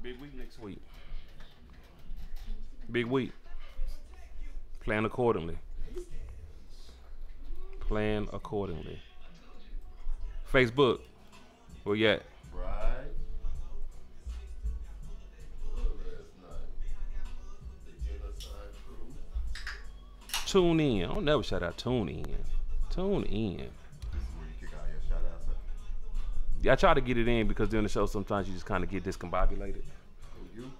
Big week next week. Big week. Plan accordingly. Plan accordingly. Facebook. Where you at? Right. Tune in. I don't never shout out tune in. Tune in. This is where you kick out your shout outs. Yeah, I try to get it in because during the show sometimes you just kind of get discombobulated. You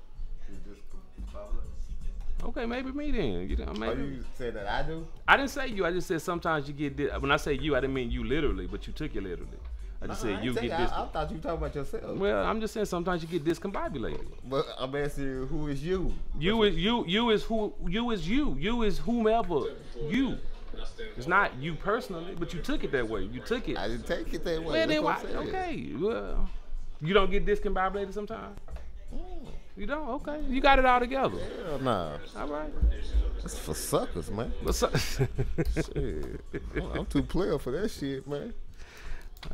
discombobulated? Okay, maybe me then. You know, maybe. Oh, you said that I do? I didn't say you. I just said sometimes you get. When I say you, I didn't mean you literally, but you took it literally. I just said you get I thought you were talking about yourself. Well, I'm just saying sometimes you get discombobulated. But I'm asking you, who is you? You is you. You is who. You is you. You is whomever you. It's not you personally, but you took it that way. You took it. I didn't take it that way. Well, then why? Okay. Well, you don't get discombobulated sometimes. You don't? Okay. You got it all together. Hell nah. All right. That's for suckers, man. Shit. I'm too player for that shit, man.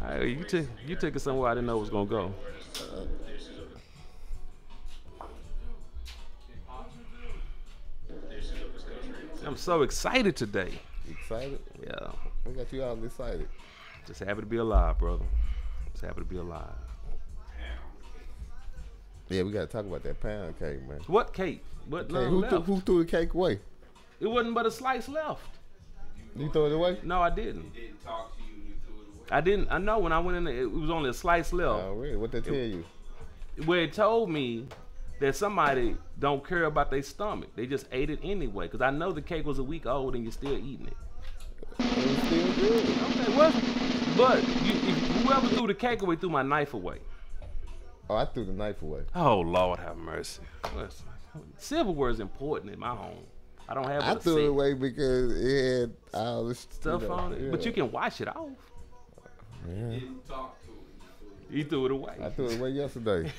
All right, you took it somewhere I didn't know it was gonna go. I'm so excited today. Excited? Yeah. What got you all excited? Just happy to be alive, brother. Just happy to be alive. Yeah, we gotta talk about that pound cake, man. What cake? What Okay, left? who threw the cake away? It wasn't but a slice left. You throw it away? No, I didn't. He didn't talk to you and you threw it away. I didn't. I know when I went in there, it was only a slice left. Oh, really? What they tell you? Where it told me that somebody don't care about their stomach. They just ate it anyway. Because I know the cake was a week old and you're still eating it. It's still good. Okay, well, but whoever threw the cake away threw my knife away. Oh, I threw the knife away. Oh, Lord have mercy. Silverware is important in my home. I don't have I threw it away because it had all this stuff on it. Yeah. But you can wash it off. Yeah. You didn't talk to him. You threw it away. I threw it away yesterday.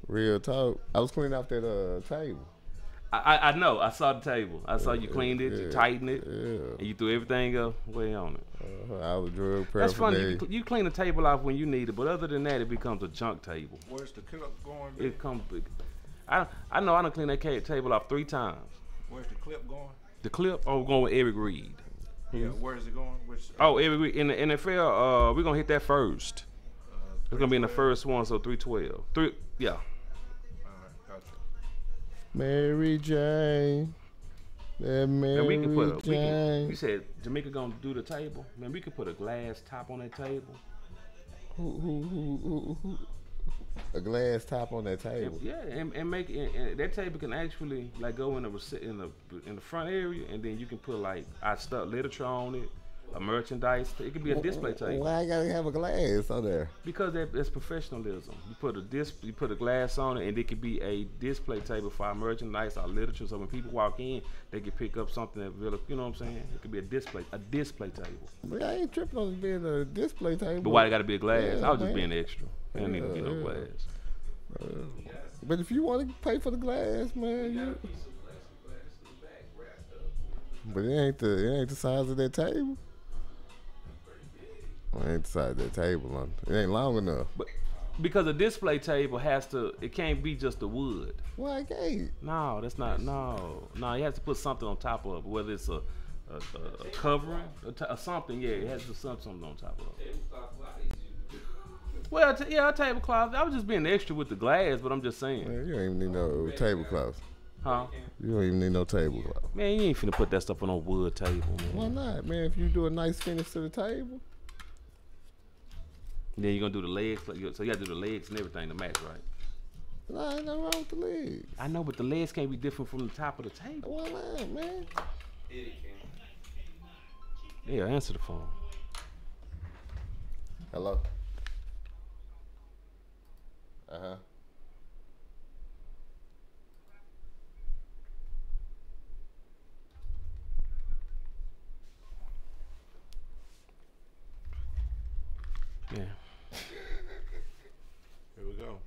Real talk. I was cleaning off that table. I know. I saw the table. I saw you cleaned it, you tightened it, and you threw everything away on it. I was drug That's funny. paraphernalia. You clean the table off when you need it, but other than that, it becomes a junk table. Where's the clip going? It comes. I know. I done cleaned that table off 3 times. Where's the clip going? The clip. Oh, we're going with Eric Reed. Yeah, where's it going? Which, Oh, Eric Reed in the NFL. We're gonna hit that first. It's gonna be in the first one, so 312. Yeah. All right, gotcha. Mary Jane. That Mary And we can put Jane. you said Jamaica gonna do the table. Man, we could put a glass top on that table. Who? A glass top on that table. Yeah, and make it, and that table can actually like go in the front area, and then you can put like I stuck literature on it, a merchandise. It could be a display table. Why I gotta have a glass on there? Because that's professionalism. You put a glass on it, and it could be a display table for our merchandise, our literature. So when people walk in, they can pick up something that really, you know what I'm saying? It could be a display table. But I ain't tripping on it being a display table. But why it got to be a glass? Yeah, I was just man. being extra. I didn't need to get no glass. But if you want to pay for the glass, man, but it ain't the size of that table. Well, it ain't the size of that table. It ain't long enough. But because a display table it can't be just the wood. Why can't? No, that's not. No, you have to put something on top of it, whether it's a covering or something. Yeah, it has to put something on top of it. Well, a tablecloth. I was just being extra with the glass, but I'm just saying. Man, you don't even need no tablecloth. Huh? You don't even need no tablecloth. Man, you ain't finna put that stuff on a wood table, man. Why not, man? If you do a nice finish to the table. Then you're gonna do the legs, so you gotta do the legs and everything to match, right? Nah, ain't nothing wrong with the legs. I know, but the legs can't be different from the top of the table. Why not, man? Yeah, answer the phone. Hello? Uh-huh. Yeah. Here we go.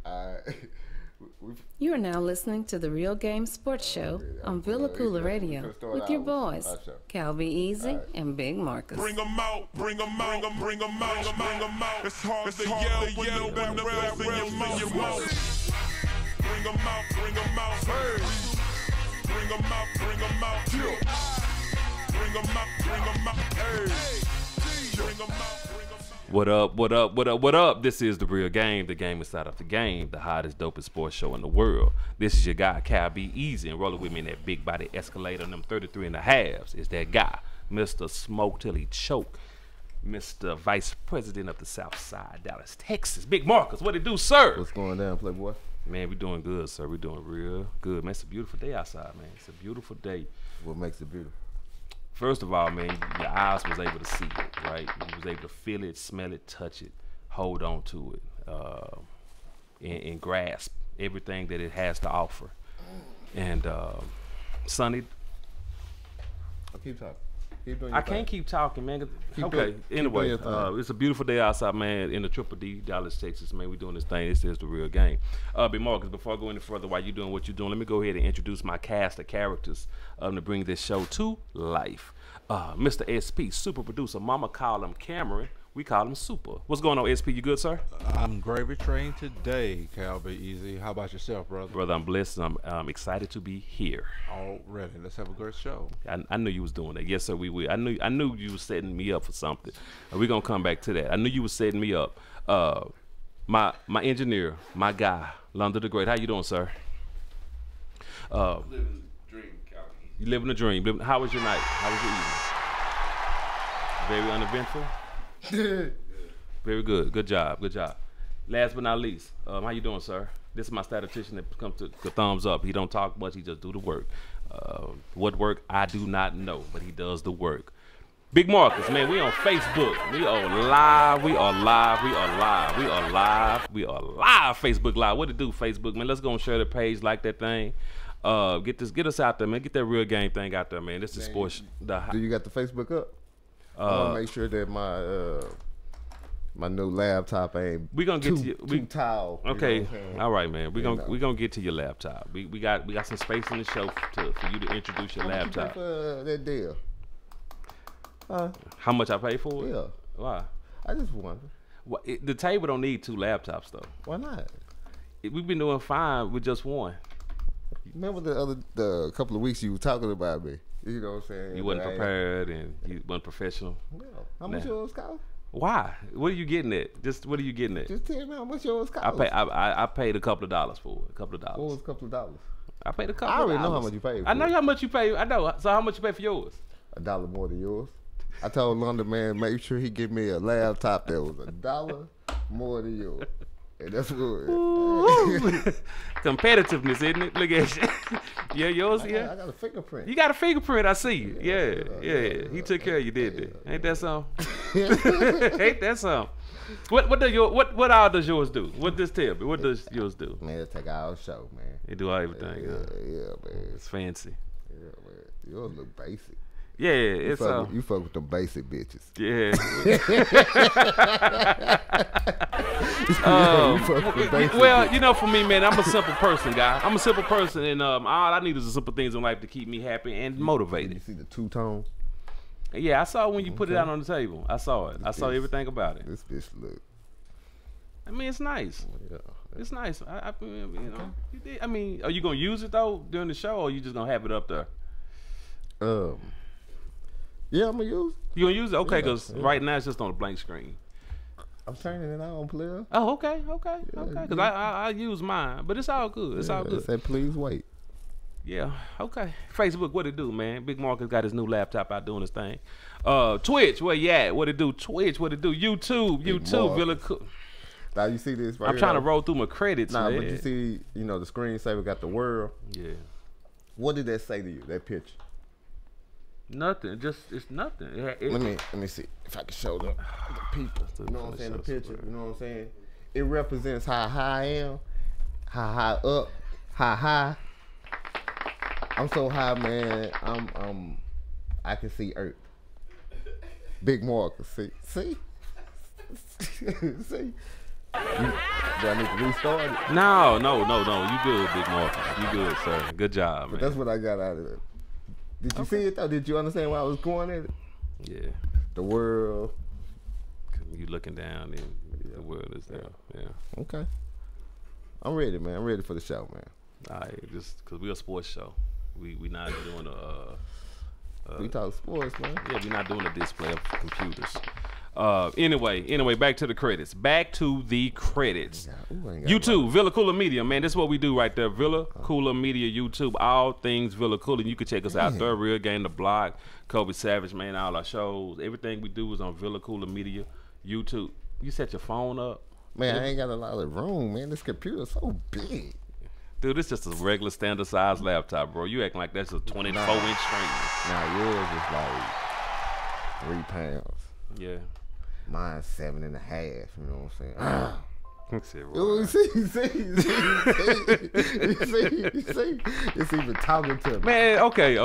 Alright. We You are now listening to the Real Game Sports Show on Villa Koola Radio with your boys, Calby Easy and Big Marcus. Bring 'em out, bring 'em out, bring 'em out, bring 'em out. It's hard to yell when the rails in your mouth. Bring 'em out, bring 'em out, hey. Bring 'em out, bring 'em out, bring 'em out, bring 'em out, hey. Bring 'em out. What up, what up, what up, what up? This is The Real Game, the game inside of the game, the hottest, dopest sports show in the world. This is your guy, Cal B. Easy, and rolling with me in that big body Escalator and them 33 and a halves is that guy, Mr. Smoke Till He Choke, Mr. Vice President of the South Side, Dallas, Texas. Big Marcus, what it do, sir? What's going down, Playboy? Man, we doing good, sir. We doing real good, man. It's a beautiful day outside, man. It's a beautiful day. What makes it beautiful? First of all, man, your eyes was able to see it, right? You was able to feel it, smell it, touch it, hold on to it, and grasp everything that it has to offer. And Sonny, I'll keep talking. Keep doing I can't keep talking, man. Okay, anyway, it's a beautiful day outside, man, in the Triple D, Dallas, Texas, man. We doing this thing. This is The Real Game. Big Marcus, before I go any further, while you doing what you're doing, let me go ahead and introduce my cast of characters to bring this show to life. Mr. SP, super producer. Mama call him Cameron. We call him Super. What's going on, SP? You good, sir? I'm gravy trained today, Calby Easy. How about yourself, brother? Brother, I'm blessed. I'm excited to be here. Already. Let's have a great show. I knew you was doing that. Yes, sir, we will. I knew you was setting me up for something. We're going to come back to that. I knew you was setting me up. My engineer, my guy, London the Great. How you doing, sir? Living the dream, Calby. You living the dream. How was your night? How was your evening? Very uneventful? Very good. Good job. Good job. Last but not least, how you doing, sir? This is my statistician that comes to the thumbs up. He don't talk much. He just do the work. What work? I do not know, but he does the work. Big Marcus, man, we on Facebook. We are live. We are live. We are live. We are live. We are live. Facebook Live. What to do, Facebook, man? Let's go and share the page, like that thing. Get us out there, man. Get that Real Game thing out there, man. This is sports. Do you got the Facebook up? I want to make sure that my new laptop ain't we gonna get too tall. Okay, all right, man. We gonna get to your laptop. We got some space in the show for you to introduce your laptop. How much you pay for that deal? How much I pay for it? Yeah. Why? I just wonder. Well, the table don't need 2 laptops though. Why not? We've been doing fine with just one. Remember the couple of weeks you were talking about me? You know what I'm saying? You wasn't prepared and you wasn't professional. No. How much yours cost? Why? What are you getting at? Just what are you getting at? Just tell me how much yours cost. I paid a couple of dollars for it. A couple of dollars. What was a couple of dollars? I paid a couple. I already of dollars. know how much you paid. I know how much you pay. I know. So how much you pay for yours? $1 more than yours. I told London man make sure he give me a laptop that was $1 more than yours. And that's good. Competitiveness, isn't it? Look at you. Yeah, yours. I got a fingerprint. You got a fingerprint. I see you. Yeah. He took care of you, didn't he? Ain't that something? Ain't that something? What all does yours do? What does tell me? What does yours do? Man, it take our show, man. They do everything. Yeah, man. It's fancy. Yeah, man. Yours look basic. Yeah, it's you fuck with them basic bitches. Yeah. Well, you know, for me, man, I'm a simple person, guy. I'm a simple person, and all I need is the simple things in life to keep me happy and motivated. You see the two-tone? Yeah, I saw it when you put it out on the table. I saw it. I saw everything about it. This bitch look. I mean, it's nice. Yeah. It's nice. I you know, I mean, are you gonna use it though during the show, or are you just gonna have it up there? Yeah, I'm gonna use it. You gonna use it? Okay, because right now it's just on a blank screen. I'm turning it on, player. Oh, okay. Because I use mine, but it's all good. It's all good. It said, please wait. Yeah, okay. Facebook, what it do, man? Big Marcus got his new laptop out doing his thing. Twitch, where you at? What it do? Twitch, what it do? YouTube, Villa Cook. Now you see this right I'm trying to roll through my credits, man. But you see, the screensaver got the world. Yeah. What did that say to you, that picture? Nothing. It's nothing. Let me see if I can show the people. You know what I'm saying? The picture. You know what I'm saying? It represents how high I am, how high up, how high. I'm so high, man. I can see Earth. Big Marcus. See. See. Do I need to restart it? No. You good, Big Marcus. You good, sir. Good job, man. But that's what I got out of it. Did you see it though? Did you understand why I was going at it? Yeah. The world. You looking down and the world is there. Yeah. Okay. I'm ready, man. I'm ready for the show, man. All right, just because we're a sports show. We not doing a... we talk sports, man. Yeah, we're not doing a display of computers. Anyway, back to the credits. YouTube, Villa Koola Media, man. This is what we do right there. Villa Koola Media YouTube, all things Villa Koola. You can check us out there. Real Game, The Block, Kobe Savage, man. All our shows, everything we do is on Villa Koola Media YouTube. You set your phone up, man. I ain't got a lot of room, man. This computer's so big. Dude, this just a regular standard size laptop, bro. You acting like that's a 24-inch screen. Nah, yours is like 3 pounds. Yeah. Mine's 7.5. You know what I'm saying? See, it's even talking to me. Man, okay,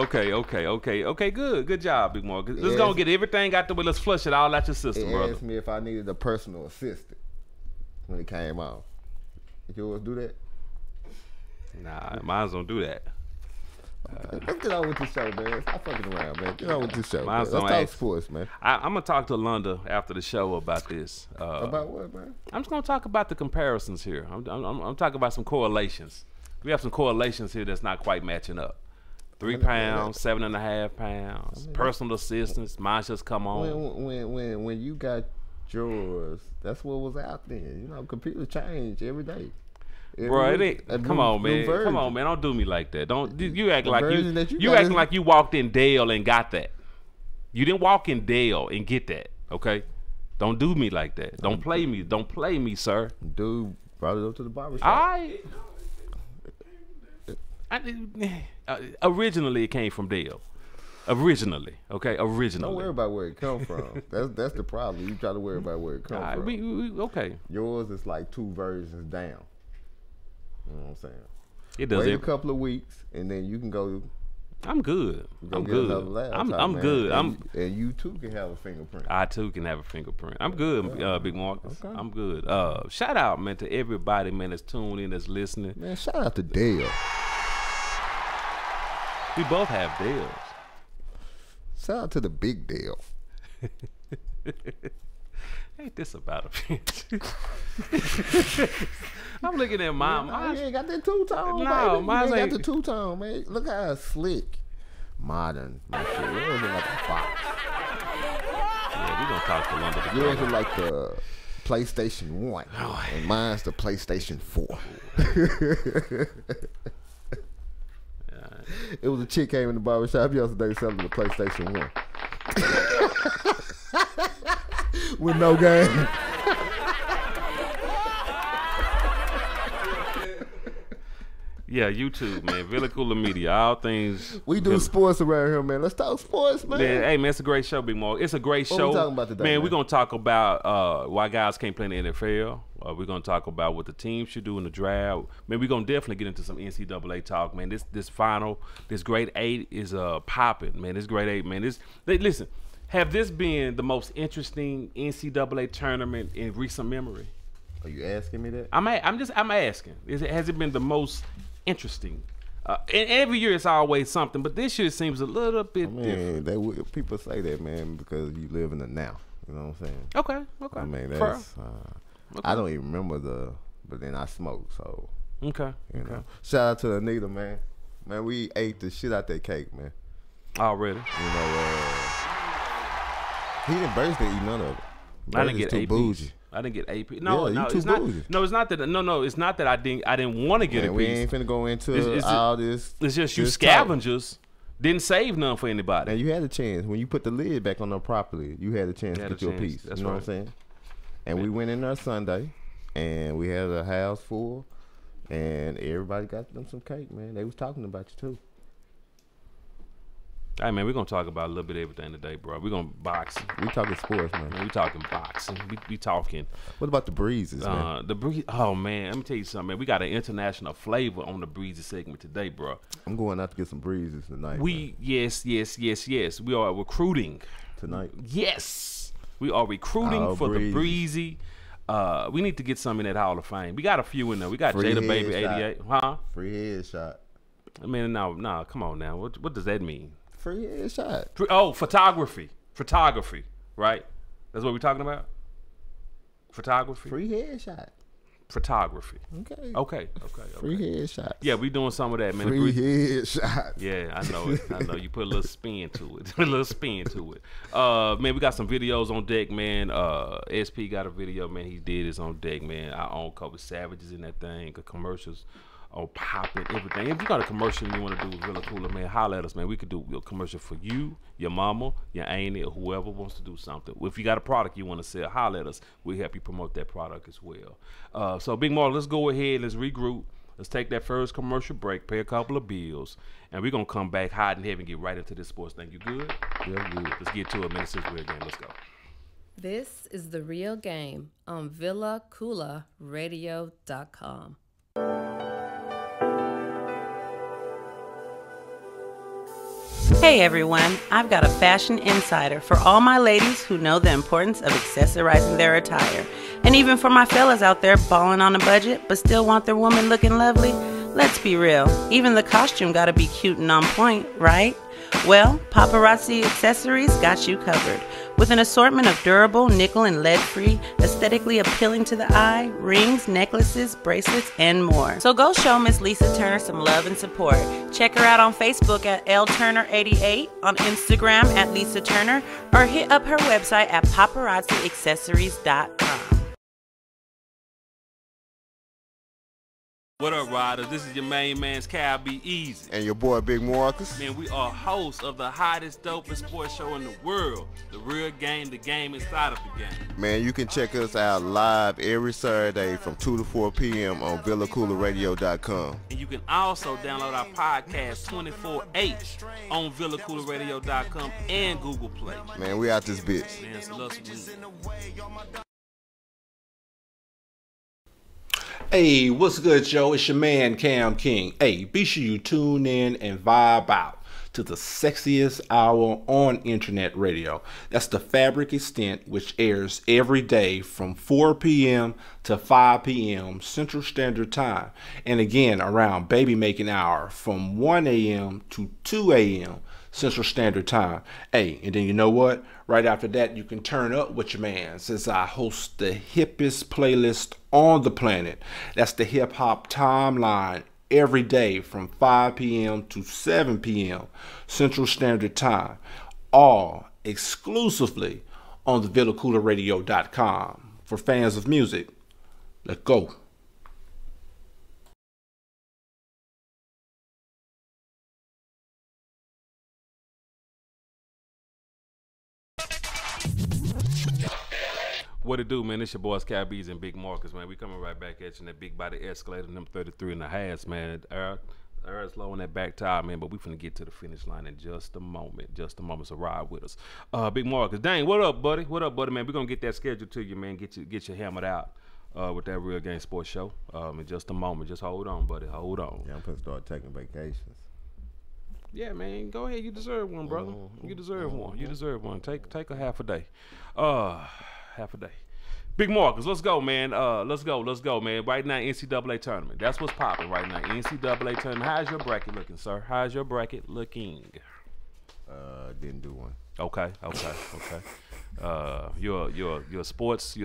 good job, Big Mark. Let's go get everything out the way. Let's flush it all out your system, brother. It asked me if I needed a personal assistant when it came out. Did yours do that? Nah, mine don't do that. Let's get on with the show, man. Stop fucking around, man. Get on with the show. Let's talk sports, man. I'm gonna talk to Londa after the show about this. About what, man? I'm just gonna talk about the comparisons here. I'm talking about some correlations. We have some correlations here that's not quite matching up. 3 pounds, 7.5 pounds, personal assistance. Mine's just come on. When you got yours, that's what was out there. You know, computers change every day. Bro, it ain't. Come on, man. Don't do me like that. Don't you act like you acting like you walked in Dale and got that. You didn't walk in Dale and get that. Okay, don't do me like that. Don't play me. Don't play me, sir. Dude brought it up to the barbershop. Originally it came from Dale. Originally. Don't worry about where it come from. That's the problem. You try to worry about where it come from. Okay. Yours is like 2 versions down. You know what I'm saying? It does. Wait a couple of weeks, and then you can go. I'm good. I'm good. I'm good. And you too can have a fingerprint. I too can have a fingerprint. I'm good, Big Marcus. Okay. I'm good. Shout out, man, to everybody, man, that's tuned in, that's listening. Man, shout out to Dale. We both have Dales. Shout out to the big Dale. Ain't this about a bitch? I'm looking at mine. You ain't got that two-tone, no, baby. You ain't got the two-tone, man. Look how slick, modern, my shit. Yours is like a fox. Yeah, we gonna talk to London. Yours is like the PlayStation 1, and mine's the PlayStation 4. It was a chick came in the barbershop yesterday selling the PlayStation 1. With no game. Yeah, YouTube, man. Villa Koola Media. All things. We do sports around here, man. Let's talk sports, man. Yeah, hey, man, it's a great show, Big Mo. It's a great show. What we talking about today, man? We're going to talk about why guys can't play in the NFL. We're going to talk about what the team should do in the draft. Man, we're going to definitely get into some NCAA talk, man. This grade 8 is popping, man. This grade 8, man. Listen, have this been the most interesting NCAA tournament in recent memory? Are you asking me that? I'm asking. Has it been the most interesting? And every year it's always something, but this year it seems a little bit different. People say that, man, because you live in the now. You know what I'm saying? Okay. I mean, that's. I don't even remember but then I smoked, so. Okay. You know. Shout out to Anita, man. Man, we ate the shit out that cake, man. Already. You know, he didn't eat none of it. I didn't get too bougie. I didn't get AP. No, it's not. No, it's not that. No, it's not that I didn't want to get a piece. We ain't finna go into all this. It's just you scavengers didn't save none for anybody. And you had a chance when you put the lid back on there properly. You had a chance to get your piece. That's you know what I'm saying? And we went in there Sunday, and we had a house full, and everybody got them some cake, man. They was talking about you too. Hey, man, we're going to talk about a little bit of everything today, bro. We're going to box. We talking sports, man. We talking boxing. We talking. What about the breezes, man? Oh, man, let me tell you something, man. We got an international flavor on the breezy segment today, bro. I'm going out to get some breezes tonight. Yes. We are recruiting. Tonight? Yes. We are recruiting for the breezy. We need to get some in that Hall of Fame. We got a few in there. We got Jada Baby 88. Huh? Free headshot. I mean, no, come on now. What does that mean? Free headshot. Oh, photography. Photography, right? That's what we're talking about? Photography? Free headshot. Photography. Okay. Free headshot. Yeah, we doing some of that, man. Free headshot. Yeah, I know it. I know you put a little spin to it. Man, we got some videos on deck, man. SP got a video, man. He did his on deck, man. Our own couple savages in that thing. The commercials on popping, everything. If you got a commercial you want to do with Villa Coola, man, holler at us, man. We could do a commercial for you, your mama, your auntie, or whoever wants to do something. If you got a product you want to sell, holler at us. We'll help you promote that product as well. So, Big Mark, let's go ahead. Let's regroup. Let's take that first commercial break, pay a couple of bills, and we're going to come back hot and heavy and get right into this sports thing. You good? Yeah, good. Let's get to it, man. This is Real Game. Let's go. This is The Real Game on VillaCoolaRadio.com. Hey everyone, I've got a fashion insider for all my ladies who know the importance of accessorizing their attire. And even for my fellas out there balling on a budget but still want their woman looking lovely. Let's be real, even the costume gotta be cute and on point, right? Well, Paparazzi Accessories got you covered. With an assortment of durable, nickel and lead-free, aesthetically appealing to the eye, rings, necklaces, bracelets, and more. So go show Miss Lisa Turner some love and support. Check her out on Facebook at LTurner88, on Instagram at Lisa Turner, or hit up her website at paparazziaccessories.com. What up, riders? This is your main man's Cal Be Easy. And your boy, Big Marcus. Man, we are hosts of the hottest, dopest sports show in the world. The Real Game, the game inside of the game. Man, you can check us out live every Saturday from 2 to 4 p.m. on VillaCoolaRadio.com. And you can also download our podcast 24/8 on VillaCoolaRadio.com and Google Play. Man, we out this bitch. Man, so let's win. Hey, what's good, Joe? It's your man, Cam King. Hey, be sure you tune in and vibe out to the sexiest hour on internet radio. That's the Fabric Extent, which airs every day from 4 p.m. to 5 p.m. Central Standard Time. And again, around baby making hour from 1 a.m. to 2 a.m. Central Standard Time. Hey, and then you know what? Right after that, you can turn up with your man, since I host the hippest playlist on the planet. That's the Hip Hop Timeline, every day from 5 p.m. to 7 p.m. Central Standard Time. All exclusively on the VillaCoolaRadio.com. For fans of music, let's go. What it do, man? It's your boys, Cal Bees and Big Marcus, man. We coming right back at you in that big body escalator, them 33 and a half, man. Air's low on that back tire, man, but we finna get to the finish line in just a moment. So ride with us. Big Marcus, dang, what up, buddy? What up, buddy, man? We're gonna get that schedule to you, man. Get you hammered out with that Real Game Sports Show in just a moment. Just hold on, buddy. Hold on. Yeah, I'm gonna start taking vacations. Yeah, man, go ahead. You deserve one, brother. You deserve one. You deserve one. Take a half a day. Half a day. Big Marcus, let's go, man. Let's go, man. Right now, NCAA tournament. That's what's popping right now. NCAA tournament. How's your bracket looking, sir? How's your bracket looking? Didn't do one. Okay. You're a sports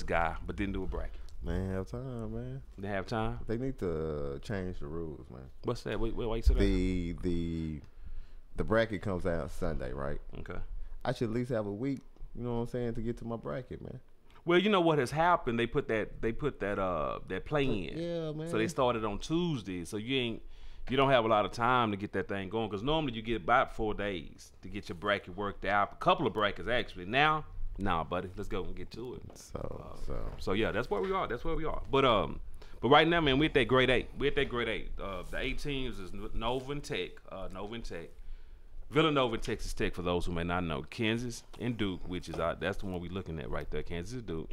guy, but didn't do a bracket. Man, have time, man. Didn't have time. They need to change the rules, man. What's that? Wait, you said that? The bracket comes out Sunday, right? Okay. I should at least have a week. You know what I'm saying, to get to my bracket, man. Well, you know what has happened? They put that play in. Yeah, man. So they started on Tuesday. So you don't have a lot of time to get that thing going, because normally you get about 4 days to get your bracket worked out. A couple of brackets actually. Now, nah, buddy, let's go and get to it. So yeah, that's where we are. But right now, man, we're at that grade 8. The 8 teams is Nova and Tech. Villanova and Texas Tech, for those who may not know. Kansas and Duke, which is that's the one we're looking at right there, Kansas and Duke.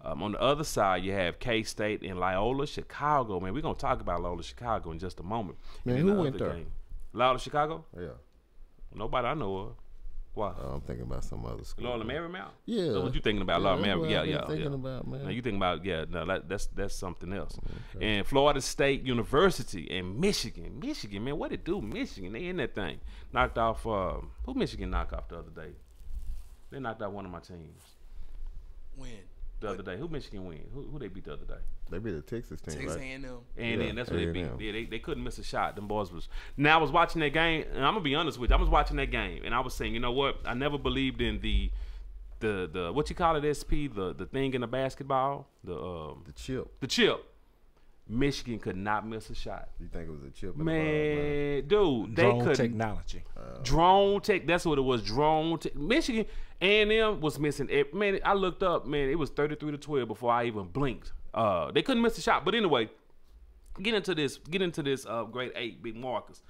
On the other side, you have K-State and Loyola Chicago. Man, we're going to talk about Loyola Chicago in just a moment. Man, who went there? Loyola Chicago? Yeah. Nobody I know of. Why? I'm thinking about some other school. Loyola Marymount? Yeah. That's what you thinking about, Loyola Marymount? Yeah. Thinking about, man. Now you thinking about, no, that's something else. Okay. And Florida State University and Michigan, man, what it do? Michigan, they in that thing. Knocked off. Who Michigan knocked off the other day? They knocked out one of my teams. When? The other day. Who Michigan win? Who they beat the other day? They beat the Texas team, Texas right? A&M. A&M, that's what they beat. Yeah, they couldn't miss a shot. Them boys was. Now I was watching that game, and I'm gonna be honest with you. I was watching that game, and I was saying, you know what? I never believed in the what you call it, SP, the thing in the basketball, the chip. The chip. Michigan could not miss a shot. You think it was a chip? Man, dude, they drone could technology. Drone tech. That's what it was. Drone tech. Michigan A&M was missing. Man, I looked up. Man, it was 33-12 before I even blinked. They couldn't miss a shot. But anyway, get into this. Grade 8, Big Marcus.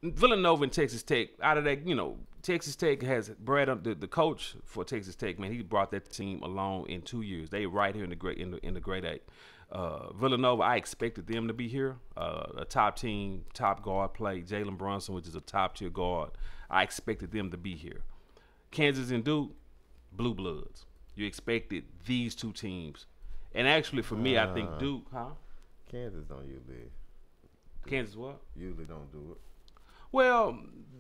Villanova and Texas Tech. Out of that, Texas Tech has Brad, the coach for Texas Tech. Man, he brought that team along in 2 years. They right here in the grade 8. Villanova, I expected them to be here. A top team, top guard play. Jalen Brunson, which is a top tier guard. I expected them to be here. Kansas and Duke, blue bloods. You expected these two teams. And actually, for me, I think Duke, Kansas don't usually. Kansas what? Usually don't do it. Well,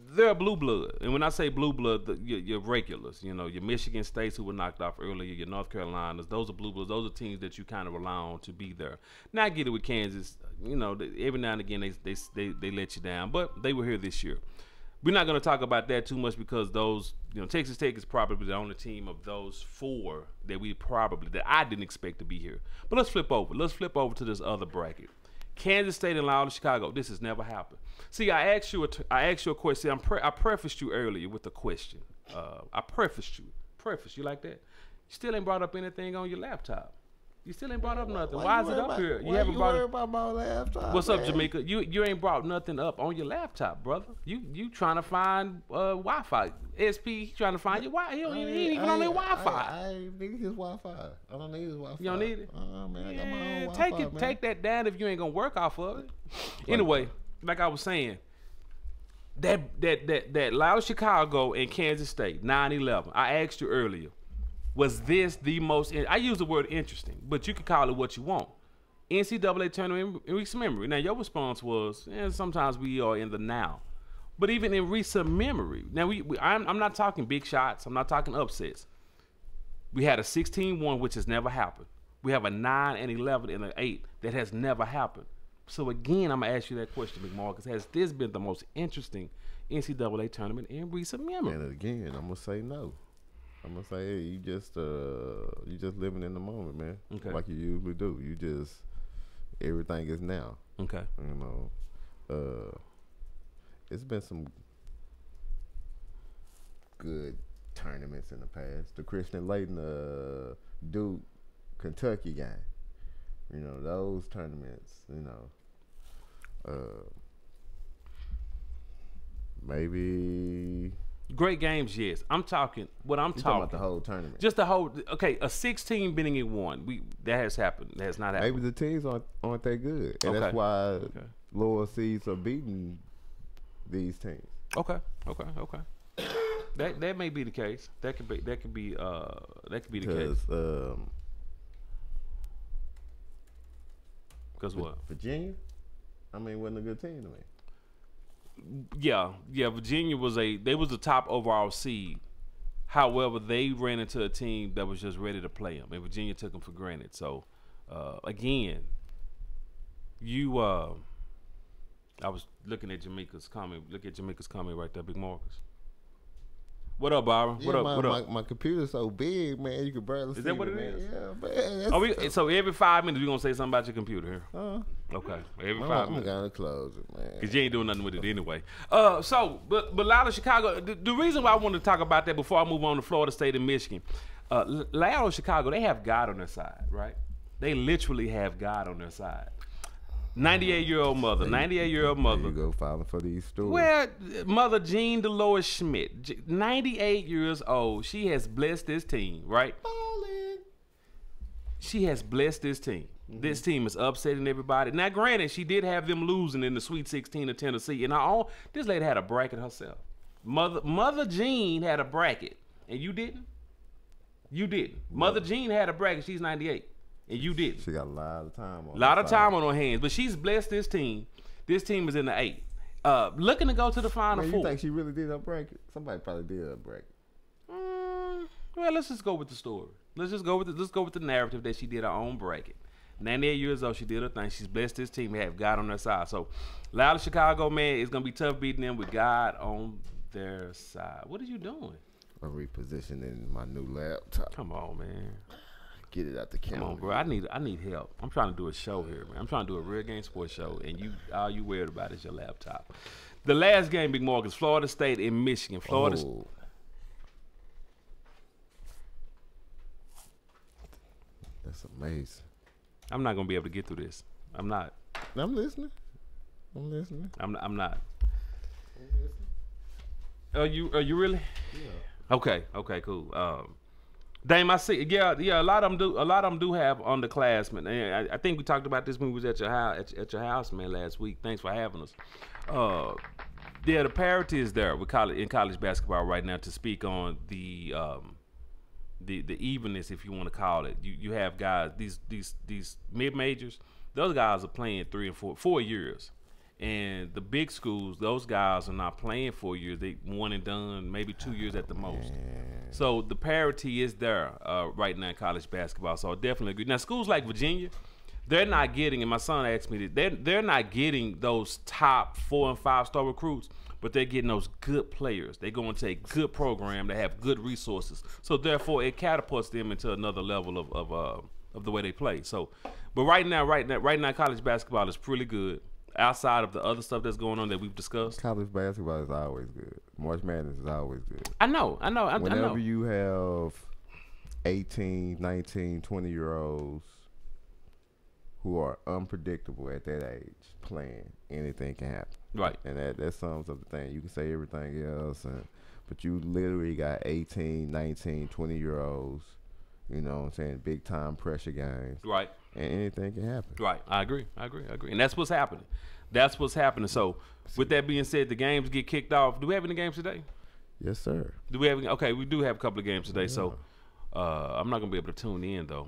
they're a blue blood. And when I say blue blood, your regulars, your Michigan States who were knocked off earlier, your North Carolinas, those are blue bloods. Those are teams that you kind of rely on to be there. Now I get it with Kansas. Every now and again they let you down. But they were here this year. We're not going to talk about that too much because those, Texas Tech is probably the only team of those four that I didn't expect to be here. But let's flip over. Let's flip over to this other bracket. Kansas State and Loyola Chicago. This has never happened. See, I asked you a question. I prefaced you earlier with a question. I prefaced you. You like that? You still ain't brought up anything on your laptop. You still ain't brought up nothing. Why is it up here? You haven't brought about my laptop. What's up, Jamaica? You ain't brought nothing up on your laptop, brother. You trying to find Wi-Fi. SP trying to find your Wi-Fi. He ain't even on their Wi-Fi. I need his Wi-Fi. I don't need his Wi-Fi. You don't need it? Man, I got my own Wi-Fi, man. Take that down if you ain't gonna work off of it. Anyway, like I was saying, that Loyola Chicago and Kansas State 9-11. I asked you earlier. Was this the most? I use the word interesting, but you can call it what you want. NCAA tournament in recent memory. Now your response was, sometimes we are in the now, but even in recent memory. Now I'm not talking big shots. I'm not talking upsets. We had a 16-1, which has never happened. We have a 9-11 and an 8 that has never happened. So again, I'm gonna ask you that question, McMarcus. Has this been the most interesting NCAA tournament in recent memory? And again, I'm gonna say no. I'm gonna say, hey, you just living in the moment, man. Okay. Like you usually do. You just everything is now. Okay. It's been some good tournaments in the past. The Christian Layton, Duke, Kentucky game. Those tournaments. Maybe. Great games, yes. I'm talking. What I'm talking about the whole tournament. Just the whole. Okay, a 16 beating in one. That has happened. That has not happened. Maybe the teams aren't that good, and that's why lower seeds are beating these teams. Okay. That may be the case. That could be the case. Because what? Virginia, wasn't a good team to me. Yeah. Virginia was a top overall seed. However, they ran into a team that was just ready to play them, and Virginia took them for granted. So, again, I was looking at Jamaica's comment. Look at Jamaica's comment right there, Big Marcus. What up, Byron? Yeah, what up? My computer's so big, man. You can barely see. Is that what it man. is? Yeah, man. So every 5 minutes, we're going to say something about your computer here. Okay. Every 5 minutes. I'm going to close it, man. Because you ain't doing nothing with it anyway. But Loyola Chicago, the reason why I wanted to talk about that before I move on to Florida State and Michigan, Loyola Chicago, they have God on their side, right? They literally have God on their side. 98-year-old mother. There you go, filing for these stories. Well, Mother Jean Dolores Schmidt, 98 years old. She has blessed this team, right? She has blessed this team. Mm-hmm. This team is upsetting everybody. Now, granted, she did have them losing in the Sweet 16 of Tennessee. And this lady had a bracket herself. Mother Jean had a bracket, and you didn't. You didn't. Mother Jean had a bracket. She's 98, and you didn't. She got a lot of time on. Time on her hands, but she's blessed this team. This team is in the 8. Looking to go to the Final Four. You think she really did her bracket? Somebody probably did her bracket. Well, let's just go with the story. Let's go with the narrative that she did her own bracket. 98 years old, she did her thing. She's blessed this team. They have God on their side. So, Loud Chicago, man, it's gonna be tough beating them with God on their side. What are you doing? I'm repositioning my new laptop. Come on, man. Get it out the camera. Come on, bro. I need help. I'm trying to do a show here, man. I'm trying to do a real game sports show, and all you worried about is your laptop. The last game, Big Marcus, Florida State and Michigan. That's amazing. I'm not gonna be able to get through this. I'm not. I'm listening. I'm not. Are you really? Yeah. Okay, cool. Dame, I see. Yeah. A lot of them do have underclassmen. And I think we talked about this when we was at your house, man, last week. Thanks for having us. The parity is there with college basketball right now to speak on the evenness, if you want to call it. You have guys, these mid majors. Those guys are playing 3 and 4 years. And the big schools, those guys are not playing 4 years. They one and done, maybe 2 years at the most. So the parity is there right now in college basketball. So I definitely agree. Now schools like Virginia, they're not getting, and my son asked me that, they're not getting those top 4 and 5 star recruits, but they're getting those good players. They're going to a good program. They have good resources. So therefore, it catapults them into another level of the way they play. So, but right now, college basketball is pretty good. Outside of the other stuff that's going on that we've discussed, college basketball is always good. March Madness is always good. I know. Whenever you have 18, 19, 20-year-olds who are unpredictable at that age playing, anything can happen. Right. And that sums up the thing. You can say everything else, but you literally got 18, 19, 20-year-olds, you know what I'm saying, big time pressure games. Right. And anything can happen. Right. I agree. And that's what's happening. So with that being said, the games get kicked off. Do we have any games today? Yes, sir. Do we have any? Okay, we do have a couple of games today. Yeah. So I'm not gonna be able to tune in though.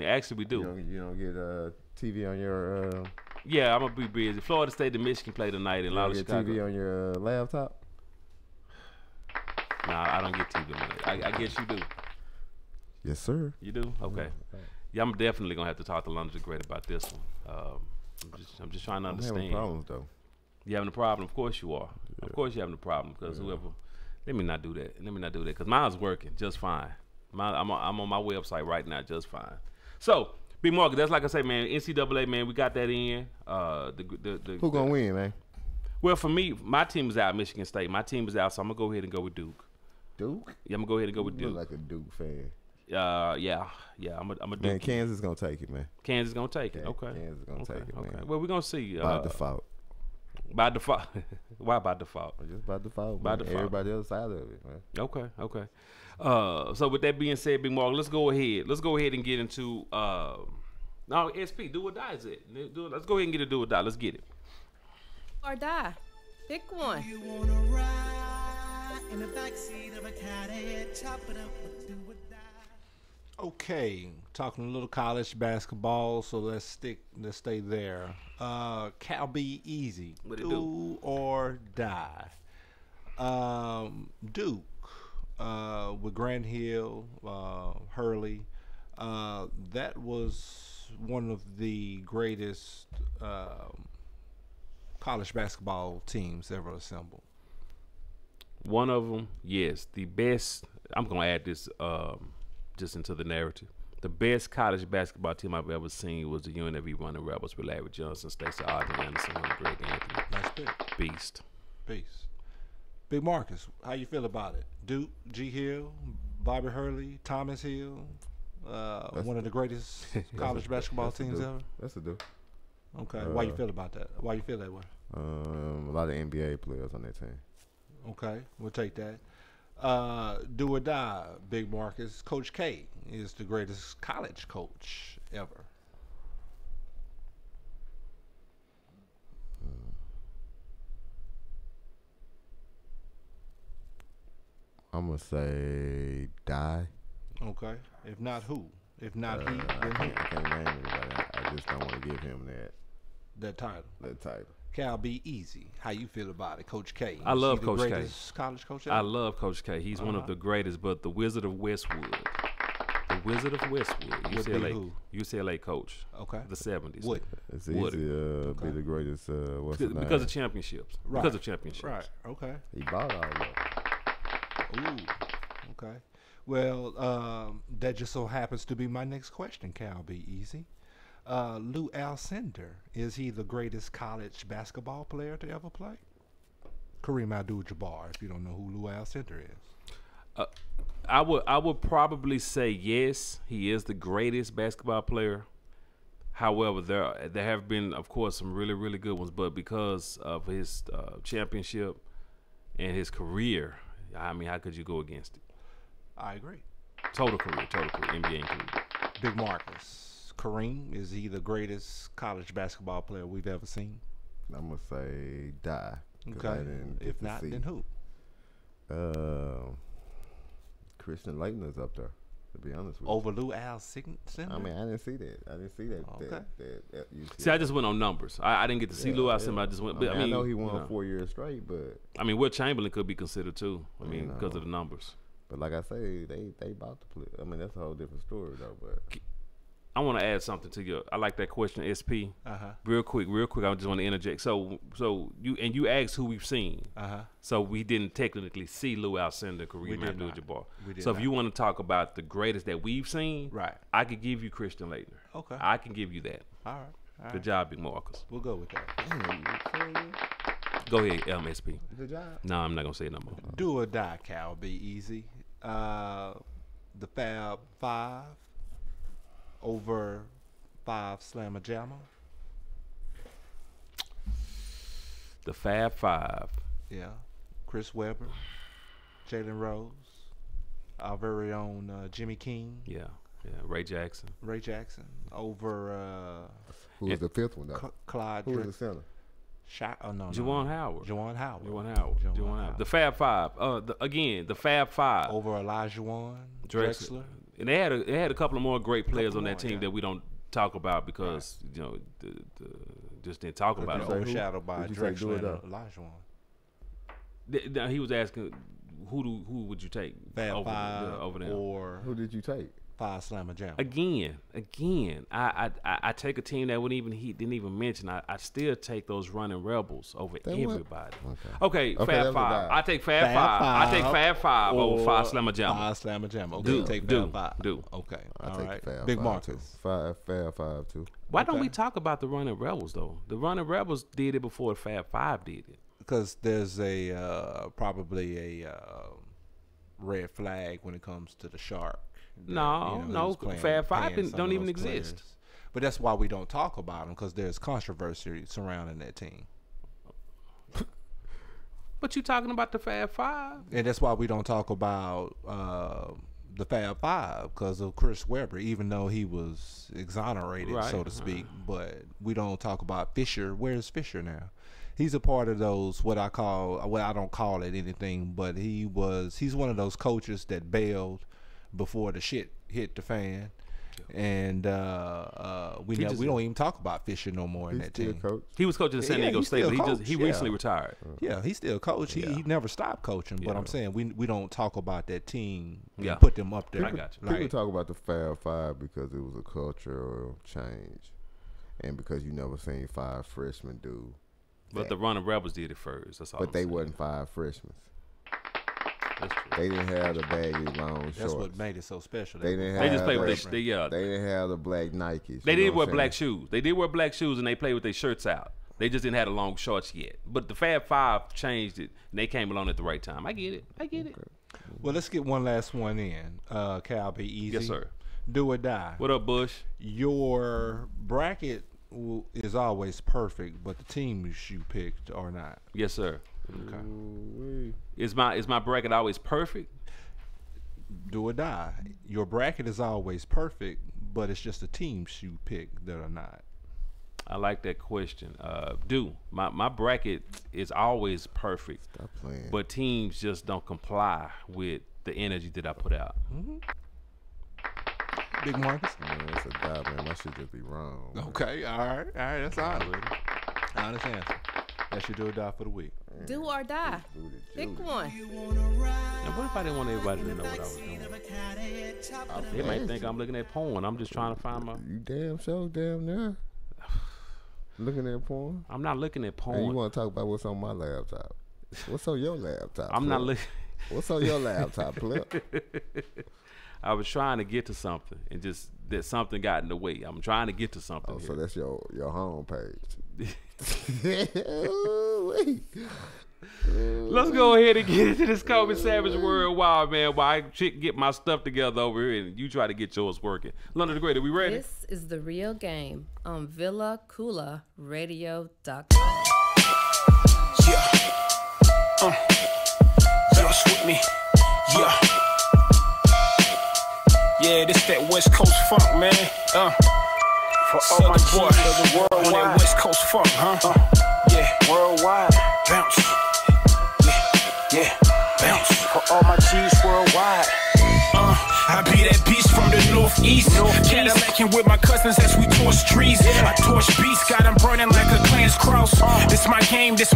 Actually, we do. You don't get TV on your. Yeah, I'm gonna be busy. Florida State and Michigan play tonight in Loud Chicago. TV on your laptop? Nah, I don't get TV on it. I guess you do. Yes, sir. You do? Okay. Yeah, I'm definitely gonna have to talk to London Great about this one. I'm just trying to understand. I'm having problems though. You having a problem? Of course you are. Yeah. Of course you're having a problem because whoever. Let me not do that because mine's working just fine. I'm on my website right now just fine. So Big Market, that's like I say, man. NCAA, man, we got that in. Who gonna win, man? Well, for me, my team is out. Michigan State. My team is out, so I'm gonna go ahead and go with Duke. Duke? Yeah, I'm gonna go ahead and go with Duke. Duke. Like a Duke fan. Yeah. I'm a Duke. Man, Kansas gonna take it, man. Kansas gonna take it. Okay. Kansas gonna take it, man. Well, we're gonna see. By default. By default. Why by default? Just by default. By default. Everybody else side of it, man. Okay. So with that being said, Big Mark, let's go ahead and get into no, SP, do or die is it? Let's go ahead and get a do or die. Let's get it. Or die. Pick one. You wanna ride in the backseat of a caddy, chop it up with do or die. Okay, talking a little college basketball, so let's stay there. Cal Be Easy, do or die. Duke with Grant Hill, Hurley. That was one of the greatest college basketball teams ever assembled. One of them, yes, the best. I'm gonna add this just into the narrative. The best college basketball team I've ever seen was the UNLV Running Rebels with Larry Johnson, Stacey Ogden Anderson, and Greg Anthony. Nice pick. Beast. Big Marcus, how you feel about it? Duke, G. Hill, Bobby Hurley, Thomas Hill, one of the greatest college basketball teams ever. That's a Duke. Okay, why you feel about that? Why you feel that way? A lot of NBA players on that team. Okay, we'll take that. Do or die, Big Marcus. Coach K is the greatest college coach ever. I'm gonna say die. Okay. If not who? If not he, then I who? can't name anybody. I just don't want to give him That title. that title. Cal, be easy. How you feel about it, Coach K? I love Coach K. Greatest college coach ever? I love Coach K. He's one of the greatest, but the Wizard of Westwood. The Wizard of Westwood. UCLA coach. Okay. The 70s. Wood. It's easy to be the greatest. What's his name? Because of championships. Right. Because of championships. Right. Okay. He bought all of them. Ooh. Okay. Well, that just so happens to be my next question, Cal. Be easy. Lou Alcindor, is he the greatest college basketball player to ever play? Kareem Abdul-Jabbar, if you don't know who Lou Alcindor is. I would probably say yes, he is the greatest basketball player. However, there have been, of course, some really, really good ones, but because of his championship and his career, I mean, how could you go against it? I agree. Total career, NBA included. Big Marcus, Kareem, is he the greatest college basketball player we've ever seen? I'm gonna say die. Okay. If not, then who? Christian Laettner's up there. To be honest with Over Lou Alcindor? I mean, I didn't see that. Okay. that See, I just went on numbers. I didn't get to see Lou Alcindor. I just went. But, I mean, I know he won 4 years straight, but I mean, Will Chamberlain could be considered too. I mean, because of the numbers. But like I say, they about to play. I mean, that's a whole different story though. But I want to add something to you. I like that question, SP. Real quick. I just want to interject. So you asked who we've seen. So we didn't technically see Lou Alcindor, Kareem Abdul-Jabbar. So if you want to talk about the greatest that we've seen, right, I could give you Christian Laettner. Okay, I can give you that. All right. Good job, Big Marcus. We'll go with that. Go ahead, SP. Good job. No, I'm not gonna say it no more. Do or die, Cal. Be easy. The Fab Five over 5 Slamma Jamma. The Fab Five. Yeah. Chris Webber, Jalen Rose, our very own Jimmy King. Yeah. Ray Jackson. Over. Who was the fifth one though? Clyde. Who was the center? Juwan Howard. Juwan Howard. The Fab Five. The Fab Five. Over Olajuwon, Drexler. And they had a couple of more great players on that team that we don't talk about because just didn't talk about it. Overshadowed by Drexler and Olajuwon. He was asking who would you take over them? Or who did you take? 5 Slamma Jamma. Again, I take a team that didn't even mention. I still take those running Rebels over everybody. Okay, Fab Five. I take Fab Five. I take Fab Five over 5 Slamma Jamma. 5 Slamma Jamma. Okay, take Fab Five. Okay, all right. Big Marcus. Fab Five too. Why don't we talk about the running Rebels though? The running Rebels did it before Fab Five did it. Because there's probably a red flag when it comes to the Shark. No, Fab Five don't even exist. But that's why we don't talk about them, because there's controversy surrounding that team. But you talking about the Fab Five? And that's why we don't talk about the Fab Five, because of Chris Webber, even though he was exonerated, so to speak. But we don't talk about Fisher. Where's Fisher now? He's a part of those I don't call it anything, but he's one of those coaches that bailed before the shit hit the fan, and we don't even talk about Fisher no more in that team. Coach. He was coaching at San Diego State, but he recently retired. Yeah, he still coach. He never stopped coaching, but I'm saying we don't talk about that team and Yeah. put them up there. I got you. People talk about the Fab Five because it was a cultural change, and because you never seen 5 freshmen do. But the running Rebels did it first. That's all. But they wasn't 5 freshmen. That's true. They didn't have the baggy long shorts. That's what made it so special. They just played with They didn't have the black Nikes. They did wear black shoes. They did wear black shoes, and they played with their shirts out. They just didn't have the long shorts yet. But the Fab Five changed it, and they came along at the right time. I get it. Well, let's get one last one in. Cal, be easy. Yes, sir. Do or die. What up, Bush? Your bracket is always perfect, but the teams you picked are not. Yes, sir. Okay. Ooh-wee. Is my bracket always perfect? Do or die. Your bracket is always perfect, but it's just the teams you pick that are not. I like that question. My bracket is always perfect. Stop playing. But teams just don't comply with the energy that I put out. Big Marcus? Man, it's a dog, man. My shit just be wrong. Man. Okay, all right, that's all right. Honest answer. That's your do or die for the week. Do or die. Pick one. And what if I didn't want everybody to know what I was doing? They might think I'm looking at porn. I'm just trying to find my... You damn sure, damn near. Looking at porn? I'm not looking at porn. And you want to talk about what's on my laptop? What's on your laptop? I'm not looking... What's on your laptop, Flip? I was trying to get to something, and just that something got in the way. I'm trying to get to something. Oh, here. so that's your home page. Let's go ahead and get into this Kobe Savage Worldwide, man. While I get my stuff together over here, and you try to get yours working. London the Great, are we ready? This is The Real Game on VillaCoolaRadio.com. Yeah. Just with me. Yeah. Yeah, this that West Coast funk, man. For all my boys of the world on that West Coast funk, huh? Yeah, worldwide. Bounce. Yeah, bounce. For all my G's worldwide. I be that beast from the northeast. Cadillacing with my cousins as we torch trees. I torch beats, got them burning like a clan's cross. This my game, get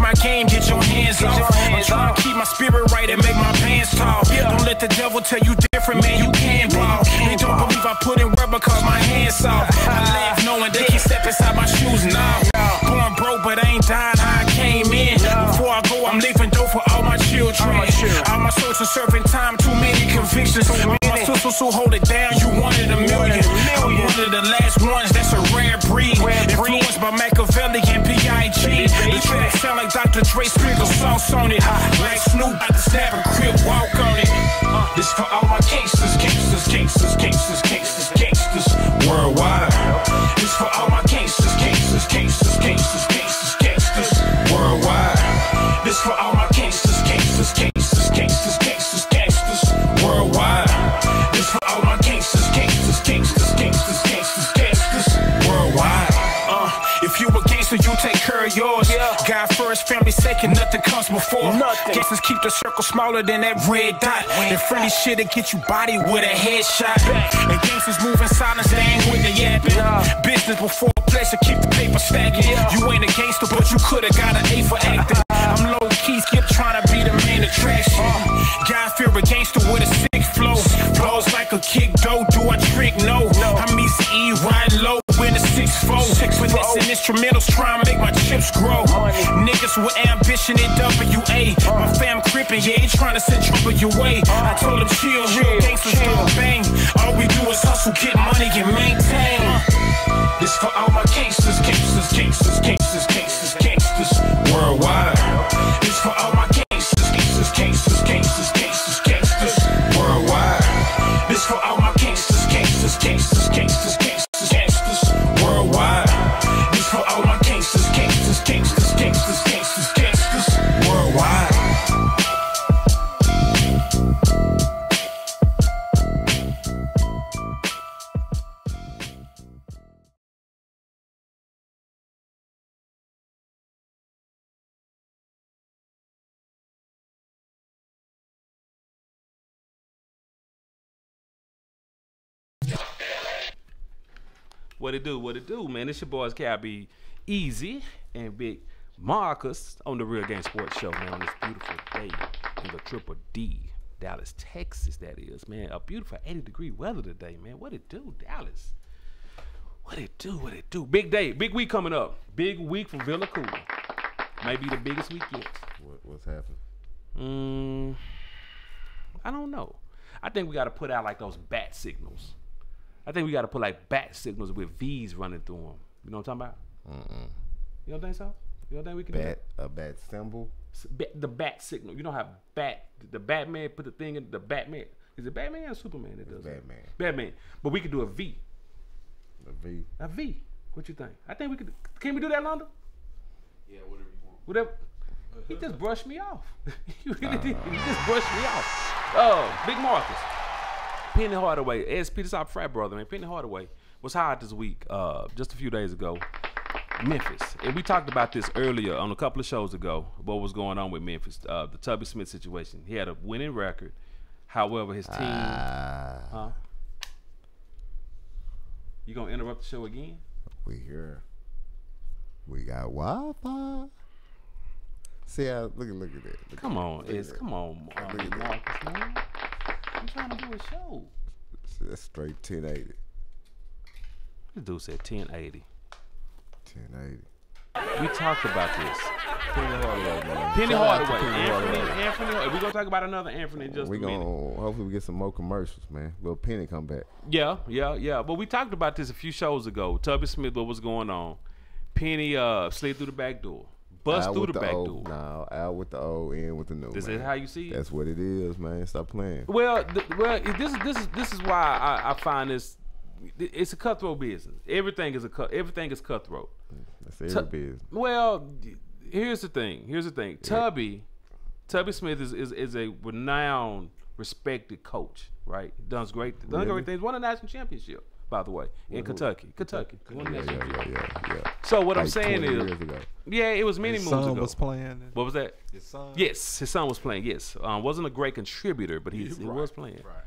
your hands off. I'm trying to keep my spirit right and make my pants tall. Don't let the devil tell you different, man, you can ball. They don't believe I put in work because my hands off. I laugh knowing they can step inside my shoes now. Born broke, but I ain't dying how I came in. Before I go, I'm leaving dough for all my children. All my soldiers serving time, too many convictions. My sisters who hold it down, you wanted a million. I'm one of the last ones, that's a rare breed. Influenced by Machiavelli and B.I.G. The track sound like Dr. Dre, sprinkle sauce on it. Like Snoop, about to stab a crib, walk on it. This for all my gangsters, gangsters, gangsters, gangsters, gangsters, gangsters, worldwide. This for all my gangsters, gangsters, gangsters, gangsters, gangsters, gangsters, worldwide. This for all my gangsters, gangsters, gangsters, gangsters, gangsters, gangsters, worldwide. This for all my gangsters, gangsters, gangsters, gangsters, gangsters, gangsters, worldwide. If you a gangster, you take care of yours. God first, family second, nothing comes before. Gangsters keep the circle smaller than that red dot. That friendly shit'll get you body with a headshot. And gangsters move in silence, they ain't with the yapping. Business before pleasure, keep the paper stacking. You ain't a gangster, but you coulda got an A for acting. I'm low key, skip trying to be the main attraction. God fear a gangster with a sick flow. Flows like a kick, do a trick, no. I'm easy E, ride low in a 6-4. Finessing instrumentals, trying to make my chips grow. Niggas with ambition in WA. My fam crippin', yeah, he trying to send trouble your way. I told him chill, real gangsters don't bang. All we do is hustle, get money, and maintain. This for all my gangsters, gangsters, gangsters, gangsters, gangsters, gangsters, worldwide. This for all my gangsters, gangsters, gangsters, gangsters, gangsters, gangsters, worldwide. This for all my gangsters, gangsters, gangsters, gangsters, gangsters, gangsters, worldwide. This for all my gangsters, gangsters, gangsters, gangsters, gangsters, gangsters, worldwide. What it do, man? It's your boys Calby Easy and Big Marcus on the Real Game Sports Show, man, on this beautiful day in the Triple D, Dallas, Texas, that is, man. A beautiful 80-degree weather today, man. What it do, Dallas? What it do? Big day, big week coming up. Big week for Villa Koola. Maybe the biggest week yet. What's happening? I don't know. I think we got to put out like those bat signals. I think we got to put like bat signals with V's running through them. You know what I'm talking about? You don't think so? You don't think we can do that? A bat symbol? The bat signal. You don't have bat. The Batman put the thing in the Batman. Is it Batman or Superman that does Batman. That? Batman. But we could do a V. A V? A V. What you think? I think we could. Can we do that, Londa? Yeah, whatever you want. Whatever. He just brushed me off. You really did. He just brushed me off. Oh, Big Marcus. Penny Hardaway, SP, this our frat brother, man. Penny Hardaway was hired this week, just a few days ago. Memphis, and we talked about this earlier on a couple of shows ago. What was going on with Memphis? The Tubby Smith situation. He had a winning record. However, his team. You gonna interrupt the show again? We here. We got Wi-Fi. See how look at that. Come on, Marcus, man. I'm trying to do a show. That's straight 1080. This dude said 1080. 1080. We talked about this. Penny Hardaway, man. Penny Hardaway. Anthony. We're gonna talk about another Anthony in just a minute. Hopefully we get some more commercials, man. Little Penny come back. Yeah. But we talked about this a few shows ago. Tubby Smith, what was going on? Penny slid through the back door. Bust through the back door. No, out with the old, in with the new. Is that how you see it? That's what it is, man. Stop playing. Well, this is why I find this. It's a cutthroat business. Everything is cutthroat. That's every business. Well, here's the thing. Tubby Smith is a renowned, respected coach. Right? Does great things. Won a national championship, by the way, in Kentucky. Won a national championship. Yeah. So what I'm saying 20 is, years ago. Yeah, it was many moons ago. His son was playing. What was that? His son. Yes, his son was playing. Yes, wasn't a great contributor, but he was playing. Right.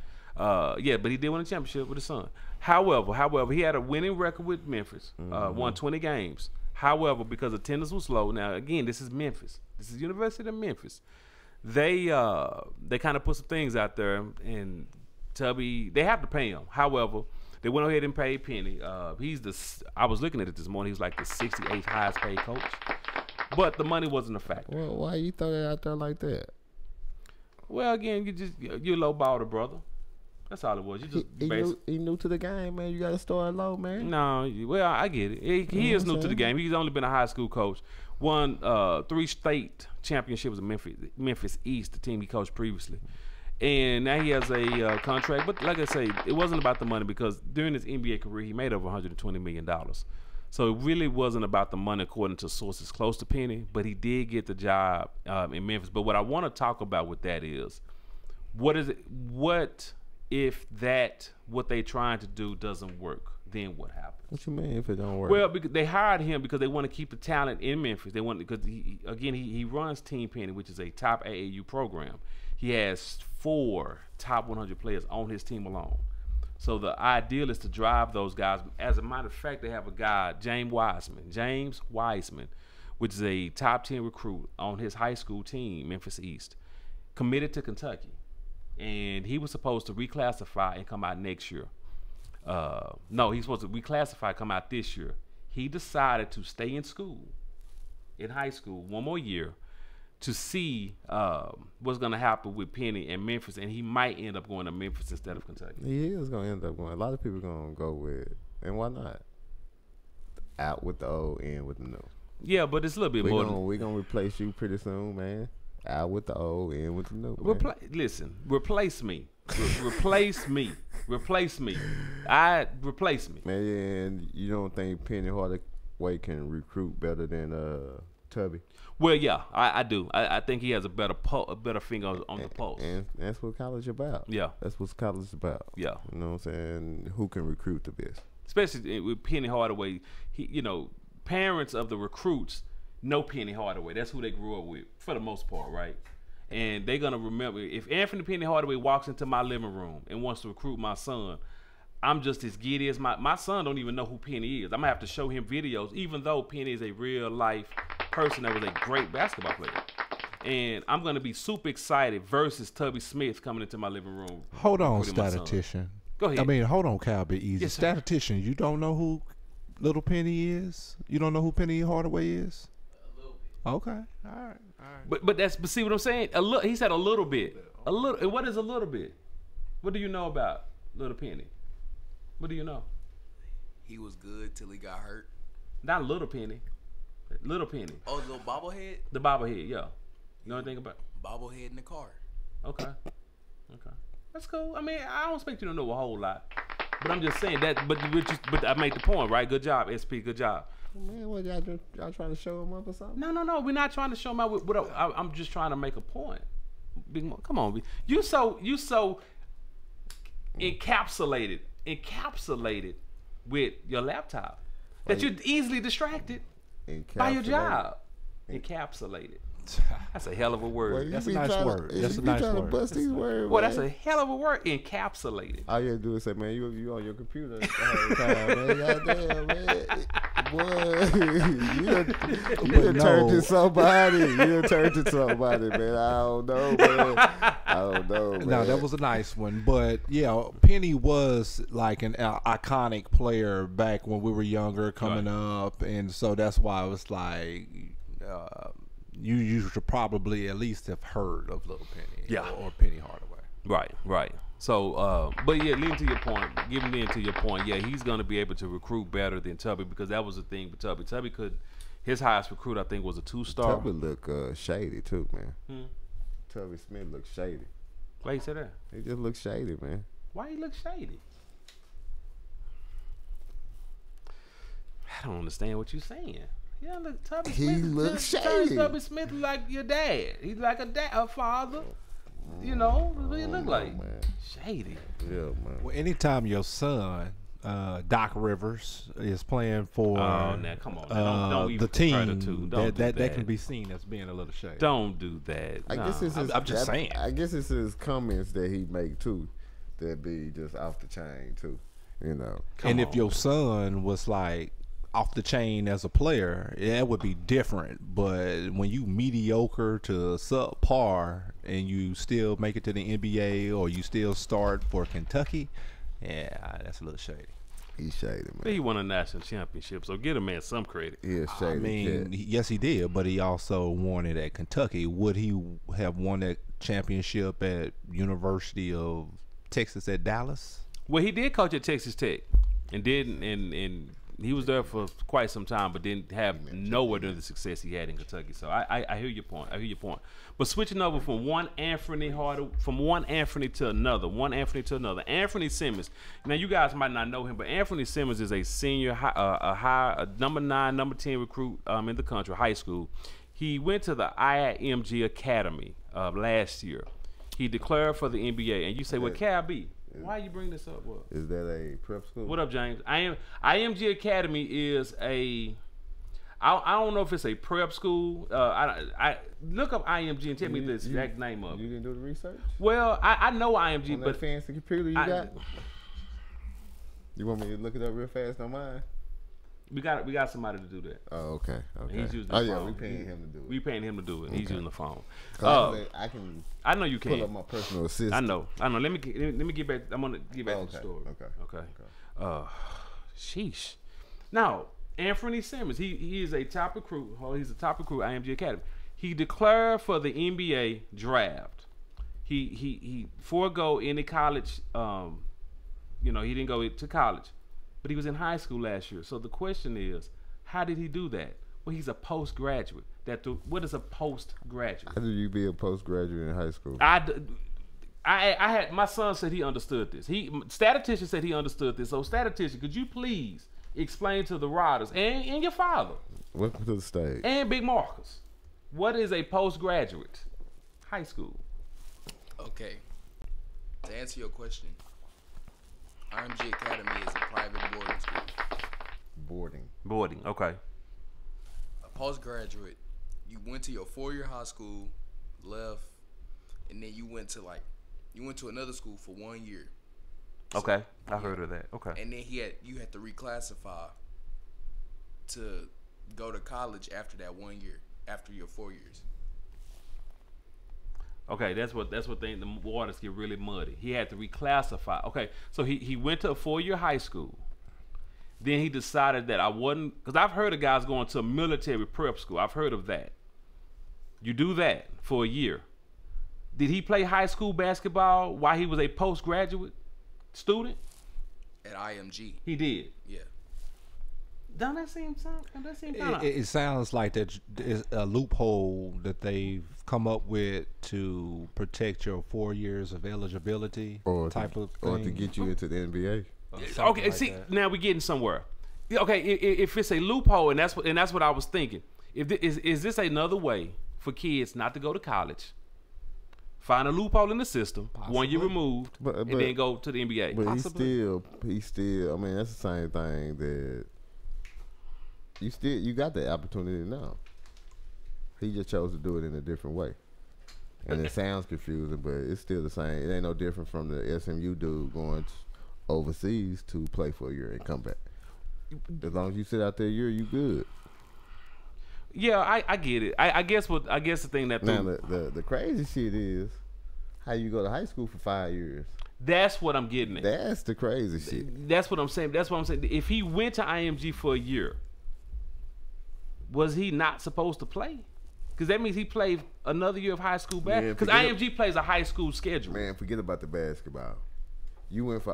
But he did win a championship with his son. However, he had a winning record with Memphis. Won 20 games. However, because attendance was low. Now again, this is Memphis. This is University of Memphis. They kind of put some things out there, and Tubby, they have to pay him. However, they went ahead and paid Penny. I was looking at it this morning. He's like the 68th highest paid coach. But the money wasn't a factor. Well, why you throw that out there like that? Well, again, you lowballed the brother. That's all it was. He new to the game, man. You got to start low, man. No, well, I get it. He is new to the game. He's only been a high school coach. Won 3 state championships in Memphis East, the team he coached previously. And now he has a contract. But like I say, it wasn't about the money because during his NBA career, he made over $120 million. So it really wasn't about the money according to sources close to Penny. But he did get the job in Memphis. But what I want to talk about with that is, what if what they trying to do doesn't work? Then what happens? What you mean if it don't work? Well, because they hired him because they want to keep the talent in Memphis. They want because he runs Team Penny, which is a top AAU program. He has 4 top 100 players on his team alone. So the ideal is to drive those guys. As a matter of fact, they have a guy, James Weisman, which is a top 10 recruit on his high school team, Memphis East, committed to Kentucky. And he was supposed to reclassify and come out next year. No, he's supposed to reclassify, come out this year. He decided to stay in school, in high school, one more year, to see what's going to happen with Penny and Memphis, and he might end up going to Memphis instead of Kentucky. He is going to end up going. A lot of people are going to go with, and why not? Out with the old, in with the new. Yeah, but it's a little bit more. We're going to replace you pretty soon, man. Out with the old, in with the new. Listen, replace me. Replace me. Replace me. Replace me. Man, you don't think Penny Hardaway can recruit better than Tubby? Well, yeah, I do. I think he has a better finger on the pulse. And that's what college is about. Yeah. That's what college is about. Yeah. You know what I'm saying? Who can recruit the best? Especially with Penny Hardaway, parents of the recruits know Penny Hardaway. That's who they grew up with for the most part, right? And they're going to remember, if Anthony Penny Hardaway walks into my living room and wants to recruit my son, I'm just as giddy as my son don't even know who Penny is. I'm going to have to show him videos, even though Penny is a real life person that was a great basketball player. And I'm going to be super excited versus Tubby Smith coming into my living room. Hold on, statistician. Go ahead. I mean, hold on, Cal, be easy. Yes, statistician, you don't know who little Penny is? You don't know who Penny Hardaway is? Okay, all right. But see what I'm saying? He said a little bit. A little. What is a little bit? What do you know about Little Penny? What do you know? He was good till he got hurt. Not Little Penny. Little Penny. Oh, the little bobblehead? The bobblehead, yeah. You know anything about bobblehead in the car? Okay. That's cool. I mean, I don't expect you to know a whole lot, but I'm just saying that. But I made the point, right? Good job, SP. Good job. Man, what y'all trying to show him up or something? No. We're not trying to show him up. I'm just trying to make a point. Come on, you so encapsulated with your laptop that you're easily distracted. By your job. Encapsulated. That's a hell of a word. Well, That's a nice word. That's a nice word. Bust these words, well, that's a hell of a word. Encapsulated. All you have to do is say, man, you on your computer the whole time, man. Goddamn, man. Boy, you done turned to somebody. You done turned to somebody, man. I don't know, man. I don't know, man. No, that was a nice one. But, yeah, Penny was like an iconic player back when we were younger coming up. And so that's why I was like, you should probably at least have heard of Little Penny or Penny Hardaway. Right. So, but yeah, leading to your point, giving in to your point, yeah, he's going to be able to recruit better than Tubby because that was the thing with Tubby. Tubby could, his highest recruit, I think, was a 2-star. Tubby look shady, too, man. Tubby Smith looks shady. Why you say that? He just looks shady, man. Why he look shady? I don't understand what you're saying. Yeah, look, Tubby Smith. He looks shady. Tubby Smith like your dad. He's like a father. You know, what he look like? Man. Shady. Yeah, man. Well, anytime your son, Doc Rivers, is playing for now, come on, don't the team, that can be seen as being a little shady. Don't do that. I guess it's I'm just saying. I guess it's his comments that he make too that be just off the chain too. You know. If your son was like off the chain as a player, that would be different. But when you mediocre to subpar and you still make it to the NBA or you still start for Kentucky, yeah, that's a little shady. He's shady, man. But he won a national championship, so get a man some credit. He is shady. I mean, yes, he did, but he also won it at Kentucky. Would he have won that championship at University of Texas at Dallas? Well, he did coach at Texas Tech, and he was there for quite some time, but didn't have nowhere near the success he had in Kentucky. So I hear your point. But switching over from one Anthony to another, Anthony Simmons. Now you guys might not know him, but Anthony Simmons is a senior, a number 9, number 10 recruit in the country, high school. He went to the IMG Academy last year. He declared for the NBA, and you say, well, Cal B, why you bring this up? What? Is that a prep school? What up, James? IMG Academy is I don't know if it's a prep school. I look up IMG and tell me the exact name of it. You didn't do the research? Well, I know IMG, on but that fancy computer you got? You want me to look it up real fast on mine? We got somebody to do that. Oh, okay. He's using the phone. Yeah, we paying him to do it. We paying him to do it. Okay. He's using the phone. I know you can pull up my personal assistant. I know. Let me get back. I'm gonna get back to the story. Okay. Sheesh. Now, Anthony Simmons, he is a top recruit. He's a top recruit at IMG Academy. He declared for the NBA draft. He forego any college. He didn't go to college. But he was in high school last year. So the question is, how did he do that? Well, he's a postgraduate. What is a postgraduate? How did you be a postgraduate in high school? I had my son said he understood this. Statistician said he understood this. So statistician, could you please explain to the riders and your father? Welcome to the stage. And Big Marcus, what is a postgraduate high school? Okay. To answer your question, IMG Academy is a private boarding school. Boarding, okay. A postgraduate, you went to your 4-year high school, left, and then you went to another school for 1 year. Okay, I heard of that. Okay. And then you had to reclassify to go to college after that 1 year, after your 4 years. Okay, that's what the waters get really muddy. He had to reclassify. Okay, so he went to a 4-year high school. Then he decided that because I've heard of guys going to a military prep school. I've heard of that. You do that for a year. Did he play high school basketball while he was a postgraduate student? At IMG. He did. Yeah. Doesn't that seem it sounds like there's a loophole that they've come up with to protect your 4 years of eligibility or type of thing. Or to get you into the NBA. Okay, like see, now we're getting somewhere. Okay, if it's a loophole, and that's what I was thinking. Is this another way for kids not to go to college? Find a loophole in the system, possibly. 1 year removed, and then go to the NBA. But he's still. I mean, that's the same thing that you got the opportunity now. He just chose to do it in a different way. And it sounds confusing, but it's still the same. It ain't no different from the SMU dude going overseas to play for a year and come back. As long as you sit out there a year, you good. Yeah, I get it. I guess the thing that now the crazy shit is how you go to high school for 5 years. That's what I'm getting at. That's the crazy shit. That's what I'm saying. If he went to IMG for a year, was he not supposed to play? Because that means he played another year of high school basketball. Because IMG plays a high school schedule. Man, forget about the basketball. You went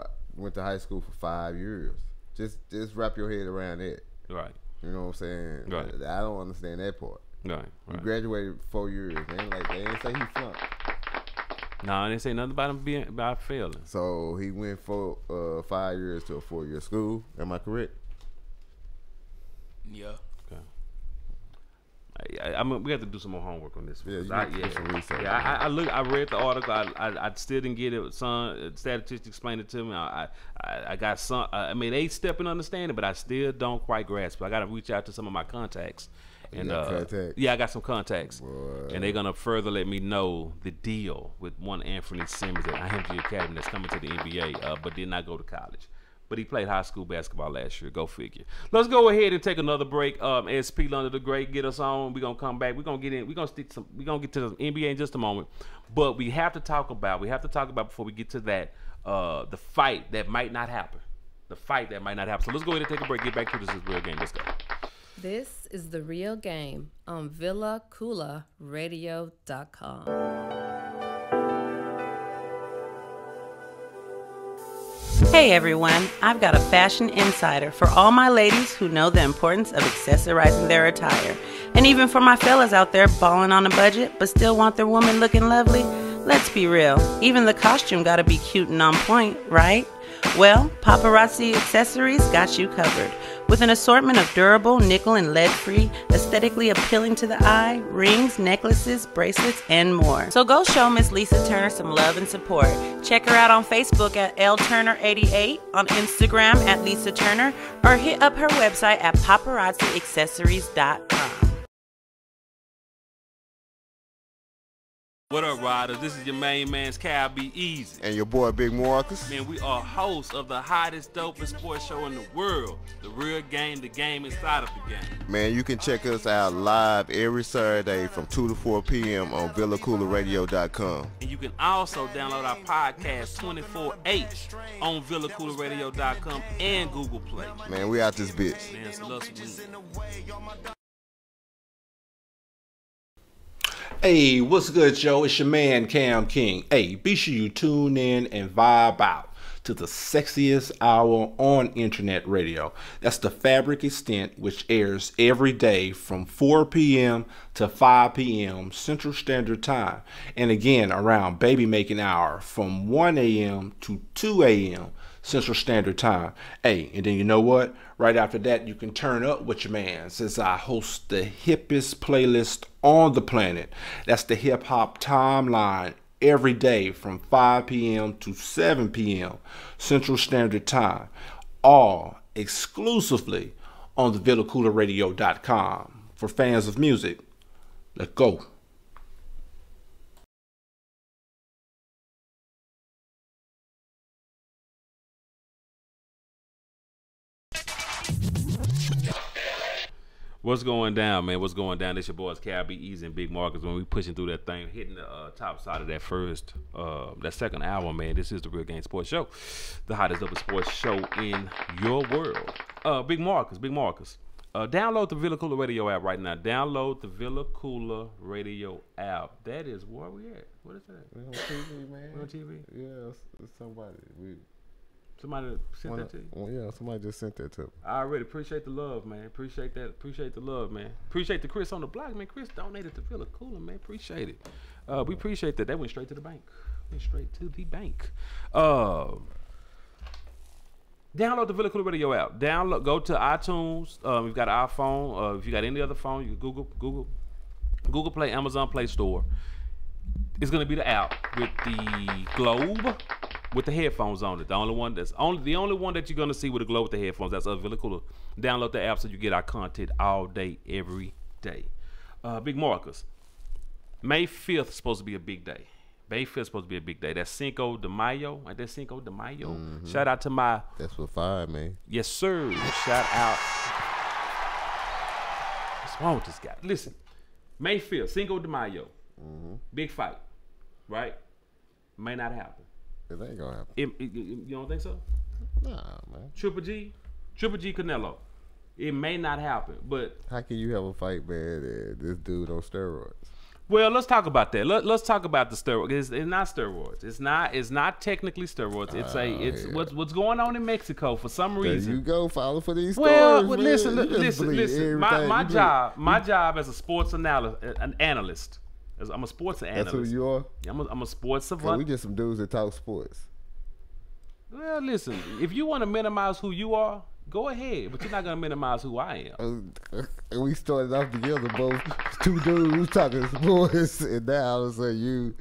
to high school for 5 years. Just wrap your head around that. Right. You know what I'm saying? Right. I don't understand that part. Right. You graduated 4 years, man. Like they didn't say he flunked. No, they didn't say nothing about him about failing. So he went for 5 years to a 4-year school. Am I correct? Yeah. I mean, we have to do some more homework on this. Yeah, you have to do some research. Yeah, I read the article. I still didn't get it. Some statisticians explained it to me. I got some. I mean, they step in understanding, but I still don't quite grasp it. I got to reach out to some of my contacts. And yeah, I got some contacts, boy. And they're gonna further let me know the deal with one Anthony Simmons at IMG Academy that's coming to the NBA, but did not go to college. But he played high school basketball last year. Go figure. Let's go ahead and take another break. SP London the Great, get us on. We're gonna come back. We're gonna get in. We're gonna get to the NBA in just a moment. But we have to talk about before we get to that the fight that might not happen. The fight that might not happen. So let's go ahead and take a break. Get back to this real game. Let's go. This is The Real Game on VillaCoolaRadio.com. Hey everyone, I've got a fashion insider for all my ladies who know the importance of accessorizing their attire. And even for my fellas out there balling on a budget but still want their woman looking lovely. Let's be real, even the costume gotta be cute and on point, right? Well, Paparazzi Accessories got you covered. With an assortment of durable, nickel and lead-free, aesthetically appealing to the eye, rings, necklaces, bracelets, and more. So go show Miss Lisa Turner some love and support. Check her out on Facebook at LTurner88, on Instagram at Lisa Turner, or hit up her website at paparazziaccessories.com. What up, riders? This is your main man's Cal Be Easy. And your boy, Big Marcus. Man, we are hosts of the hottest, dopest sports show in the world. The Real Game, the game inside of the game. Man, you can check us out live every Saturday from 2 to 4 p.m. on VillaCoolaRadio.com. And you can also download our podcast 24/8 on VillaCoolaRadio.com and Google Play. Man, we out this bitch. Man, it's Hey, what's good, Joe? It's your man, Cam King. Hey, be sure you tune in and vibe out to the sexiest hour on internet radio. That's the Fabric Extent, which airs every day from 4 p.m. to 5 p.m. Central Standard Time. And again, around baby making hour from 1 a.m. to 2 a.m. Central Standard Time. Hey, and then you know what? Right after that, you can turn up with your man, since I host the hippest playlist on the planet. That's the Hip Hop Timeline, every day from 5 p.m. to 7 p.m. Central Standard Time. All exclusively on the VillaCoolaRadio.com. For fans of music, let's go. What's going down, man? What's going down? It's your boys, Cal Be Easy and Big Marcus. When we pushing through that thing, hitting the top side of that that second hour, man. This is the Real Game Sports Show, the hottest double sports show in your world. Big Marcus. Download the Villa Coola Radio app right now. Download the Villa Coola Radio app. That is where we at. What is that? We're on TV, man. We're on TV? Yeah, it's somebody. Somebody sent that to you? Well, yeah, somebody just sent that to me. I already appreciate the love, man. Appreciate that. Appreciate the love, man. Appreciate the Chris on the block, man. Chris donated to Villa Coola, man. Appreciate it. We appreciate that. That went straight to the bank. Download the Villa Coola Radio app. Go to iTunes. We've got an iPhone. If you got any other phone, you can Google Play, Amazon Play Store. It's gonna be the app with the globe with the headphones on it. The only one that you're gonna see with a glow with the headphones. That's Villa Koola. Download the app so you get our content all day, every day. Big Marcus. May 5th is supposed to be a big day. May 5th is supposed to be a big day. That's Cinco de Mayo. Ain't that Cinco de Mayo? Mm-hmm. Shout out to my. That's what 5, man. Yes, sir. Shout out. What's wrong with this guy? Listen, May 5th, Cinco de Mayo. Mm-hmm. Big fight, right? May not happen. It ain't gonna happen. You don't think so? Nah, man. Triple G Canelo. It may not happen, but how can you have a fight, man, and this dude on steroids? Well, let's talk about that. Let's talk about the steroids. It's not steroids. It's not technically steroids. It's what's going on in Mexico for some reason. There you go, follow for these stories. Well, listen. My job as a sports analyst. I'm a sports analyst. That's who you are? I'm a sports savant. Okay, we get some dudes that talk sports. Well, listen, if you want to minimize who you are, go ahead, but you're not gonna minimize who I am. And we started off together, both two dudes talking sports, and now all of a sudden you.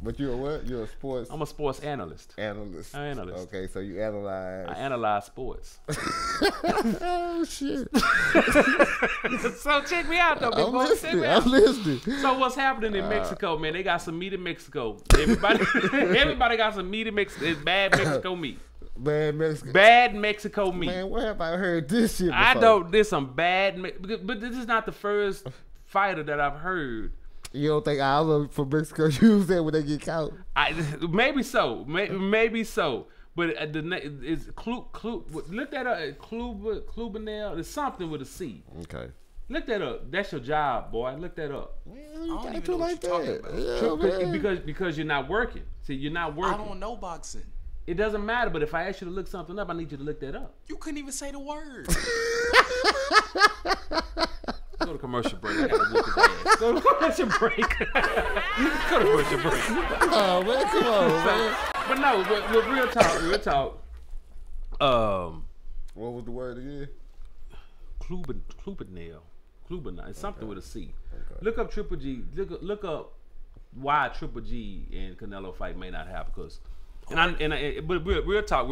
But you're what? You're a sports. I'm a sports analyst. Analyst. Analyst. Okay, so you analyze. I analyze sports. Oh shit! So check me out though, big boy. I'm listening. So what's happening in Mexico, man? They got some meat in Mexico. Everybody got some meat in Mexico. It's bad Mexico meat. Bad Mexico meat. Man, where have I heard this shit before? There's some bad, but this is not the first fighter that I've heard. You don't think all from Mexico use that when they get caught? Maybe so. Maybe so. But it's look that up. Klubanel. It's something with a C. Okay. Look that up. That's your job, boy. Look that up. Man, you can't do like that. Yeah, because you're not working. See, you're not working. I don't know boxing. It doesn't matter, but if I ask you to look something up, I need you to look that up. You couldn't even say the word. Go to commercial break. I gotta whoop his ass. Go to commercial break. Go to commercial break. Oh man, come on, man. But no, but real talk. What was the word again? Klubanel. It's something with a C. Okay. Look up Triple G. Look up why Triple G and Canelo fight may not happen, because. But real talk.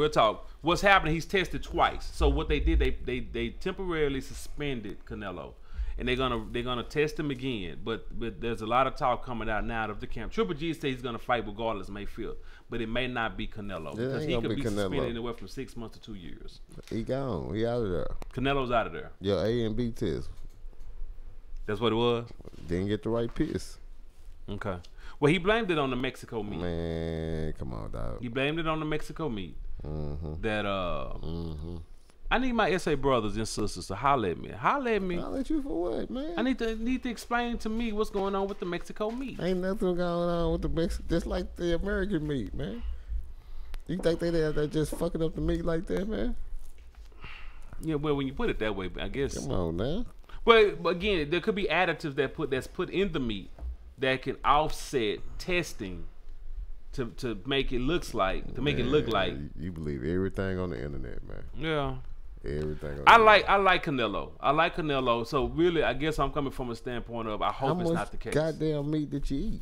What's happening? He's tested twice. So what they did, they temporarily suspended Canelo, and they're gonna test him again. But there's a lot of talk coming out now of the camp. Triple G says he's gonna fight regardless May 5th, but it may not be Canelo because he could be suspended anywhere from 6 months to 2 years. He gone. He out of there. Canelo's out of there. Your A and B test. That's what it was. Didn't get the right piss. Okay. Well, he blamed it on the Mexico meat. Man, come on, dog. He blamed it on the Mexico meat. Mm-hmm. That I need my SA brothers and sisters to holler at me. Holler at you for what, man? I need to explain to me what's going on with the Mexico meat. Ain't nothing going on with the Mexico, just like the American meat, man. You think they're just fucking up the meat like that, man? Yeah, well, when you put it that way, I guess. Come on now. But again, there could be additives that's put in the meat that can offset testing to make it look like you believe everything on the internet, man. Yeah. Everything. I like Canelo. I like Canelo. So really, I guess I'm coming from a standpoint of I hope it's not the case. Goddamn meat that you eat.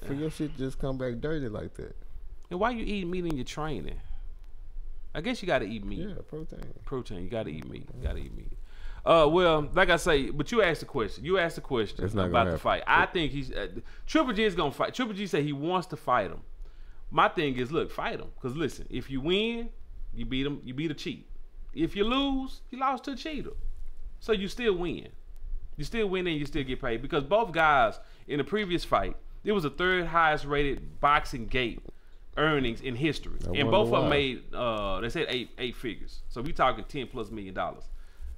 For your shit just come back dirty like that. And why you eat meat in your training? I guess you got to eat meat. Yeah, protein. Protein. You got to eat meat. Well, like I say, but you asked the question. About the fight. I think he's Triple G is gonna fight. Triple G said he wants to fight him. My thing is, look, fight him. Cause listen, if you win, you beat him. You beat a cheat. If you lose, you lost to a cheater. So you still win. You still win and you still get paid. Because both guys in the previous fight, it was the third highest rated boxing gate earnings in history, and both of them made they said eight figures. So we talking $10+ million.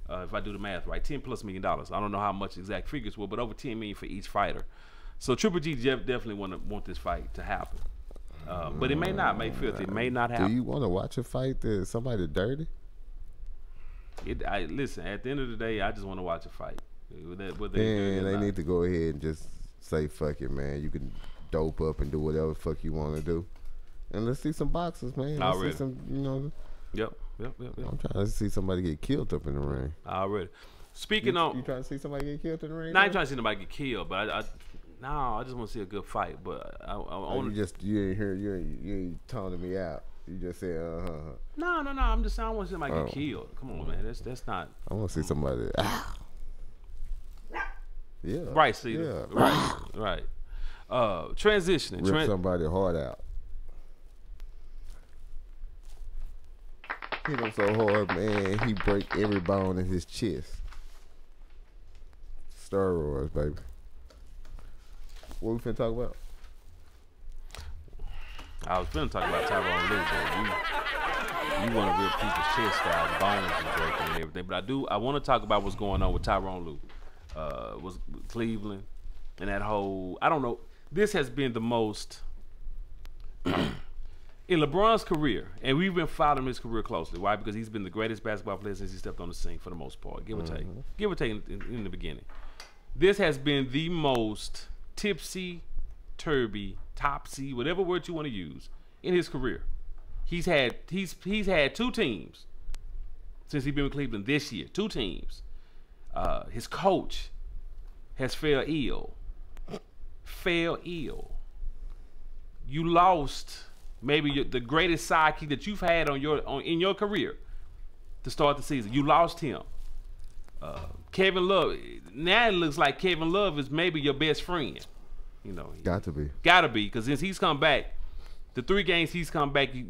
If I do the math right, $10+ million. I don't know how much exact figures were, but over $10 million for each fighter. So Triple G definitely want this fight to happen, but it may not. May 5th, it may not happen. Do you want to watch a fight that somebody dirty? Listen. At the end of the day, I just want to watch a fight. They need to go ahead and just say fuck it, man. You can dope up and do whatever the fuck you want to do, and let's see some boxers, man. Let's see some, Yep. I'm trying to see somebody get killed up in the ring. Already. Speaking on, you trying to see somebody get killed in the ring? No, I ain't trying to see nobody get killed, but No, I just want to see a good fight. But I you ain't hear you ain't toning me out. You just said No. I'm just saying I want to see somebody get killed. Come on, man. That's not. I want to see somebody. Yeah. Right, Cedar. Yeah. Right. Transitioning. Rip somebody's heart out. Hit him so hard, man. He break every bone in his chest. Steroids, baby. What we finna talk about? I was finna talk about Tyronn Lue, but you want to rip people's chest out, bones and breaking and everything. But I want to talk about what's going on with Tyronn Lue. Was Cleveland and that whole, I don't know, this has been the most in LeBron's career, and we've been following his career closely. Why? Because he's been the greatest basketball player since he stepped on the scene for the most part, give or take in the beginning. This has been the most tipsy-turvy, topsy, whatever word you want to use, in his career. He's had 2 teams since he's been with Cleveland this year. 2 teams. His coach has fell ill. You lost maybe the greatest sidekick that you've had in your career to start the season. You lost him. Kevin Love. Now it looks like Kevin Love is maybe your best friend. You know, got to be, because since he's come back, the 3 games he's come back, you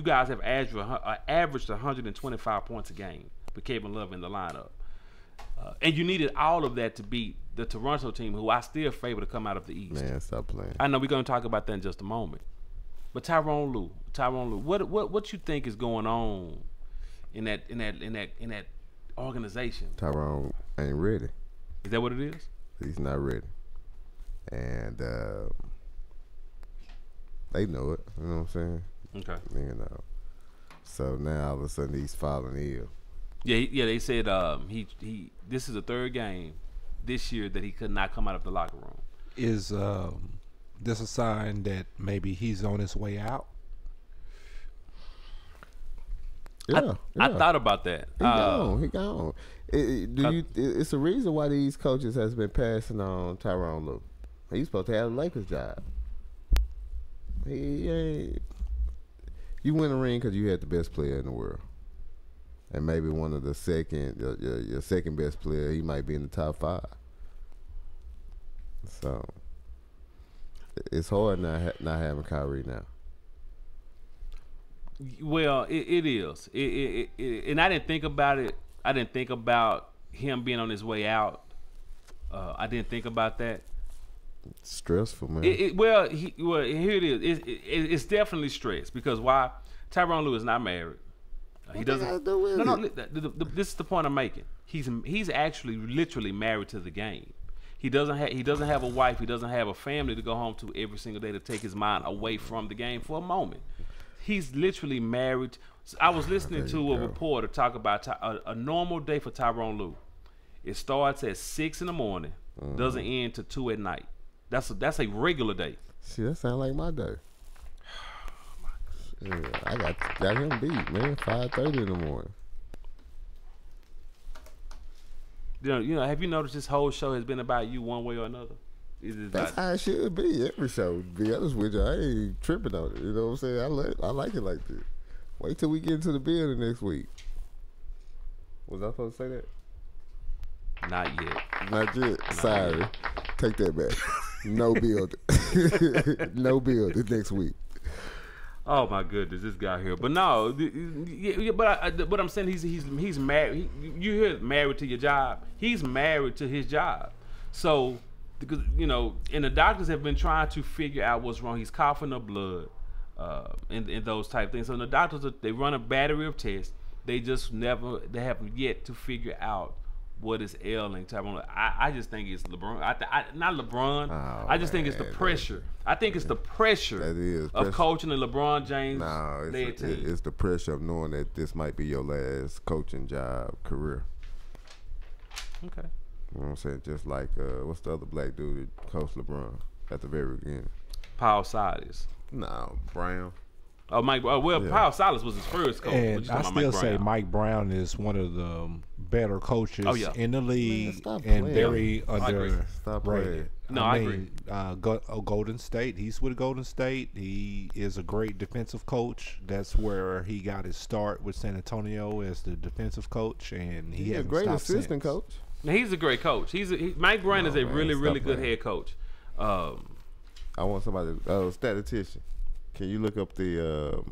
guys have averaged 125 points a game with Kevin Love in the lineup. And you needed all of that to beat the Toronto team, who I still favor to come out of the East. Man, stop playing. I know we're going to talk about that in just a moment. But Tyronn Lue, what you think is going on in that organization? Tyronn ain't ready. Is that what it is? He's not ready, and they know it. You know what I'm saying? Okay. You know, so now all of a sudden he's falling ill. Yeah. They said he this is the 3rd game this year that he could not come out of the locker room. Is this a sign that maybe he's on his way out? Yeah, I thought about that. He gone. It's a reason why these coaches has been passing on Tyronn Lue. He's supposed to have the Lakers job. He ain't. You win a ring because you had the best player in the world, and maybe one of the your second best player. He might be in the top 5. So it's hard not having Kyrie now. Well, it is. And I didn't think about it. I didn't think about him being on his way out. I didn't think about that. It's stressful, man. Well, here it is. It's definitely stress because why? Tyronn Lue is not married. He doesn't. This is the point I'm making. He's actually literally married to the game. He doesn't have a wife. He doesn't have a family to go home to every single day to take his mind away from the game for a moment. He's literally married. I was listening to a reporter talk about a normal day for Tyronn Lue. It starts at 6 in the morning, doesn't end to 2 at night. That's a regular day. See, that sounds like my day. Yeah, I got him beat, man. 5:30 in the morning. You know. Have you noticed this whole show has been about you one way or another? That's how it should be. Every show. To be honest with you, I ain't tripping on it. You know what I'm saying? I like it like this. Wait till we get into the building next week. Was I supposed to say that? Not yet. Not yet. Sorry. Take that back. No building. No building next week. Oh my goodness, this guy here. But no, but I'm saying he's married. You hear married to your job. He's married to his job. So because and the doctors have been trying to figure out what's wrong. He's coughing up blood, and those type things. So the doctors they run a battery of tests. They haven't yet to figure out what is ailing Tyronn. I just think it's LeBron. Not LeBron. Oh, I just think it's the pressure. I think it's the pressure of coaching the LeBron James. No, it's the pressure of knowing that this might be your last coaching job career. Okay. You know what I'm saying? Just like what's the other black dude that coached LeBron at the very beginning? Paul Sides. No, Brown. Oh, Mike. Well, Paul Silas was his first coach. And I still say Mike Brown is one of the better coaches in the league, and very underrated. No, I agree. Golden State. He's with Golden State. He is a great defensive coach. That's where he got his start with San Antonio as the defensive coach, and he's a great assistant coach. Now, he's a great coach. Mike Brown is a really good head coach. I want somebody, statistician. Can you look up the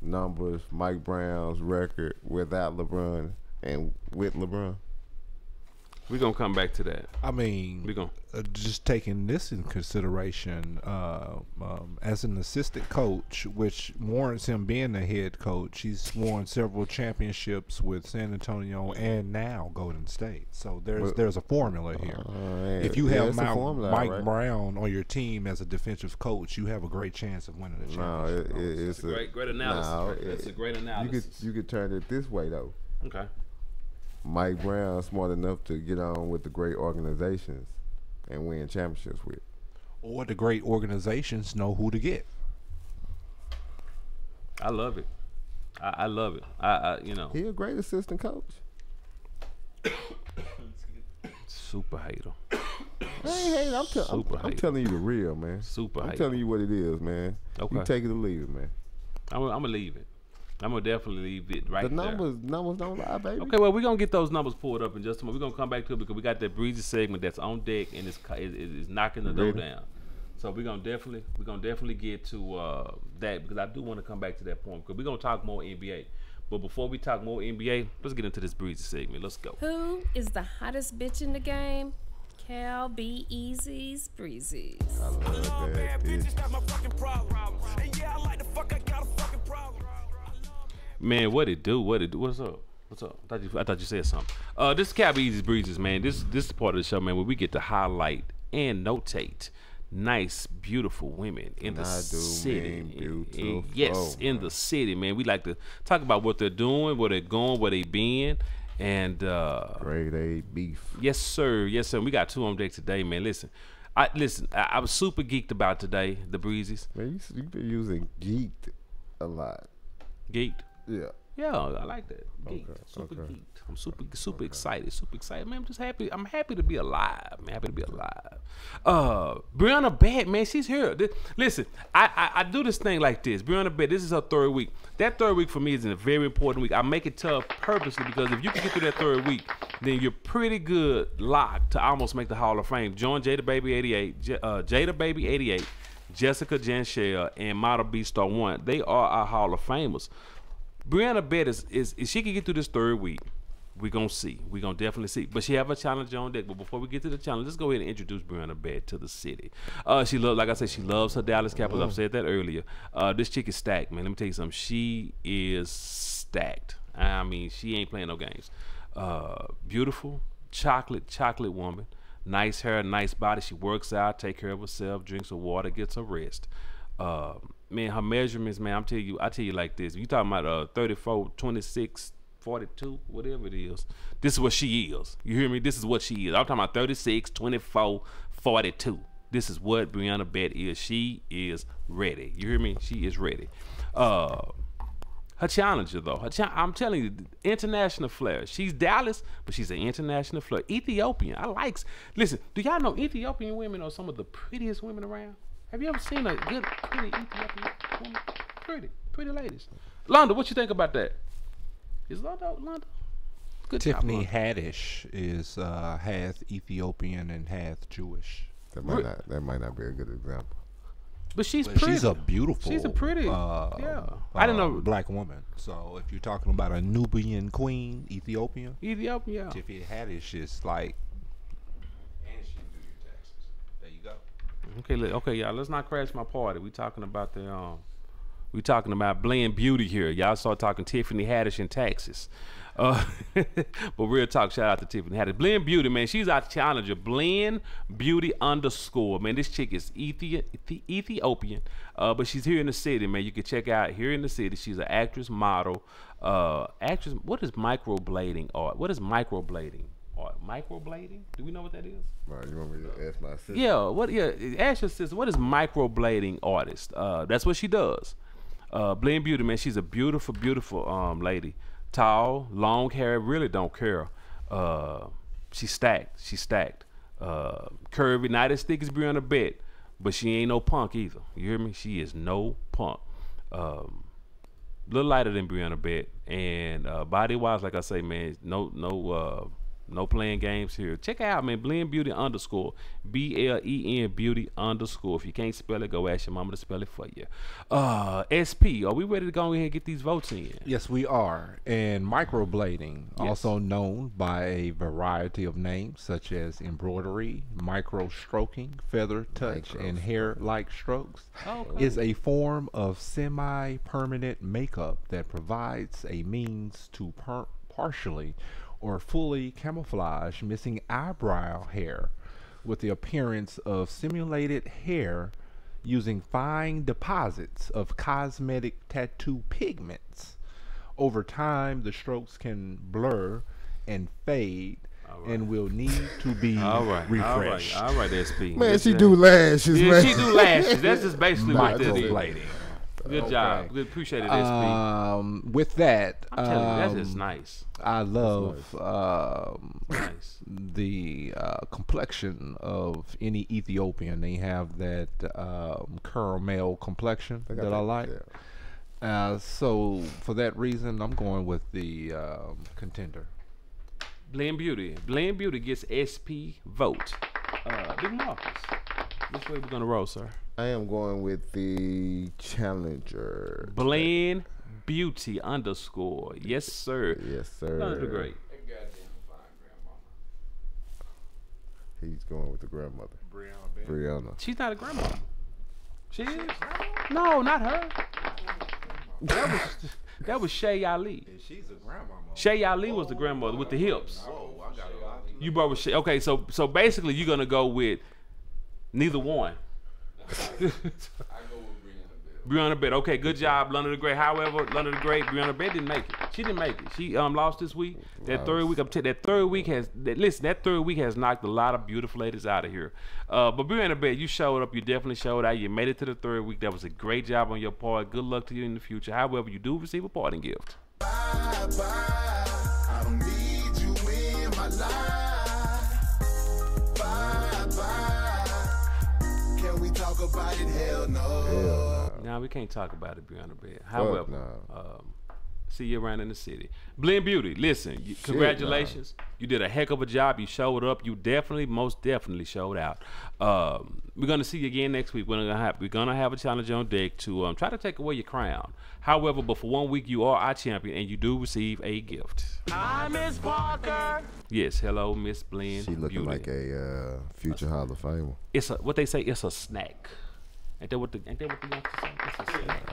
numbers, Mike Brown's record without LeBron and with LeBron? We're going to come back to that. I mean, we're gonna, just taking this in consideration, as an assistant coach, which warrants him being the head coach, he's won several championships with San Antonio and now Golden State. So there's a formula here. If you have Mike Brown on your team as a defensive coach, you have a great chance of winning the championship. It's a great analysis. It's a great analysis. You could turn it this way, though. Okay. Mike Brown smart enough to get on with the great organizations and win championships with. Or the great organizations know who to get. I love it. I love it. You know. He a great assistant coach. Super hater. Hey, I'm telling you the real, man. Super hater. I'm telling you what it is, man. Okay. You take it or leave it, man. I'm gonna leave it. I'm gonna definitely leave it right there. The numbers don't lie, baby. Okay, well, we're gonna get those numbers pulled up in just a moment. We're gonna come back to it because we got that breezy segment that's on deck and it's knocking the door down. So we're gonna definitely get to that because I do want to come back to that point because we're gonna talk more NBA. But before we talk more NBA, let's get into this breezy segment. Let's go. Who is the hottest bitch in the game? Cal B. Easy's Breezes. I love bad bitches. That's my fucking problem. And yeah, I like the fuck. I got a fucking problem. Man, what it do? What's up? I thought you said something. This is Cal B. Easy's Breezes, man. This is the part of the show, man, where we get to highlight and notate nice, beautiful women in the city. In the city, man. We like to talk about what they're doing, where they're going, where they been. And grade A beef. Yes, sir. Yes, sir. We got two on deck today, man. Listen, I was super geeked about today, the Breezes. Man, you've been using geeked a lot. Geeked? Yeah. Yeah, I like that. Geeked. Super geeked. I'm super excited. Super excited, man. I'm just happy. I'm happy to be alive, man. Happy to be alive. Brianna Bett, man, she's here. Listen, I do this thing like this. Brianna Bett, this is her third week. That third week for me is a very important week. I make it tough purposely because if you can get through that third week, then you're pretty good locked to almost make the Hall of Fame. Join Jada Baby 88, Jessica Janshell, and Model B Star 1. They are our Hall of Famers. Brianna Bett is if she can get through this third week, we're going to see. We're going to definitely see. But she have a challenge on deck. But before we get to the challenge, let's go ahead and introduce Brianna Bett to the city. She loves, like I said, she loves her Dallas Capitals. I've said that earlier. This chick is stacked, man. Let me tell you something. She is stacked. I mean, she ain't playing no games. Beautiful, chocolate woman. Nice hair, nice body. She works out, take care of herself, drinks her water, gets her rest. Man, her measurements, man, I tell you like this. You talking about 34, 26, 42, whatever it is. This is what she is. You hear me? This is what she is. I'm talking about 36, 24, 42. This is what Brianna Bett is. She is ready. You hear me? She is ready. Her challenger, though. I'm telling you, international flair. She's Dallas, but she's an international flair. Ethiopian. Listen, do y'all know Ethiopian women are some of the prettiest women around? Have you ever seen a good, pretty Ethiopian woman? Pretty ladies. Londa, what you think about that? Is Londa? Good Tiffany job, Haddish is half Ethiopian and half Jewish. That might not be a good example. But she's pretty. She's a beautiful. She's a pretty. Yeah. I didn't know. Black woman. So if you're talking about a Nubian queen, Ethiopian. Yeah. Tiffany Haddish is like. And she do your taxes. There you go. Okay, y'all. Let's not crash my party. We talking about blend beauty here. Y'all start talking Tiffany Haddish and taxes. But real talk, shout out to Tiffany Haddish. Blend Beauty, man, she's our challenger. Blend Beauty _. Man, this chick is Ethiopian, but she's here in the city, man. You can check out here in the city. She's an actress, model, actress. What is microblading art? What is microblading art? Microblading? Do we know what that is? Right, you want me to ask my sister? Yeah, ask your sister. What is microblading artist? That's what she does. Blend Beauty, man, she's a beautiful, beautiful lady. Tall, long hair, really don't care. She's stacked. Curvy, not as thick as Brianna Bet, but she ain't no punk either. You hear me? She is no punk. Little lighter than Brianna Bet, and body wise, like I say, man, no playing games here. Check out, man, Blend Beauty _ BLEN Beauty _ If you can't spell it, go ask your mama to spell it for you. SP, are we ready to go ahead and get these votes in? Yes, we are. And microblading, also known by a variety of names such as embroidery, micro stroking, feather touch, and hair-like strokes, is a form of semi-permanent makeup that provides a means to partially or fully camouflage missing eyebrow hair with the appearance of simulated hair using fine deposits of cosmetic tattoo pigments. Over time, the strokes can blur and fade and will need to be refreshed. All right, SP. Man, she do lashes, man. She do lashes. That's just basically what this is. Microblading. Good job. Good, appreciate it, SP. With that, I'm telling you, that's just nice. I love the complexion of any Ethiopian. They have that caramel complexion that I like. So for that reason, I'm going with the contender. Blend Beauty. Blend Beauty gets SP vote. Big Marcus, which way we gonna roll, sir? I am going with the challenger. Blend Beauty _ Yes, sir. Yes, sir. None of the great. He's going with the grandmother. Brianna. She's not a grandmother. She is? No, not her. That was Shay Ali. Yeah, she's a grandmama. Shay Ali was the grandmother with the hips. Oh, I got a lot. You brought with Shay. Okay, so basically you're gonna go with neither one. I go with Brianna Bet. Okay, good job, London the Great. However, London the Great, Brianna Bet didn't make it. She didn't make it. She lost this week. That third week, that third week has knocked a lot of beautiful ladies out of here. But Brianna Bet, you showed up. You definitely showed out. You made it to the third week. That was a great job on your part. Good luck to you in the future. However, you do receive a parting gift. Bye, bye. I don't need you in my life. Bye, bye. Can we talk about it? Hell no. Nah, we can't talk about it, Brianna Bet. However, see you around in the city. Blend Beauty, listen, congratulations. You did a heck of a job. You showed up. You definitely, most definitely showed out. We're going to see you again next week. We're gonna have a challenge on deck to try to take away your crown. However, but for 1 week, you are our champion, and you do receive a gift. Hi, Miss Parker. Yes, hello, Miss Blend She looking Beauty. like a future Hall of Famer. It's what they say. It's a snack. Ain't that what the youngsters say? It's a snack.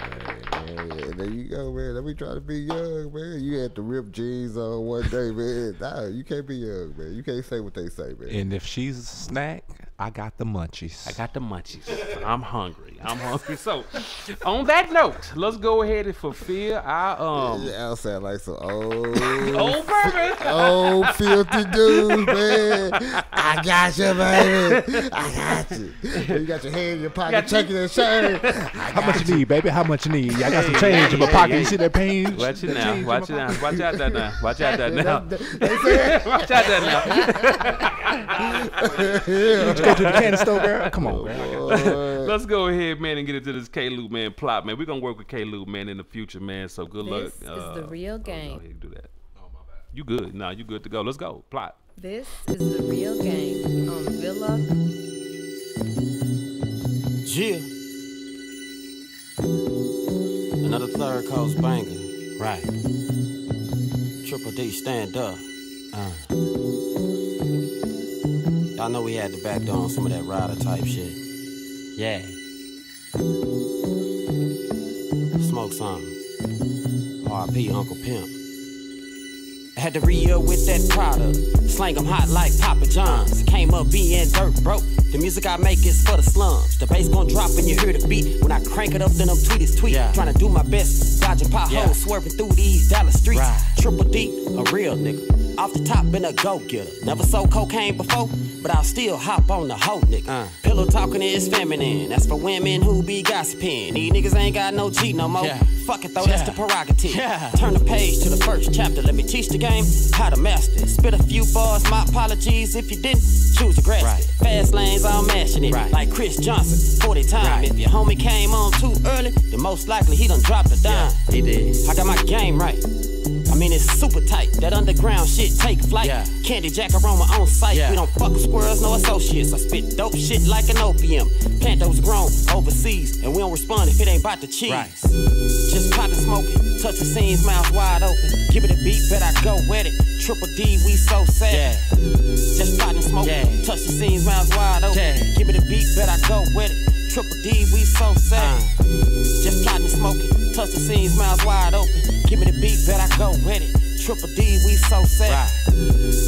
Hey, there you go, man. Let me try to be young, man. You had to rip jeans on one day, man. Nah, you can't be young, man. You can't say what they say, man. And if she's a snack, I got the munchies. I'm hungry. So, on that note, let's go ahead and fulfill our Y'all sound like some old bourbon. old filthy dudes, man. I got you, baby. I got you. You got your hand in your pocket, checking and shirt. How much you need, baby? How much you need? I got some change in my pocket. You see that page? Watch it now. Watch it now. Watch out that now. Watch out that now. They said, Watch out that now. Did you go to the candy store, girl? Come on, man. Let's go ahead, man, and get into this K-Lou, man, plot, man. We're going to work with K-Lou, man, in the future, man, so good luck. This is the real game. Oh, no, you can do that. Oh, my bad. You good. No, you good to go. Let's go. Plot. This is the real game on Villa. Yeah. Another third coast banger. Right. Triple D, stand up. Y'all know we had to back down some of that rider type shit. Yeah. Smoke something. R.I.P. Uncle Pimp. I had to re-up with that product. Slang 'em hot like Papa John's. Came up being dirt broke. The music I make is for the slums. The bass gon' drop and you hear the beat. When I crank it up, then I'm tweet. Trying to do my best. Dodging potholes, swerving through these Dallas streets. Triple D, a real nigga. Off the top, been a go-getter. Never sold cocaine before, but I'll still hop on the hoe nigga. Pillow talking is feminine. That's for women who be gossiping. These niggas ain't got no cheat no more. Fuck it though, that's the prerogative. Turn the page to the first chapter. Let me teach the game how to master it. Spit a few bars, my apologies if you didn't choose to grasp it. Fast lanes, I'm mashing it like Chris Johnson, 40 times. If your homie came on too early, then most likely he done dropped a dime. He did. I got my game right. I mean, it's super tight. That underground shit take flight. Candy Jack aroma on site. We don't fuck with squirrels, no associates. I spit dope shit like an opium. Plant those grown overseas, and we don't respond if it ain't about the cheese. Just pop and smoke it. Touch the scenes, mouth wide open. Give it a beat, bet I go wet it. Triple D, we so sad. Just pop and smoke it. Touch the scenes, mouth wide open. Give it a beat, bet I go wet it. Triple D, we so sad. Just pop and smoke it. Touch the scenes, mouth wide open. Give me the beat, bet I go with it. Triple D, we so sad.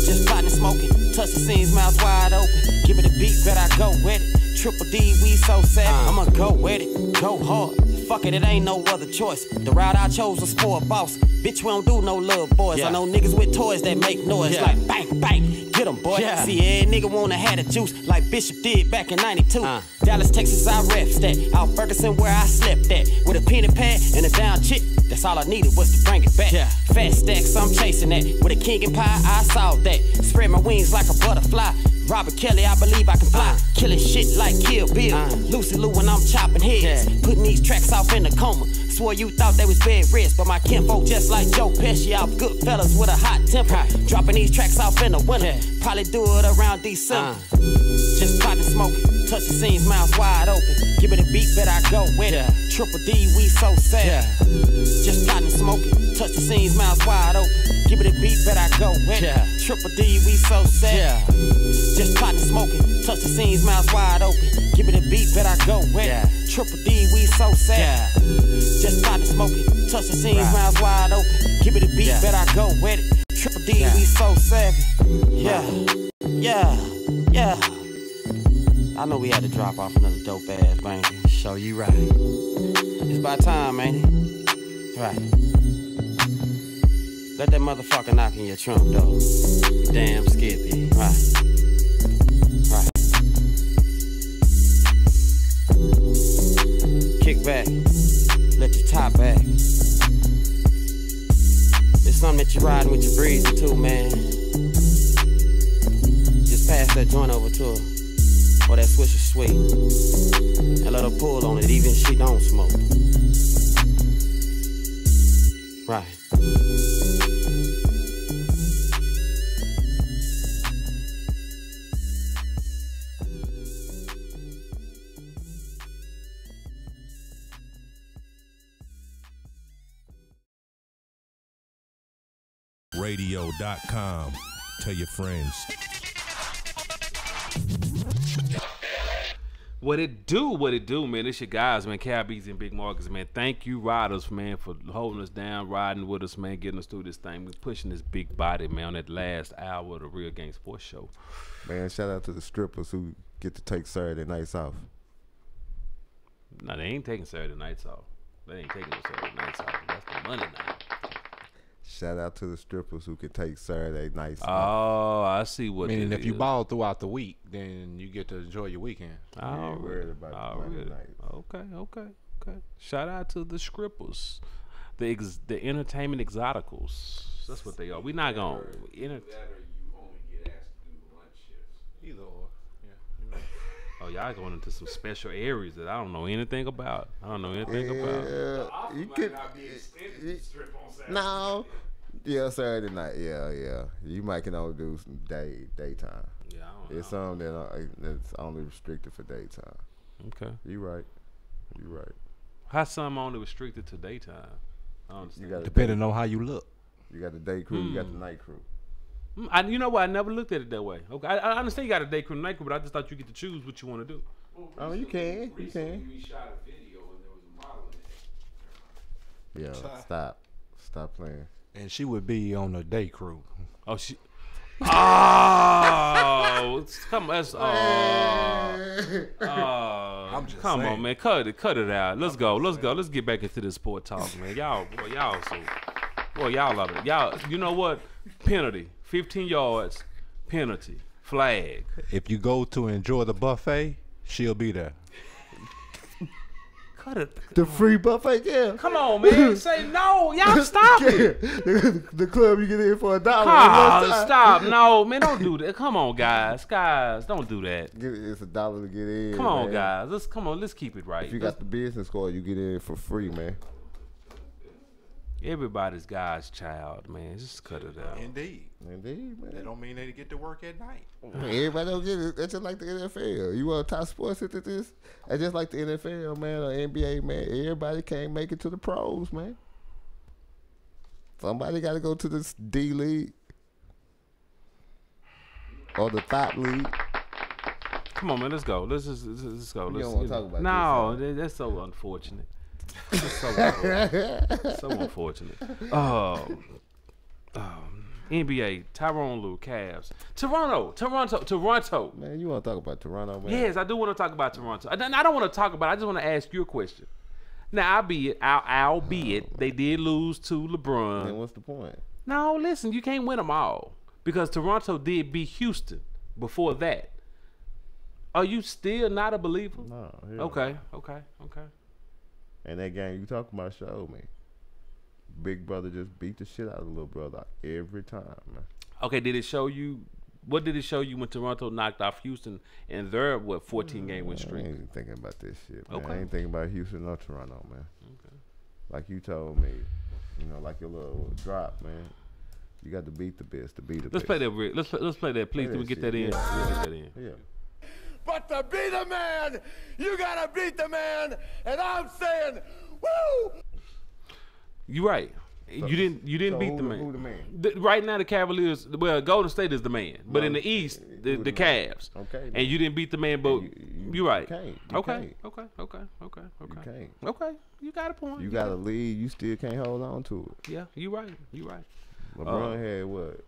Just plotting and smoking. Touch the scenes, mouth wide open. Give me the beat, bet I go with it. Triple D, we so sad. I'ma go with it, go hard. Fuck it, it ain't no other choice. The route I chose was for a boss. Bitch, we don't do no little boys. I know niggas with toys that make noise like bang, bang. Get 'em, boy. See, every nigga wanna have the juice like Bishop did back in 92. Dallas, Texas, I reps that. Out Ferguson, where I slept at. With a penny pad and a down chick. That's all I needed was to bring it back. Fat stacks, I'm chasing that. With a king and pie, I saw that. Spread my wings like a butterfly. Robert Kelly, I believe I can fly. Killing shit like Kill Bill. Lucy Lou when I'm chopping heads. Putting these tracks off in the coma. Swore you thought they was bed rest, but my kinfolk just like Joe Pesci off Goodfellas with a hot temper. Dropping these tracks off in the winter. Probably do it around December. Just pot and smoke it. Touch the scenes, mouth wide open. Give me the beat, bet I go with it. Triple D, we so sad. Just pot and smoke it. Touch the scenes, mouth wide open. Give me the beat, bet I go with it. Triple D, we so sad. Just pot and smoke it. Touch the scenes, mouth wide open. Give me the beat, bet I go with it. Triple D, we so sad. Just pot and smoke it. Touch the scenes, mouth wide open. Give me the beat, bet I go with it. Triple D, we so savvy. Yeah. I know we had to drop off another dope ass banger. Show you right. It's about time, ain't it? Right. Let that motherfucker knock in your trunk door. Damn Skippy. Right. Kick back. Let your top back. There's something that you're riding with your breezy too, man. Just pass that joint over to her. Or that Swisher Sweet. And let her pull on it even if she don't smoke. Right. Radio.com. Tell your friends. What it do, man. It's your guys, man. Cabbies and Big Marcus, man. Thank you, riders, man, for holding us down, riding with us, man, getting us through this thing. We're pushing this big body, man, on that last hour of the Real Game Sports Show. Man, shout out to the strippers who get to take Saturday nights off. No, they ain't taking Saturday nights off. They ain't taking no Saturday nights off. That's the money now. Shout out to the strippers who can take Saturday nights off. Oh, I see what Meaning if you ball throughout the week, then you get to enjoy your weekend. Oh, ain't worried about Monday night. Okay. Shout out to the strippers. The entertainment exoticals. That's what they are. We're not going to You only get asked to do lunch shifts. Either or. Yeah. Oh, y'all going into some special areas that I don't know anything about. You could not be extended strip on Saturday. No. Yeah, Saturday night. Yeah. You might can only do some daytime. Yeah, I don't know. It's something that's only restricted for daytime. Okay. You right. How some only restricted to daytime? I understand. Depending on how you look. You got the day crew, you got the night crew. You know what? I never looked at it that way. Okay, I understand you got a day crew and night crew, but I just thought you get to choose what you want to do. Oh, you can. We shot a video and there was a model in it. Yeah, stop playing. And she would be on the day crew. Oh, Oh, come on, come on, man, cut it out. Let's go. Let's get back into this sport talk, man. Y'all love it. Y'all, you know what? Penalty, 15 yards, penalty. Flag. If you go to enjoy the buffet, she'll be there. Cut it. The free buffet, yeah. Come on, man. Say no. Y'all stop it. The club you get in for $1. Stop. No, man, don't do that. Come on, guys. Guys, don't do that. It's $1 to get in. Come on, man. guys. Let's keep it right. If you got the business card, you get in for free, man. Everybody's God's child, man. Just cut it out. Indeed, man. That don't mean they get to work at night. Everybody don't get it. That's just like the NFL. You want to talk sports into this? That's just like the NFL, man, or NBA, man. Everybody can't make it to the pros, man. Somebody got to go to this D League or the top league. Come on, man. Let's go. Let's go. You don't want to talk about this. No, that's so unfortunate. So unfortunate. NBA, Tyronn Lue, Cavs, Toronto. Man, you want to talk about Toronto, man? Yes, I do want to talk about Toronto. I don't want to talk about it. I just want to ask you a question. Now, albeit they did lose to LeBron. Then what's the point? No, listen, you can't win them all because Toronto did beat Houston before that. Are you still not a believer? No. Okay. And that game you talking about showed me. Big brother just beat the shit out of little brother every time, man. Okay, did it show you? What did it show you when Toronto knocked off Houston in their 14-game win streak? I ain't thinking about this shit, man. Okay. I ain't thinking about Houston or Toronto, man. Okay. Like you told me, like your little drop, man. You got to beat the best to beat the Let's best. play that, Rick. Let's play that, please. Can we get that in? Yeah. But to be the man, you gotta beat the man, and I'm saying, woo! You're right. You didn't beat the man. Who the man? Right now, the Cavaliers. Well, Golden State is the man, but in the East, the Cavs. Okay. And you didn't beat the man, but you're right. You Okay. can't. Okay. You got a point. You got to lead. You still can't hold on to it. Yeah, you're right. LeBron had what?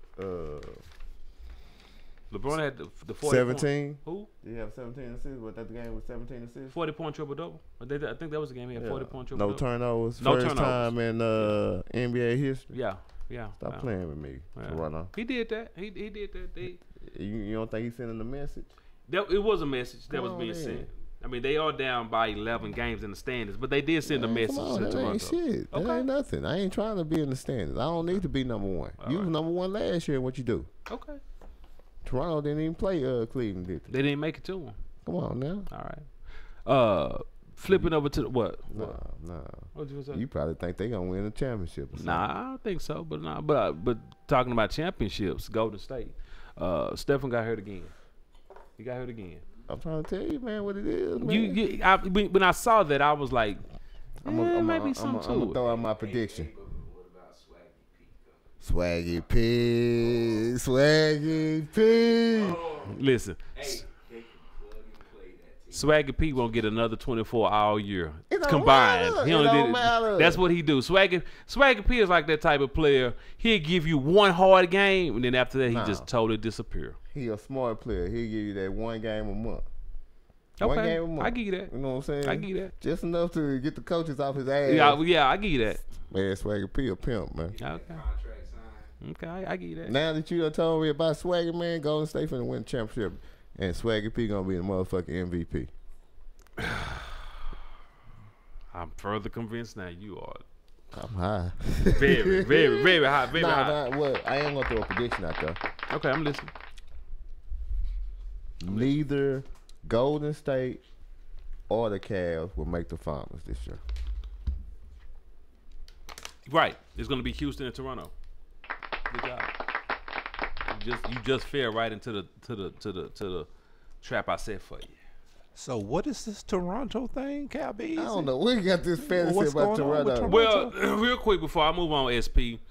LeBron had the 40 17. Who? Did he have 17 assists? Was that the game with 17 assists? 40-point triple-double. I think that was the game he had 40-point triple-double. No turnovers. No First turnovers. time in NBA history. Yeah. Stop playing with me, Toronto. He did that. He did that. You don't think he's sending a message? It was a message that was being sent. I mean, they are down by 11 games in the standings, but they did send a message to that Toronto. Ain't shit. That ain't nothing. I ain't trying to be in the standings. I don't need to be number one. You was number one last year. What you do? Okay. Toronto didn't even play Cleveland, did they? They didn't make it to him. Come on now. All right. Flipping over to what? Nah. What you say? You probably think they gonna win a championship. Or Nah, I don't think so. But talking about championships, Golden State. Stephen got hurt again. He got hurt again. I'm trying to tell you, man, what it is, man. When I saw that, I was like, I'm gonna throw out my prediction. Swaggy P. Listen, Swaggy P won't get another 24 all year combined. Matter. He only did it. That's what he do. Swaggy P is like that type of player. He'll give you one hard game, and then after that, he just totally disappear. He a smart player. He'll give you that one game a month. Okay. One game a month. I give you that. You know what I'm saying? I give you that. Just enough to get the coaches off his ass. Yeah, I give you that. Man, Swaggy P a pimp, man. Okay, I give you that. Now that you done told me about Swaggy, man, Golden State finna win the championship, and Swaggy P gonna be the motherfucking MVP. I'm further convinced now you are. I'm high. Very, very, very high. Very high. Well, I am gonna throw a prediction out there. Okay, I'm listening. Neither Golden State or the Cavs will make the finals this year. Right. It's gonna be Houston and Toronto. Good job. You just fell right into the trap I set for you. So what is this Toronto thing, Cal B? I don't know. We got this fantasy about Toronto. Well, real quick before I move on, SP,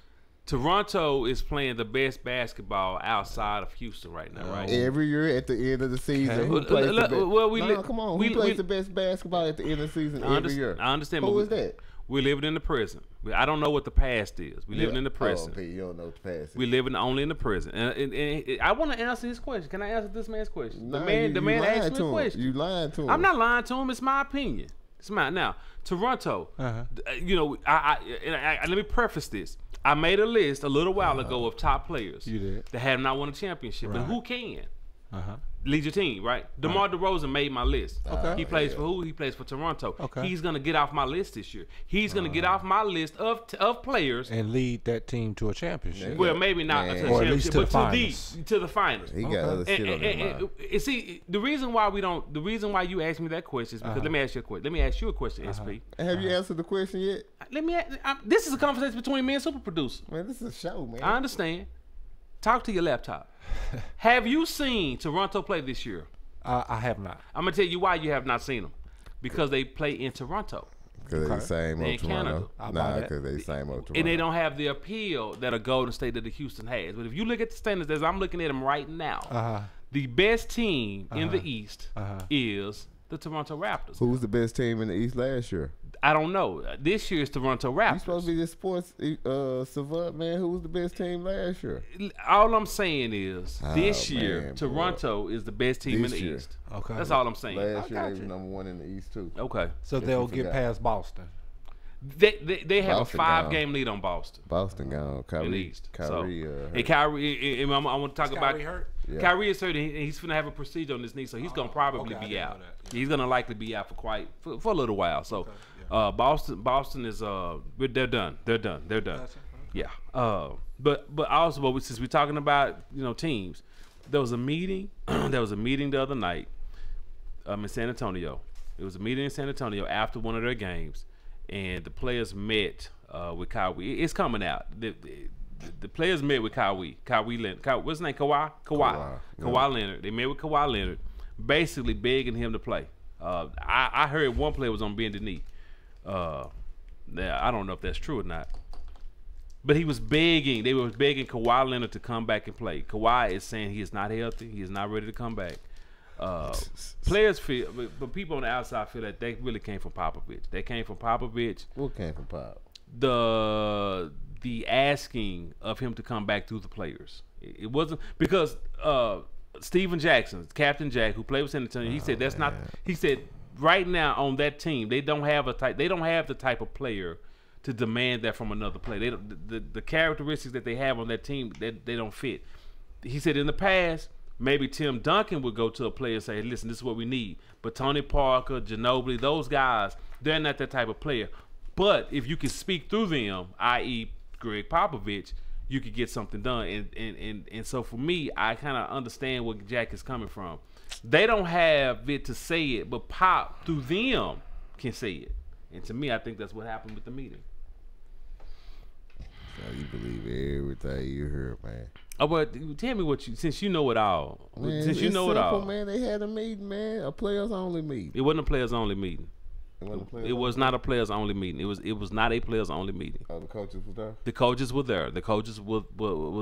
Toronto is playing the best basketball outside of Houston right now, right? Every year at the end of the season, who plays the best? Who plays the best basketball at the end of the season every year? I understand. Who is that? We're living in the present. I don't know what the past is. We're living in the present. Oh, you don't know what the past is. We're living only in the present. And I want to answer his question. Can I answer this man's question? Nah, the man asked me a question. You lying to him. I'm not lying to him. It's my opinion. It's mine. Now, Toronto, you know, let me preface this. I made a list a little while ago of top players you did. that have not won a championship. Right. And who can? Lead your team, right? DeMar DeRozan made my list. Okay. He plays for who? He plays for Toronto. Okay. He's gonna get off my list this year. He's gonna get off my list of players and lead that team to a championship. Well, maybe not to a or championship, at least to the but finals. to the finals. He got other shit on his mind. And see, the reason why you asked me that question is because let me ask you a question. Let me ask you a question, SP. Have you answered the question yet? This is a conversation between me and Super Producer. Man, this is a show, man. I understand. Talk to your laptop. Have you seen Toronto play this year? I have not. I'm gonna tell you why you have not seen them. Because they play in Toronto. Because they same old Toronto. Nah, because they same old Toronto. And they don't have the appeal that a Golden State that the Houston has. But if you look at the standards as I'm looking at them right now, the best team in the East is the Toronto Raptors. Who was the best team in the East last year? I don't know. This year is Toronto Raptors. You supposed to be this sports savant, man. Who was the best team last year? All I'm saying is this year, man, Toronto is the best team in the East. Okay. That's all I'm saying. Last year they were number 1 in the East too. Okay. So they'll get past Boston. They have Boston a 5-game lead on Boston. Boston gone. Kyrie. In the East. Kyrie. And Kyrie, and I want to talk about. Kyrie hurt? Yeah. Kyrie is hurt, and he's going to have a procedure on his knee, so he's going to probably be out. He's going to likely be out for a little while. So, Boston is they're done. They're done. Yeah. But also, since we're talking about teams, there was a meeting. There was a meeting the other night, in San Antonio. It was a meeting in San Antonio after one of their games, and the players met with Kawhi. It's coming out. The players met with Kawhi Leonard. What's his name? Kawhi Leonard. They met with Kawhi Leonard, basically begging him to play. I heard one player was on bended knee. I don't know if that's true or not. But he was begging. They were begging Kawhi Leonard to come back and play. Kawhi is saying he is not healthy. He is not ready to come back. Players feel, but people on the outside feel that they really came from Popovich. They came from Popovich. What came from Pop? The asking of him to come back through the players. It wasn't because Steven Jackson, Captain Jack, who played with San Antonio, he said that's not. He said right now on that team they don't have the type of player to demand that from another player. They don't, the characteristics that they have on that team they don't fit. He said in the past maybe Tim Duncan would go to a player and say, hey, listen, this is what we need. But Tony Parker, Ginobili, those guys, they're not that type of player. But if you can speak through them, i.e. Greg Popovich, you could get something done. And so for me, I kind of understand where Jack is coming from. They don't have it to say it, but Pop through them can say it. And to me, I think that's what happened with the meeting. So you believe everything you heard, man. Oh, but tell me since you know it all. Man, since you know simple, it all. Man, they had a meeting, man. A players only meeting. It wasn't a players only meeting. It was not a players only meeting. It was not a players only meeting. Oh, the coaches were there? The coaches were there. The coaches were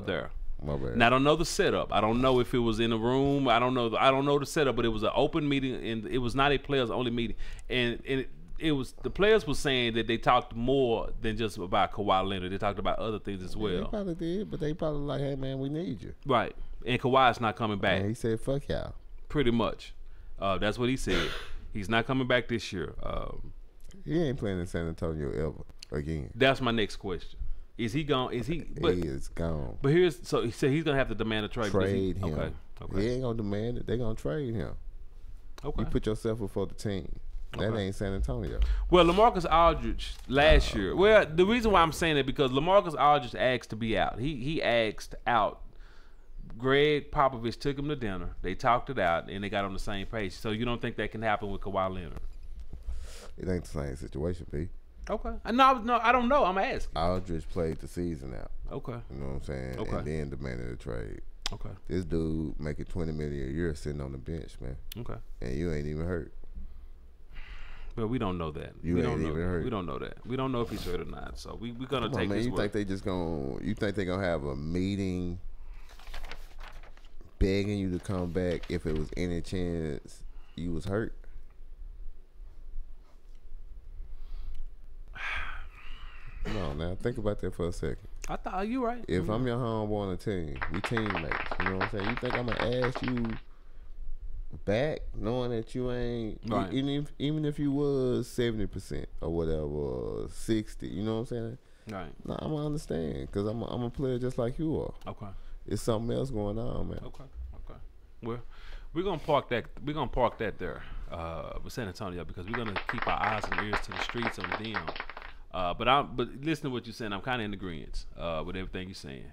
there. My bad. Now I don't know the setup. I don't know if it was in a room. I don't know the setup, but it was an open meeting, and it was not a players only meeting. And it was the players were saying that they talked more than just about Kawhi Leonard. They talked about other things as well. They probably did, but they probably like, hey man, we need you. Right. And Kawhi's not coming back. And he said, fuck y'all. Pretty much. That's what he said. He's not coming back this year. He ain't playing in San Antonio ever again. That's my next question. Is he gone? He is gone. But he said he's gonna have to demand a trade. Trade him. Okay. He ain't gonna demand it. They gonna trade him. Okay. You put yourself before the team. That ain't San Antonio. Well, LaMarcus Aldridge last year. Well, the reason why I'm saying it because LaMarcus Aldridge asked to be out. He asked out. Greg Popovich took him to dinner. They talked it out, and they got on the same page. So you don't think that can happen with Kawhi Leonard? It ain't the same situation, B. Okay. No, I don't know. I'm asking. Aldridge played the season out. Okay. You know what I'm saying? Okay. And then demanded a trade. Okay. This dude making $20 million a year sitting on the bench, man. Okay. And you ain't even hurt. But we don't know that. You ain't even hurt. We don't know that. We don't know if he's hurt or not. So we're gonna take man, this. You think they gonna have a meeting begging you to come back if it was any chance you was hurt? No, now think about that for a second. I thought you right. If I'm your homeboy on the team, we teammates. You know what I'm saying? You think I'm gonna ask you back, knowing that you ain't right. even if you was 70% or whatever, or 60. You know what I'm saying? Right. No, I'm gonna understand because I'm a player just like you are. Okay. It's something else going on, man. Okay. Well, we're gonna park that. We're gonna park that there with San Antonio because we're gonna keep our eyes and ears to the streets on them. But listen to what you're saying. I'm kind of in agreement with everything you're saying.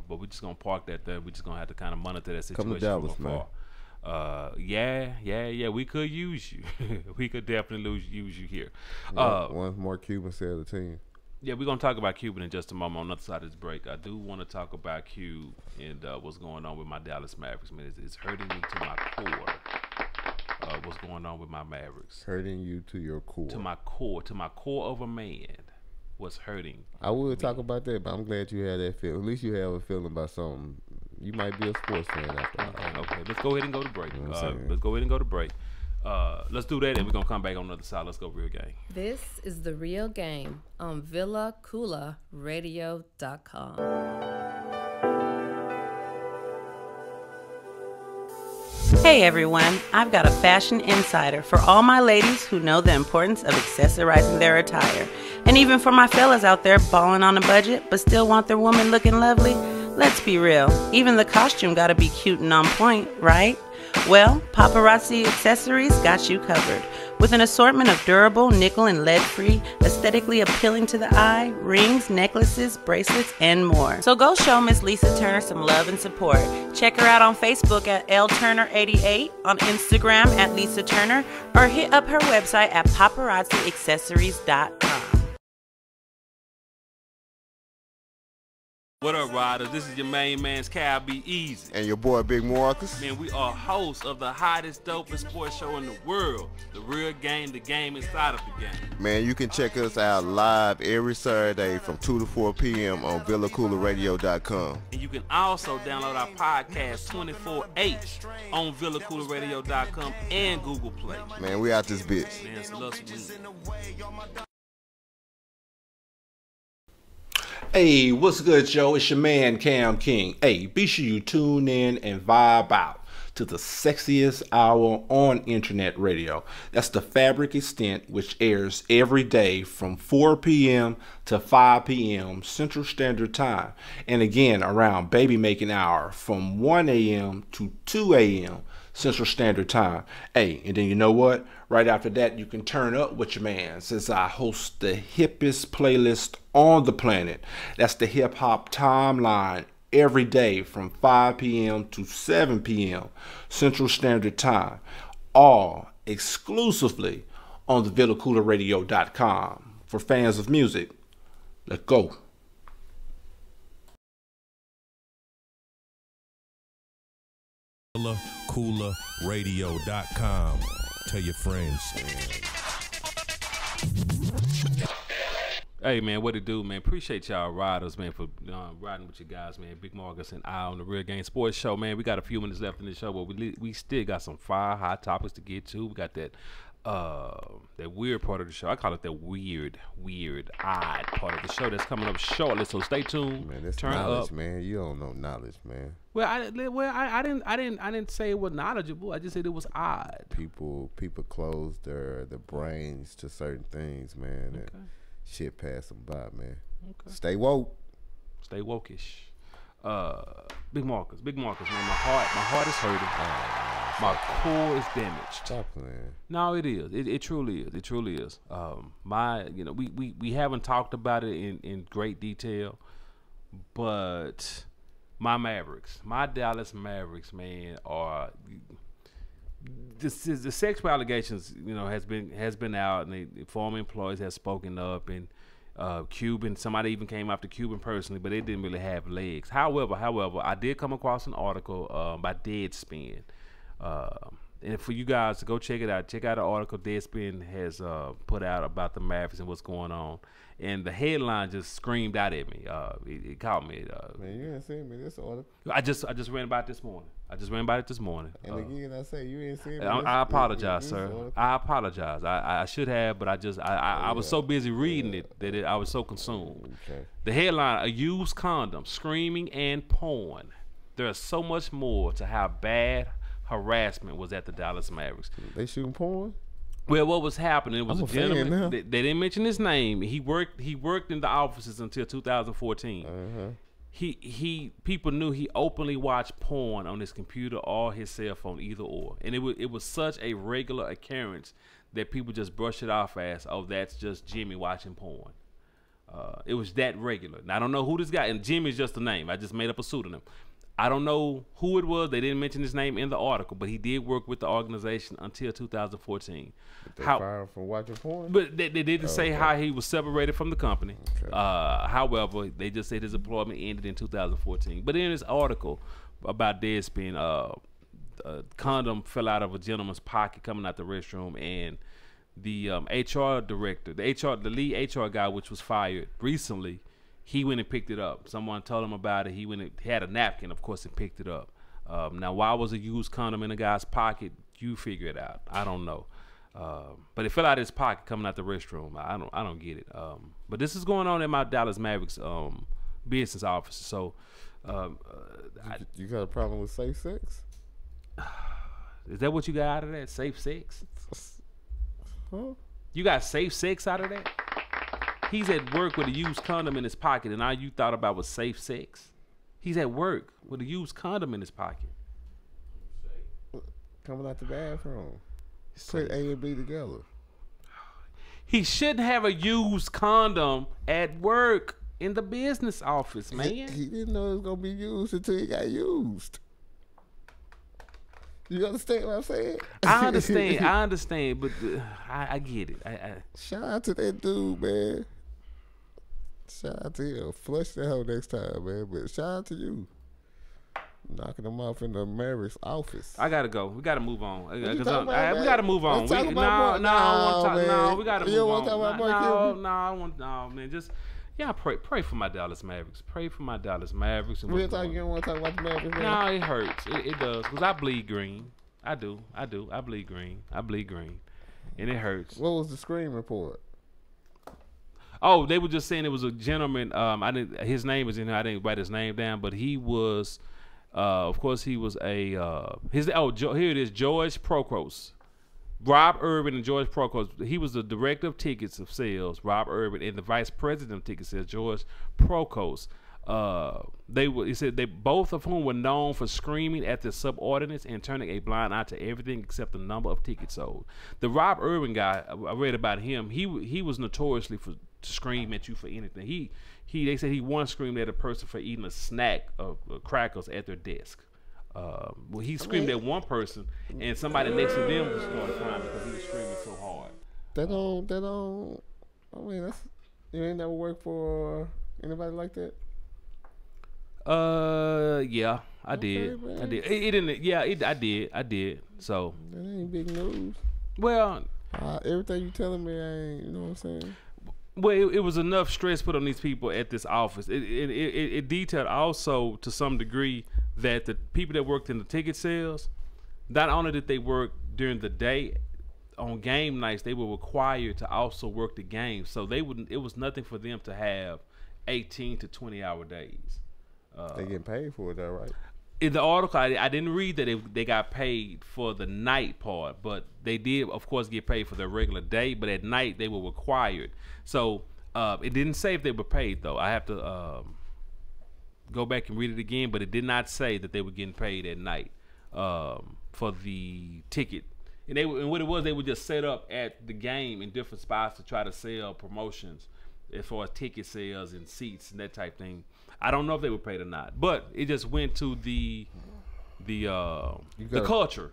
But we're just gonna park that there. We're just gonna have to kind of monitor that situation. Come to Dallas, from afar. Yeah. We could use you. We could definitely use you here. One more Cuban sell the team. Yeah, we're gonna talk about Cuban in just a moment on the other side of this break. I do want to talk about Q and what's going on with my Dallas Mavericks. Man, it's hurting me to my core. What's going on with my Mavericks? Hurting you to your core. To my core of a man. What's hurting? I would talk about that, but I'm glad you had that feeling. At least you have a feeling about something. You might be a sports fan after all. Okay, let's go ahead and go to break. Let's go ahead and go to break. Let's do that, and we're gonna come back on the other side. Let's go real game. This is The Real Game on VillaCoolaradio.com. Hey everyone, I've got a fashion insider for all my ladies who know the importance of accessorizing their attire. And even for my fellas out there balling on a budget but still want their woman looking lovely. Let's be real, even the costume gotta be cute and on point, right? Well, Paparazzi Accessories got you covered. With an assortment of durable, nickel and lead-free, aesthetically appealing to the eye, rings, necklaces, bracelets, and more. So go show Miss Lisa Turner some love and support. Check her out on Facebook at LTurner88, on Instagram at Lisa Turner, or hit up her website at paparazziaccessories.com. What up, riders? This is your main man's Cal Be Easy. And your boy, Big Marcus. Man, we are hosts of the hottest, dopest sports show in the world. The Real Game, the game inside of the game. Man, you can check us out live every Saturday from 2 to 4 p.m. on VillaCoolaradio.com. And you can also download our podcast 24/8 on VillaCoolaradio.com and Google Play. Man, we out this bitch. Man, it's love sweet. Hey, what's good, Joe? It's your man, Cam King. Hey, be sure you tune in and vibe out to the sexiest hour on internet radio. That's the Fabric Extent, which airs every day from 4 p.m. to 5 p.m. Central Standard Time. And again, around baby making hour from 1 a.m. to 2 a.m. Central Standard Time. Hey, and then you know what? Right after that, you can turn up with your man, since I host the hippest playlist on the planet. That's the Hip Hop Timeline, every day from 5 p.m. to 7 p.m. Central Standard Time. All exclusively on the VillaCoolaradio.com. For fans of music, let's go. VillaCoolaradio.com. Tell your friends. Hey man, what it do, man? Appreciate y'all riders, man, for riding with you guys, man. Big Marcus and I on the Real Game Sports Show, man. We got a few minutes left in the show, but we still got some fire hot topics to get to. We got that weird part of the show. I call it that weird, odd part of the show that's coming up shortly. So stay tuned. Man, that's turn knowledge, up, man. You don't know knowledge, man. Well, I didn't say it was knowledgeable. I just said it was odd. People close their brains to certain things, man. Okay. And shit pass them by, man. Okay. Stay woke. Stay wokish. Big Marcus, man. My heart is hurting. My core is damaged. Stop playing. No, it is. It truly is. It truly is. We haven't talked about it in great detail, but my Dallas Mavericks, man, are the sexual allegations, has been out, and the former employees have spoken up, and Cuban, somebody even came after Cuban personally, but they didn't really have legs. However, I did come across an article by Deadspin, and for you guys to go check it out, check out the article Deadspin has put out about the Mavericks and what's going on. And the headline just screamed out at me. It caught me. Man, you ain't seen me this article. I just ran about it this morning. And again, I say you ain't seen me. I apologize, sir. I apologize. I should have, but I was so busy reading it that I was so consumed. Okay. The headline: a used condom, screaming and porn. There's so much more to how bad harassment was at the Dallas Mavericks. They shooting porn? Well, what was happening? It was I'm a gentleman. They didn't mention his name. He worked in the offices until 2014. people knew he openly watched porn on his computer or his cell phone, either or, and it was such a regular occurrence that people just brush it off as, oh, that's just Jimmy watching porn. It was that regular. Now, I don't know who this guy, and Jimmy's just a name. I just made up a pseudonym. I don't know who it was. They didn't mention his name in the article, but he did work with the organization until 2014. They fired him for watching porn? But they didn't say how he was separated from the company. Okay. However, they just said his employment ended in 2014. But in this article about Deadspin, a condom fell out of a gentleman's pocket coming out the restroom, and the HR director, the lead HR guy, which was fired recently, he went and picked it up. Someone told him about it. He went and had a napkin, of course, and picked it up. Now, why was a used condom in a guy's pocket? You figure it out. I don't know. But it fell out of his pocket coming out the restroom. I don't get it. But this is going on in my Dallas Mavericks business office. So, you got a problem with safe sex? Is that what you got out of that? Safe sex? Huh? You got safe sex out of that? He's at work with a used condom in his pocket, and all you thought about was safe sex? He's at work with a used condom in his pocket. Coming out the bathroom. Put A and B together. He shouldn't have a used condom at work in the business office, man. He didn't know it was going to be used until it got used. You understand what I'm saying? I understand, but I get it. Shout out to that dude, man. Shout out to him. Flush that hoe next time, man. But shout out to you. Knocking them off in the Mavericks office. I gotta go. We gotta move on. We gotta move on. No, we gotta move on. No, man. Just pray for my Dallas Mavericks. Pray for my Dallas Mavericks. You don't want to talk about the Mavericks, man? No, it hurts. It does, because I bleed green. I do. I bleed green. And it hurts. What was the screen report? Oh, they were just saying it was a gentleman. His name is in here. I didn't write his name down, but he was, of course, he was here it is, George Prokos. Rob Urban and George Prokos. He was the director of tickets of sales, Rob Urban, and the vice president of ticket sales, George Prokos. He said they both of whom were known for screaming at the subordinates and turning a blind eye to everything except the number of tickets sold. The Rob Urban guy, I read about him. He was notoriously to scream at you for anything. They said he once screamed at a person for eating a snack of crackers at their desk. He screamed at one person, and somebody next to them started crying because he was screaming so hard. That don't. I mean, you ain't never worked for anybody like that. Yeah, I did. Man. I did. It didn't. Yeah, I did. So that ain't big news. Well, everything you telling me, you know what I'm saying. Well, it was enough stress put on these people at this office. It detailed also to some degree that the people that worked in the ticket sales, not only did they work during the day, on game nights they were required to also work the game. So it was nothing for them to have 18 to 20 hour days. They getting paid for it, though, right? In the article, I didn't read that they got paid for the night part, but they did, of course, get paid for their regular day. But at night, they were required. So it didn't say if they were paid, though. I have to go back and read it again, but it did not say that they were getting paid at night for the ticket. And what it was, they would just set up at the game in different spots to try to sell promotions as far as ticket sales and seats and that type thing. I don't know if they were paid or not, but it just went to the culture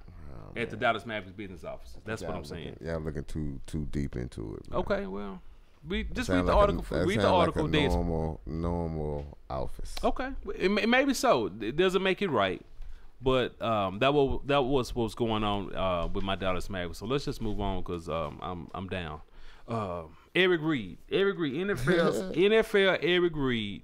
at the Dallas Mavericks business offices. That's what I'm saying. Y'all looking too deep into it, man. Okay, well, read the article. Read the article. Like a normal office. Okay, it may so. It doesn't make it right, but that was what was going on with my Dallas Mavericks. So let's just move on because I'm down. Eric Reed, NFL Eric Reed.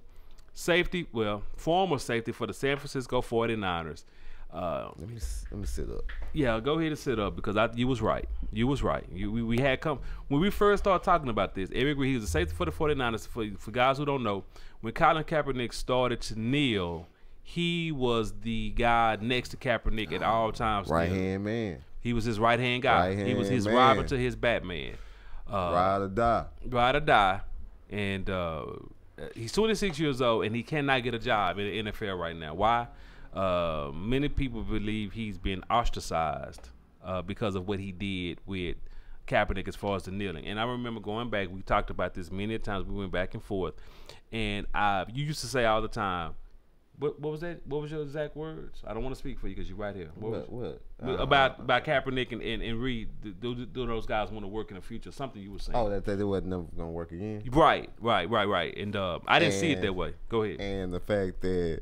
Former safety for the San Francisco 49ers. Let me sit up. Yeah, go ahead and sit up because you was right. We had come when we first started talking about this. Eric Reed, he was a safety for the 49ers. For guys who don't know, when Colin Kaepernick started to kneel, he was the guy next to Kaepernick at all times. Right hand man. He was his right hand guy. He was his Robin to his Batman. Ride or die. Ride or die. And he's 26 years old and he cannot get a job in the NFL right now. Why? Many people believe he's been ostracized because of what he did with Kaepernick as far as the kneeling. And I remember going back, we talked about this many times. We went back and forth. And you used to say all the time, what was that? What was your exact words? I don't want to speak for you because you're right here. What? About Kaepernick and Reed. Do those guys want to work in the future? Something you were saying. Oh, that they wasn't never going to work again? Right. And I didn't see it that way. Go ahead. And the fact that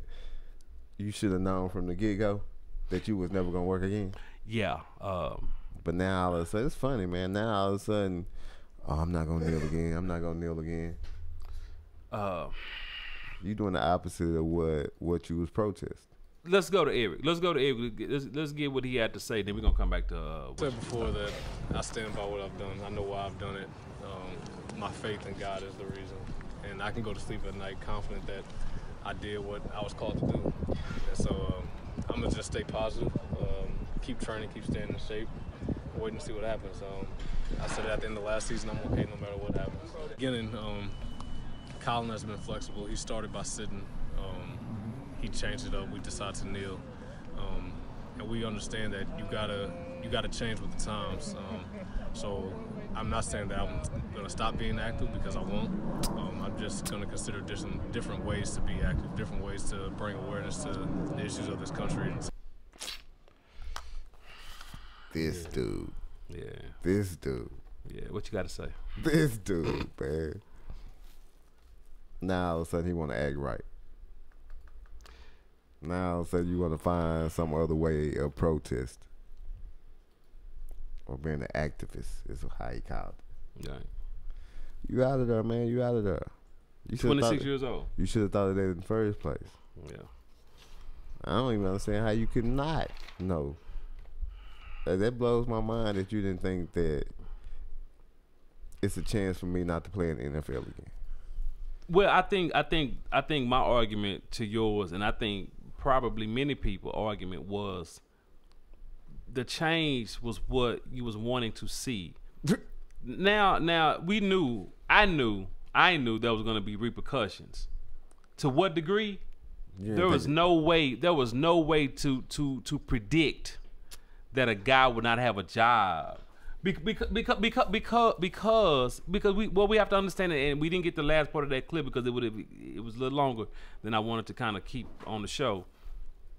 you should have known from the get-go that you was never going to work again? Yeah. But now all of a sudden, it's funny, man. Now all of a sudden, I'm not going to kneel again. I'm not going to kneel again. You doing the opposite of what you was protesting. Let's go to Eric. Let's get what he had to say. Then we're gonna come back to. I said before that I stand by what I've done. I know why I've done it. My faith in God is the reason, and I can go to sleep at night confident that I did what I was called to do. And so I'm gonna just stay positive, keep training, keep staying in shape, wait and see what happens. I said at the end of last season, I'm okay no matter what happens. Beginning. Colin has been flexible. He started by sitting. He changed it up. We decided to kneel, and we understand that you gotta change with the times. So I'm not saying that I'm gonna stop being active because I won't. I'm just gonna consider different ways to be active, different ways to bring awareness to the issues of this country. This dude. Yeah. This dude. Yeah. What you got to say? This dude, man. Now all of a sudden he want to act right. Now all of a sudden you want to find some other way of protest. Or being an activist is how he called it. Right. You out of there, man. You out of there. You 26 years old. You should have thought of that in the first place. Yeah. I don't even understand how you could not know. That blows my mind that you didn't think that it's a chance for me not to play in the NFL again. Well, I think my argument to yours, and I think probably many people's argument was the change was what you was wanting to see. Now I knew there was going to be repercussions. To what degree? There was no way to predict that a guy would not have a job. Because we have to understand it, and we didn't get the last part of that clip because it was a little longer than I wanted to kind of keep on the show.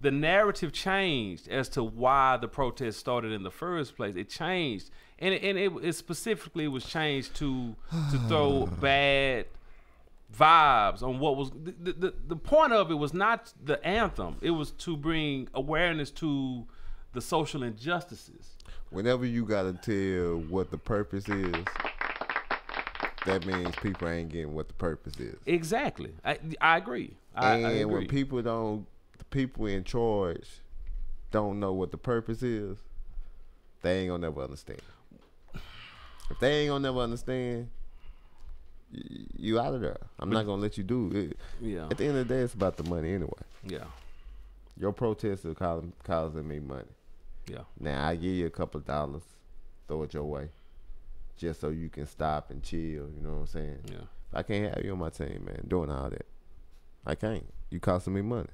The narrative changed as to why the protest started in the first place. It changed, and it specifically was changed to throw bad vibes on what was the point of it was not the anthem. It was to bring awareness to the social injustices. Whenever you gotta tell what the purpose is, that means people ain't getting what the purpose is. Exactly. I agree. I agree. When the people in charge don't know what the purpose is, they ain't gonna never understand. If they ain't gonna never understand, you out of there. I'm not gonna let you do it. Yeah. At the end of the day, it's about the money anyway. Yeah. Your protest is causing me money. Yeah. Now I give you a couple of dollars, throw it your way, just so you can stop and chill. You know what I'm saying? Yeah. I can't have you on my team, man, doing all that. I can't. You costing me money.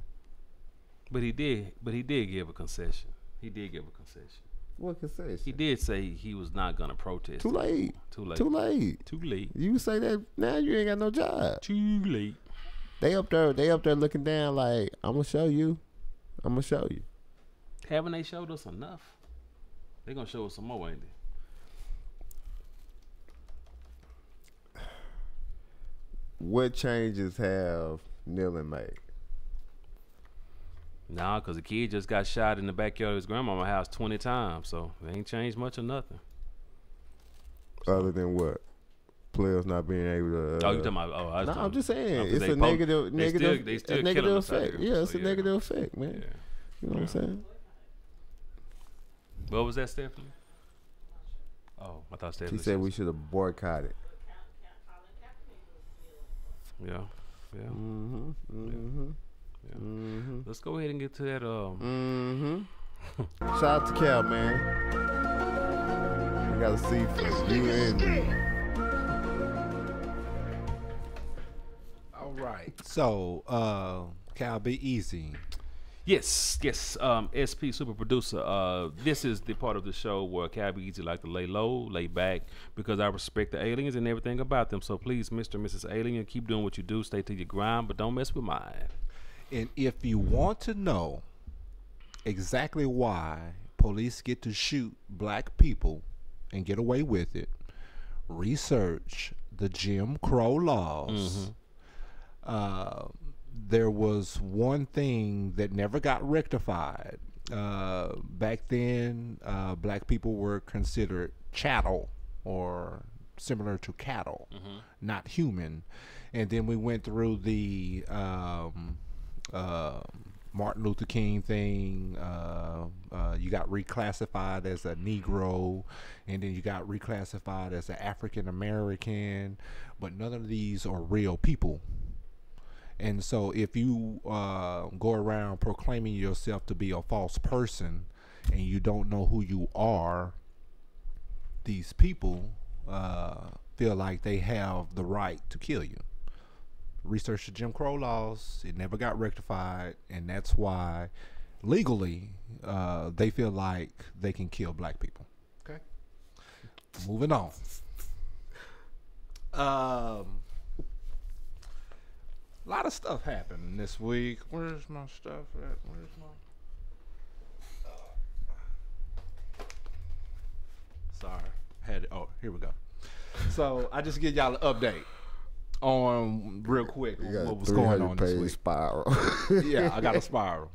But he did give a concession. He did give a concession. What concession? He did say he was not gonna protest. Too late. Too late. Too late. Too late. You say that now, you ain't got no job. Too late. They up there looking down like, I'm gonna show you. Haven't they showed us enough? They're gonna show us some more, ain't they? What changes have kneeling made? Nah, because the kid just got shot in the backyard of his grandmama's house 20 times, so it ain't changed much or nothing. Other than what? Players not being able to. Oh, you talking about? Oh, I was I'm just saying it's a negative they still negative effect. Yeah, it's a negative effect, man. Yeah. You know what I'm saying? What was that, Stephanie? Oh, I thought Stephanie. She said we should have boycotted. Yeah. Yeah. Mm-hmm. Mm-hmm. Yeah. Mm-hmm. Let's go ahead and get to that. Mm-hmm. Shout out to Cal, man. We got to see for you and me. All So, Cal, be easy. Yes. SP super producer. This is the part of the show where Cal be easy like to lay low, lay back, because I respect the aliens and everything about them. So please, Mr. and Mrs. Alien, keep doing what you do. Stay to your grind, but don't mess with mine. And if you want to know exactly why police get to shoot black people and get away with it, research the Jim Crow laws. There was one thing that never got rectified. Back then, black people were considered chattel, or similar to cattle, not human. And then we went through the Martin Luther King thing. You got reclassified as a Negro, and then you got reclassified as an African American, but none of these are real people. And so if you go around proclaiming yourself to be a false person and you don't know who you are, these people feel like they have the right to kill you. Research the Jim Crow laws, it never got rectified, and that's why legally they feel like they can kill black people. Okay, moving on. A lot of stuff happened this week. Where's my stuff at? Where's my... Sorry, had it. Oh, here we go. So I just give y'all an update on real quick what was going on this week. Spiral. Yeah, I got a spiral.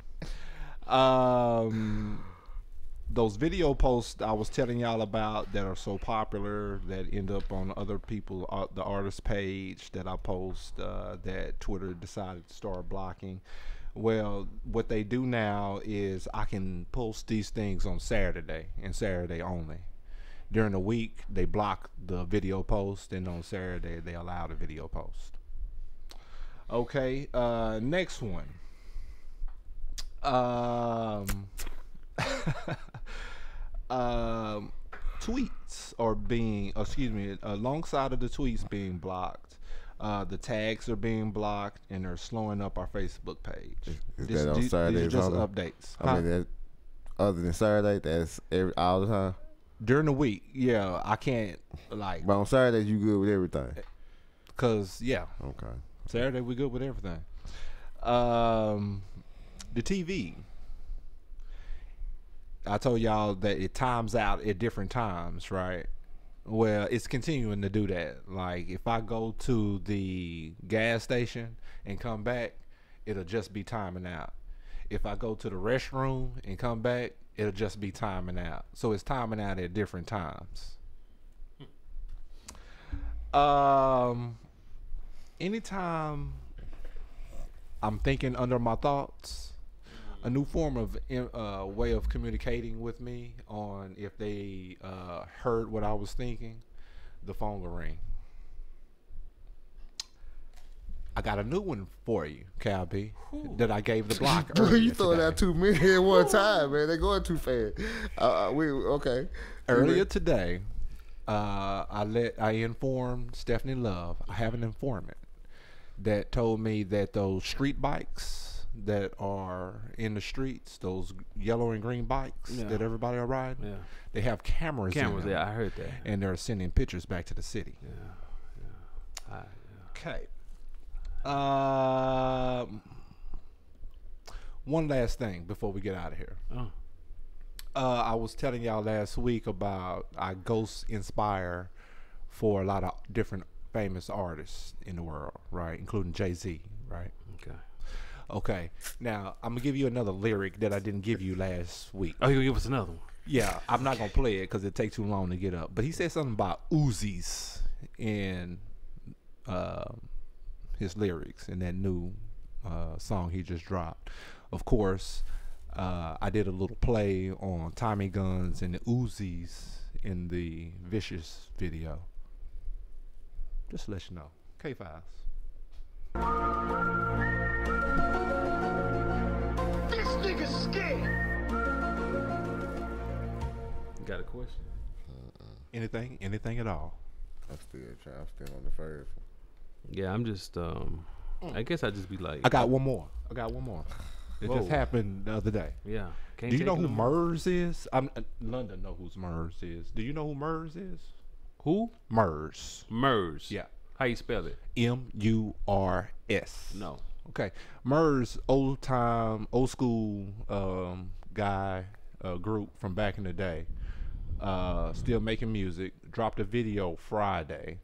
Those video posts I was telling y'all about that are so popular that end up on other people, the artist page that I post, that Twitter decided to start blocking. Well, what they do now is I can post these things on Saturday and Saturday only. During the week, they block the video post, and on Saturday, they allow the video post. Okay, next one. Tweets are being, alongside of the tweets being blocked, the tags are being blocked, and they're slowing up our Facebook page. Is that on Saturdays? These are just updates. I mean, that, other than Saturday, that's all the time? During the week, yeah, I can't, like... But on Saturdays, you good with everything? Because, yeah. Okay. Saturday, we good with everything. The TV. I told y'all that it times out at different times, right? Well, it's continuing to do that. Like, if I go to the gas station and come back, it'll just be timing out. If I go to the restroom and come back, it'll just be timing out. So it's timing out at different times. Anytime I'm thinking under my thoughts, a new form of way of communicating with me on if they heard what I was thinking, the phone will ring. I got a new one for you, Cal B, that I gave the block earlier. You throwing out too many at one time, man. They're going too fast. Okay. Earlier today, I informed Stephanie Love. I have an informant that told me that those street bikes that are in the streets, those yellow and green bikes that everybody are riding, they have cameras in them. Yeah, I heard that. And they're sending pictures back to the city. Okay. One last thing before we get out of here. I was telling y'all last week about I ghost inspire for a lot of different famous artists in the world, right? Including Jay-Z, right? Okay. Now, I'm going to give you another lyric that I didn't give you last week. Oh, you're going to give us another one? Yeah, I'm not going to play it because it takes too long to get up. But he said something about Uzis in his lyrics in that new song he just dropped. Of course, I did a little play on Tommy guns and the Uzis in the Vicious video. Just to let you know. K-Files. This nigga's scared. Got a question? Anything at all? I'm still on the first one. Yeah, I'm just I guess I just be like. I got one more. It just happened the other day. Yeah. Do you know who Murs is? London know who Murs is. Do you know who Murs is? Who? Murs. Murs. Yeah. How you spell it? M-U-R-S. No. Okay. Murs, old school guy group from back in the day. Still making music. Dropped a video Friday.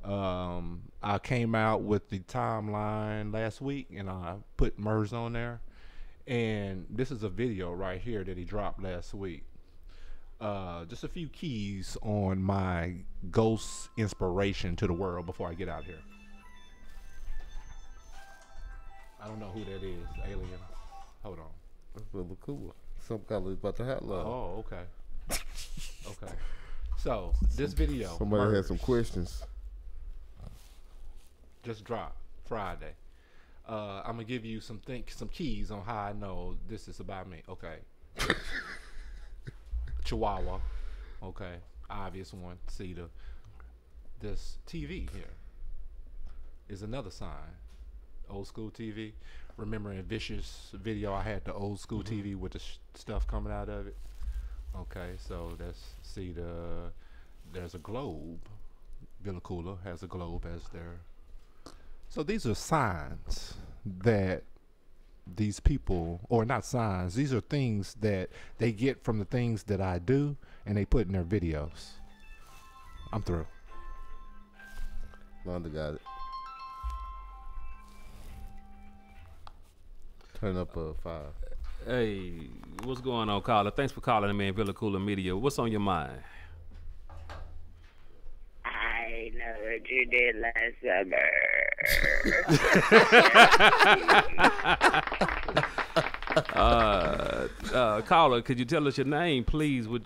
I came out with the timeline last week and I put Murs on there. And this is a video right here that he dropped last week. Just a few keys on my ghost inspiration to the world before I get out here. I don't know who that is, alien. Hold on. That's really cool. Some color about to have love. Oh, okay. Okay. So this video. Somebody had some questions. Just dropped Friday. I'm gonna give you some keys on how I know this is about me. Okay. Chihuahua. Okay. Obvious one. See this TV here is another sign. Old school TV. Remember in Vicious video I had the old school TV with the stuff coming out of it. Okay, so there's a globe. Billy Koola has a globe as their. So these are signs that these people, or not signs, these are things that they get from the things that I do and they put in their videos. I'm through. Londa got it. Turn up a 5. Hey, what's going on, caller? Thanks for calling, man. Villa Cooler Media. What's on your mind? I know what you did last summer. Caller, could you tell us your name, please? What?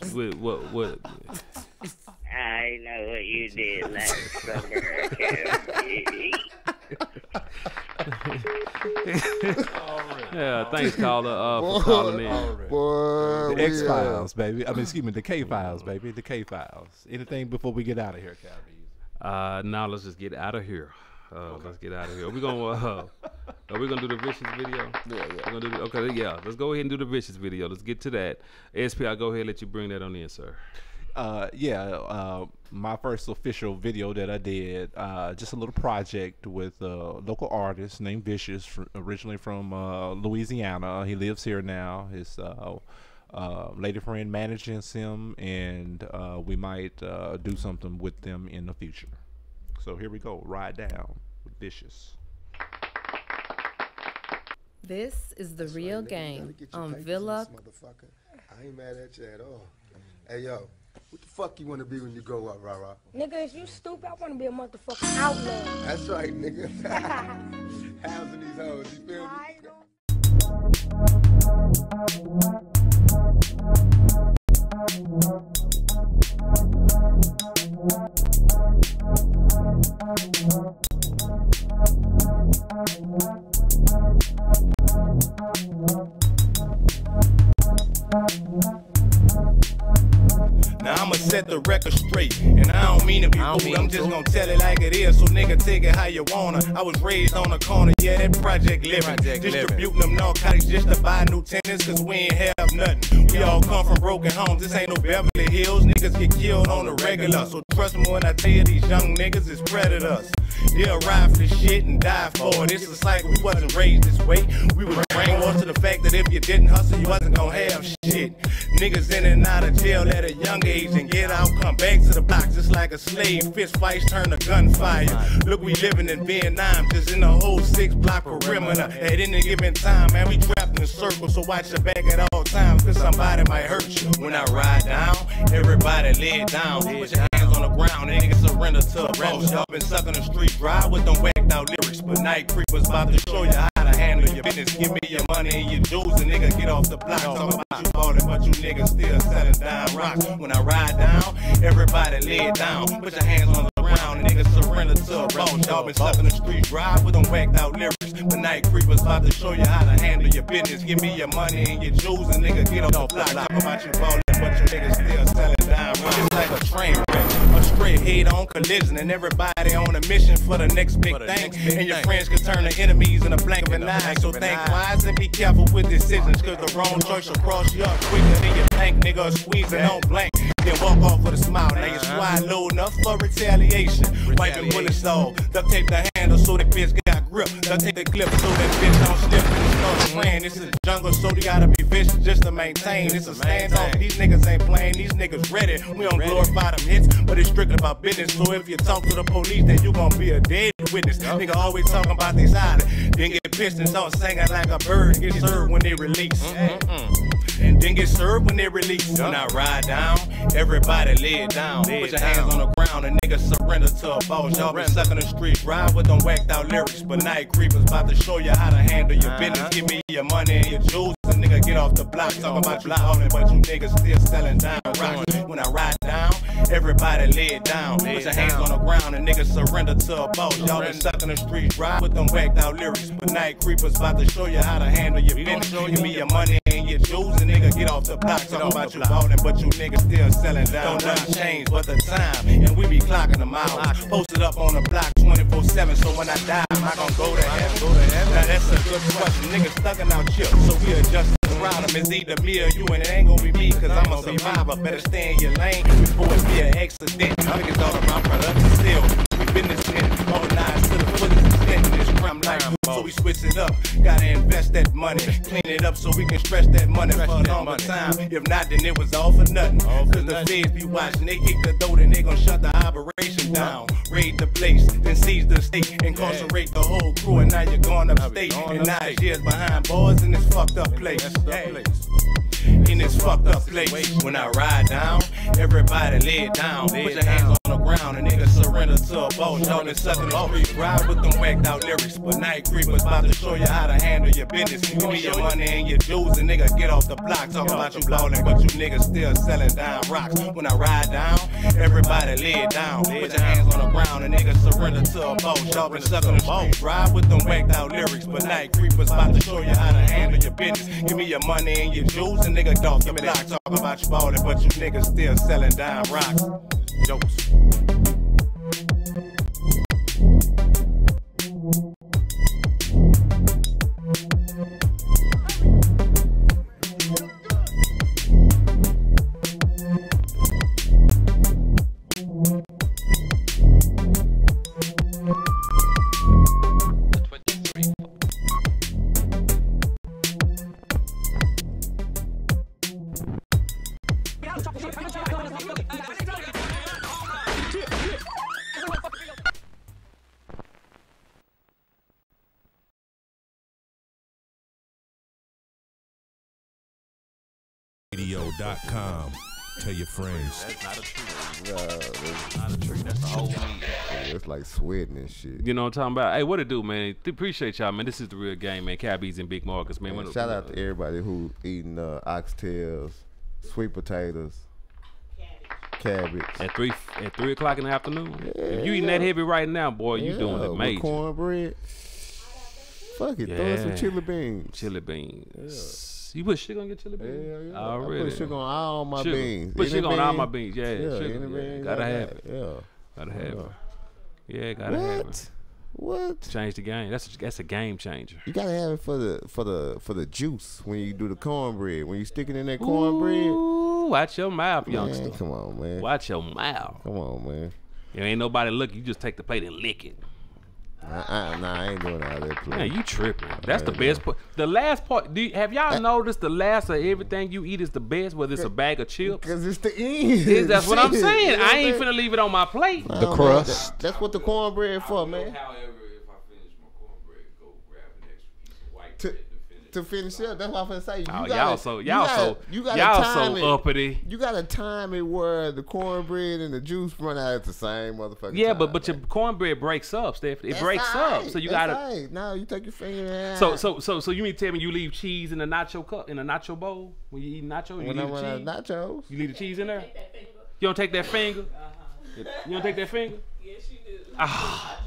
I know what you did last summer. Yeah, thanks, caller, for calling in. Boy, the X-Files, baby. I mean, excuse me, the K-Files, baby. The K-Files. Anything before we get out of here, Calvin? Now let's just get out of here. Let's get out of here. Are we gonna do the Vicious video? Yeah. We're gonna do okay, yeah. Let's go ahead and do the Vicious video. Let's get to that. SP, I'll go ahead and let you bring that on in, sir. My first official video that I did, just a little project with a local artist named Vicious, originally from Louisiana. He lives here now. His lady friend manages him, and we might do something with them in the future. So here we go. Ride down with Vicious. This is The Real Game on Villa. I ain't mad at you at all. Hey, yo. What the fuck you want to be when you grow up, rah-rah? Nigga, if you stupid, I want to be a motherfucking outlaw. That's right, nigga. Housing these hoes, you feel me? Now I'ma set the record straight, and I don't mean to be rude, I'm just gonna tell it like it is, so nigga take it how you wanna. I was raised on the corner, yeah, that project living, distributing them narcotics just to buy new tenants, cause we ain't have nothing. We all come from broken homes, this ain't no Beverly Hills, niggas get killed on the regular, so trust me when I tell you these young niggas is predators. They'll ride for the shit and die for it. It's a cycle, we wasn't raised this way. We were brainwashed to the fact that if you didn't hustle, you wasn't gonna have shit. Niggas in and out of jail at a young age and get out, come back to the block just like a slave. Fist fights turn to gunfire. Look, we living in Vietnam, just in the whole 6-block perimeter. At any given time, man, we trapped in a circle, so watch your back at all times, cause somebody might hurt you. When I ride down, everybody lay it down. Put your hands on the ground, niggas surrender to a boss. Y'all been sucking the street dry with them whacked out lyrics, but Night Creeper's about to show you how to handle your business. Give me your money and your jewels, and nigga get off the block. Talk about you ballin', but you niggas still selling down rocks. When I ride down, everybody lay it down. Put your hands on the ground, niggas surrender to a boss. Y'all been sucking the street dry with them whacked out lyrics, but Night Creeper's about to show you how to handle your business. Give me your money and your jewels, and nigga get off the block. Talk about you ballin', but you niggas still selling down rocks. It's like a train wreck, a straight head-on collision, and everybody on a mission for the next big thing. And your friends can turn to enemies in a blink of an eye. So think wise and be careful with decisions, cause the wrong choice will cross you up quicker than you think. Nigga, squeezing on blank. Then walk off with a smile. Now your squad loading up for retaliation. Wiping bullets off. Duct tape the handle so that bitch got grip. Duct tape the clip so that bitch don't slip. And it starts playing. This is a jungle, so you gotta be vicious just to maintain. It's a standoff. These niggas ain't playing. These niggas ready. We don't glorify them hits, but it's strictly about business. So if you talk to the police, then you gon' be a dead witness. Nigga always talking about they side. Then get pissed and start singing like a bird. Get served when they release. And then get served when they release. When I ride down, everybody lay it down. Put your hands on the ground and niggas surrender to a boss. Y'all been sucking the street, ride with them whacked out lyrics. But night creepers about to show you how to handle your business. Give me your money and your jewels, and nigga get off the block. Talking about you balling, but you niggas still selling down rocks. When I ride down, everybody lay it down. Put your hands on the ground and niggas surrender to a boss. Y'all been sucking the street, ride with them whacked out lyrics. But night creepers about to show you how to handle your business. Give me your money and your jewels, and nigga get off the block. Talking about you balling, but you niggas still selling down. Don't nothing change but the time, and we be clocking them out. Posted up on the block 24/7, so when I die, am I gon' go to heaven? Now that's a good question. Niggas stucking out chips, so we adjust around them. It's either me or you, and it ain't gon' be me, cause I'm a survivor. Better stay in your lane before it be an accident. Niggas all around production still. We businessmen, all nines to the foot extent in this crime life. So we switch it up. Gotta invest that money, clean it up so we can stretch that money for a longer time. If not, then it was all for nothing. Cause the feds be watching, they kick the door, then they gon' shut the operation down. Raid the place, then seize the state, incarcerate the whole crew, and now you're going upstate. And 9 years behind bars in this fucked up place. In this fucked up place. When I ride down, everybody lay it down. Put your hands on the ground and niggas surrender to a boss. Y'all been sucking the streets, ride with them whacked out lyrics. But night creepers about to show you how to handle your business. Give me your money and your jewels, and nigga get off the block. Talking about you ballin', but you niggas still selling down rocks. When I ride down, everybody lay it down. Put your hands on the ground and niggas surrender to a boss. Y'all been sucking the streets, ride with them whacked out lyrics. But night creepers about to show you how to handle your business. Give me your money and your jewels, and nigga off the block. Talking about you ballin', but you niggas still selling down rocks. Jokes. Radio.com. Tell your friends. That's not a tree. That's not a tree. That's a whole weed. It's like sweating and shit. You know what I'm talking about? Hey, what it do, man? Appreciate y'all, man. This is the real game, man. Cabbies and Big Marcus, man. Man, shout out to everybody who eating oxtails, sweet potatoes, cabbage. At 3 o'clock in the afternoon. Yeah, if you eating that heavy right now, boy, you doing it major. With cornbread. Fuck it, throw in some chili beans. Chili beans. You put sugar on your chili beans? Yeah. Already. I put sugar on all my beans. Put sugar on all my beans. Yeah, sugar. Yeah. Gotta have it. Yeah. Gotta have it. Yeah, gotta have it. What? Change the game. That's a game changer. You gotta have it for the juice when you do the cornbread. When you stick it in that cornbread. Ooh, watch your mouth, youngster. Man, come on, man. Watch your mouth. Come on, man. If ain't nobody looking, you just take the plate and lick it. Nah, I ain't doing all that plate. Man, you tripping. That's the best part. The last part, have y'all noticed the last of everything you eat is the best, whether it's a bag of chips? Because it's the end. That's what I'm saying. I ain't finna leave it on my plate. The crust. That's what the cornbread for, man. However, if I finish my cornbread, go grab an extra piece of white bread to finish it. That's what I'm finna say. Y'all so uppity. You gotta time it where the cornbread and the juice run out at the same motherfucking time. But your cornbread breaks up, Steph. It breaks up. So you gotta. Right. Now you take your finger. So you mean to tell me you leave cheese in the nacho cup, in a nacho bowl when you eat nacho? You leave the cheese. Nachos. You leave the cheese in there. You don't take that finger. You don't take that finger. Yes, you do. Ah.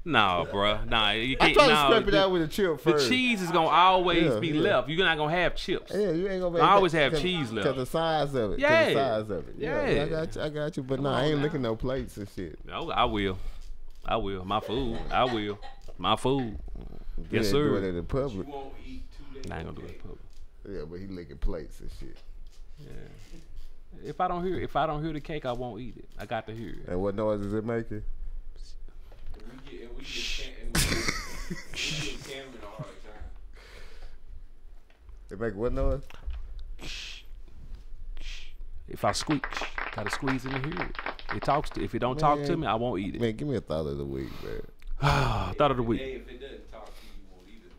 No, bruh. Nah, you I can't. try to scrape it out with a chip first. The cheese is gonna always be left. You're not gonna have chips. Yeah, you ain't gonna. I always have cheese left. Cause the size of it. Yeah. The size of it. Yeah. I got you. But I ain't licking no plates and shit. No, I will. My food. I will. My food. Yes, sir. Do it in the public. I ain't gonna do it in public. Yeah, but he licking plates and shit. Yeah. If I don't hear the cake, I won't eat it. I got to hear it. And what noise is it making? It make what noise? If I squeak, gotta squeeze in to hear it. It talks to. If it don't talk to me, I won't eat it. Man, give me a thought of the week, man. Thought of the week. If it doesn't talk to you, you won't eat it.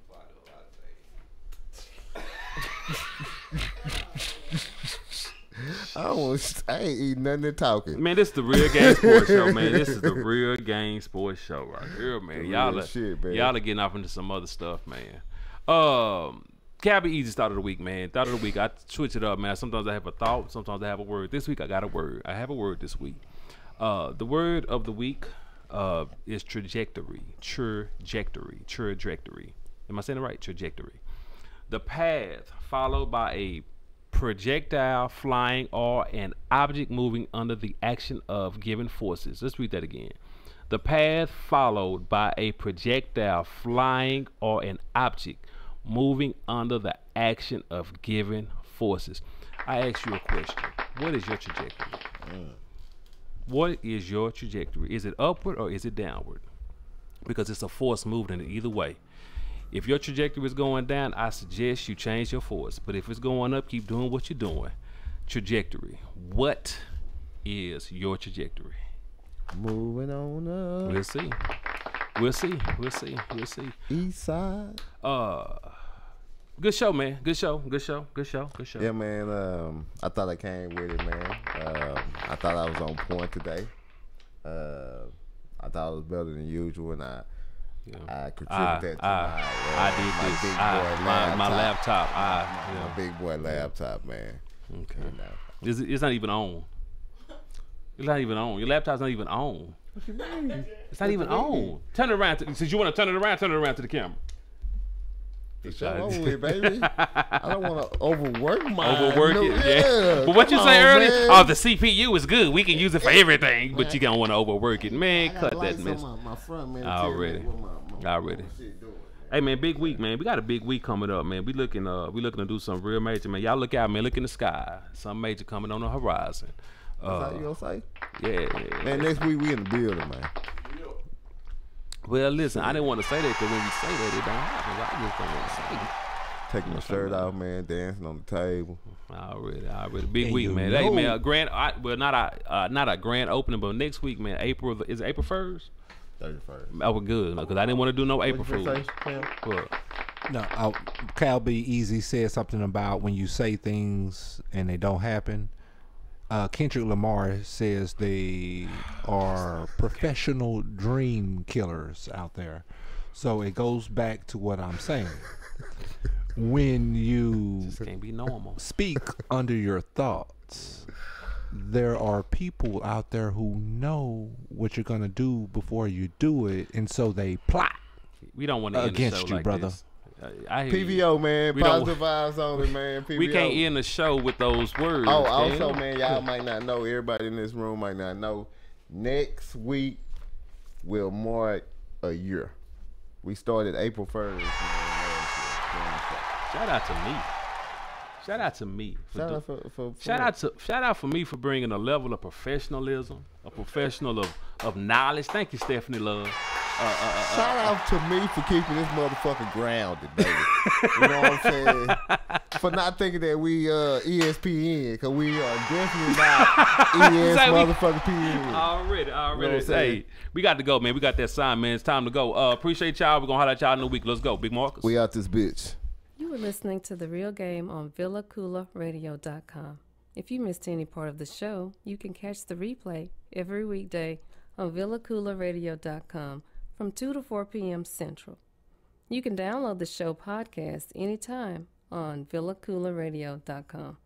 I ain't eating nothing and talking. Man, this is the Real Game Sports Show, man. This is the Real Game Sports Show right here, man. Y'all are getting off into some other stuff, man. Cabby Easy start of the week, man. Thought of the week, I switch it up, man. Sometimes I have a thought, sometimes I have a word. This week I got a word. I have a word this week. The word of the week is trajectory. Trajectory. Am I saying it right? Trajectory. The path followed by a projectile flying or an object moving under the action of given forces. Let's read that again. The path followed by a projectile flying or an object moving under the action of given forces. I ask you a question. What is your trajectory? What is your trajectory? Is it upward or is it downward? Because it's a force moving in either way. If your trajectory is going down, I suggest you change your force. But if it's going up, keep doing what you're doing. Trajectory. What is your trajectory? Moving on up. We'll see. East side. Good show, man. Good show. Yeah, man. I thought I came with it, man. I thought I was on point today. I thought it was better than usual, and I contributed that to my laptop. My big boy laptop, man. Okay. You know. It's not even on. It's not even on. Your laptop's not even on. What you mean? It's not even on. Turn it around. Since you want to turn it around to the camera. It's over with, baby. I don't want to overwork it. Yeah. But what you Come say on, earlier? man. Oh, the CPU is good. We can use it for everything. But you don't want to overwork it, man. Cut that mess. My front, man, Already. Hey, man, big week, man. We got a big week coming up, man. We looking to do something real major, man. Y'all look out, man. Look in the sky. Something major coming on the horizon. That's how you gonna say? Yeah. Man, next week we in the building, man. Well, listen, I didn't want to say that because when we say that, it don't happen. I just don't want to say it. Taking my shirt off, man, dancing on the table. Already. Big week, man. Hey, man, not a grand opening, but next week, man, is it April 1st? 31st. Oh, we're good, because I didn't want to do no April Fool. What? No, Cal B. Easy said something about when you say things and they don't happen. Kendrick Lamar says they are professional dream killers out there. So it goes back to what I'm saying. When you just can't be normal. Speak under your thoughts, there are people out there who know what you're going to do before you do it, and so they plot. We don't want to against you, like brother. This. PVO, man. Positive vibes only, man. PVO. We can't end the show with those words. Oh, also, man, y'all might not know. Everybody in this room might not know. Next week will mark a year. We started April 1st. Shout out to me. Shout out for me for bringing a level of professionalism, a professional of knowledge. Thank you, Stephanie Love. Shout out to me for keeping this motherfucker grounded, baby. You know what I'm saying? For not thinking that we ESPN, because we are definitely not motherfucking PN. Already. You know hey, we got to go, man. We got that sign, man. It's time to go. Appreciate y'all. We're going to holler at y'all in a week. Let's go. Big Marcus. We out this bitch. You were listening to The Real Game on VillaCoolaradio.com. If you missed any part of the show, you can catch the replay every weekday on VillaCoolaradio.com from 2 to 4 p.m. Central. You can download the show podcast anytime on VillaCoolaradio.com.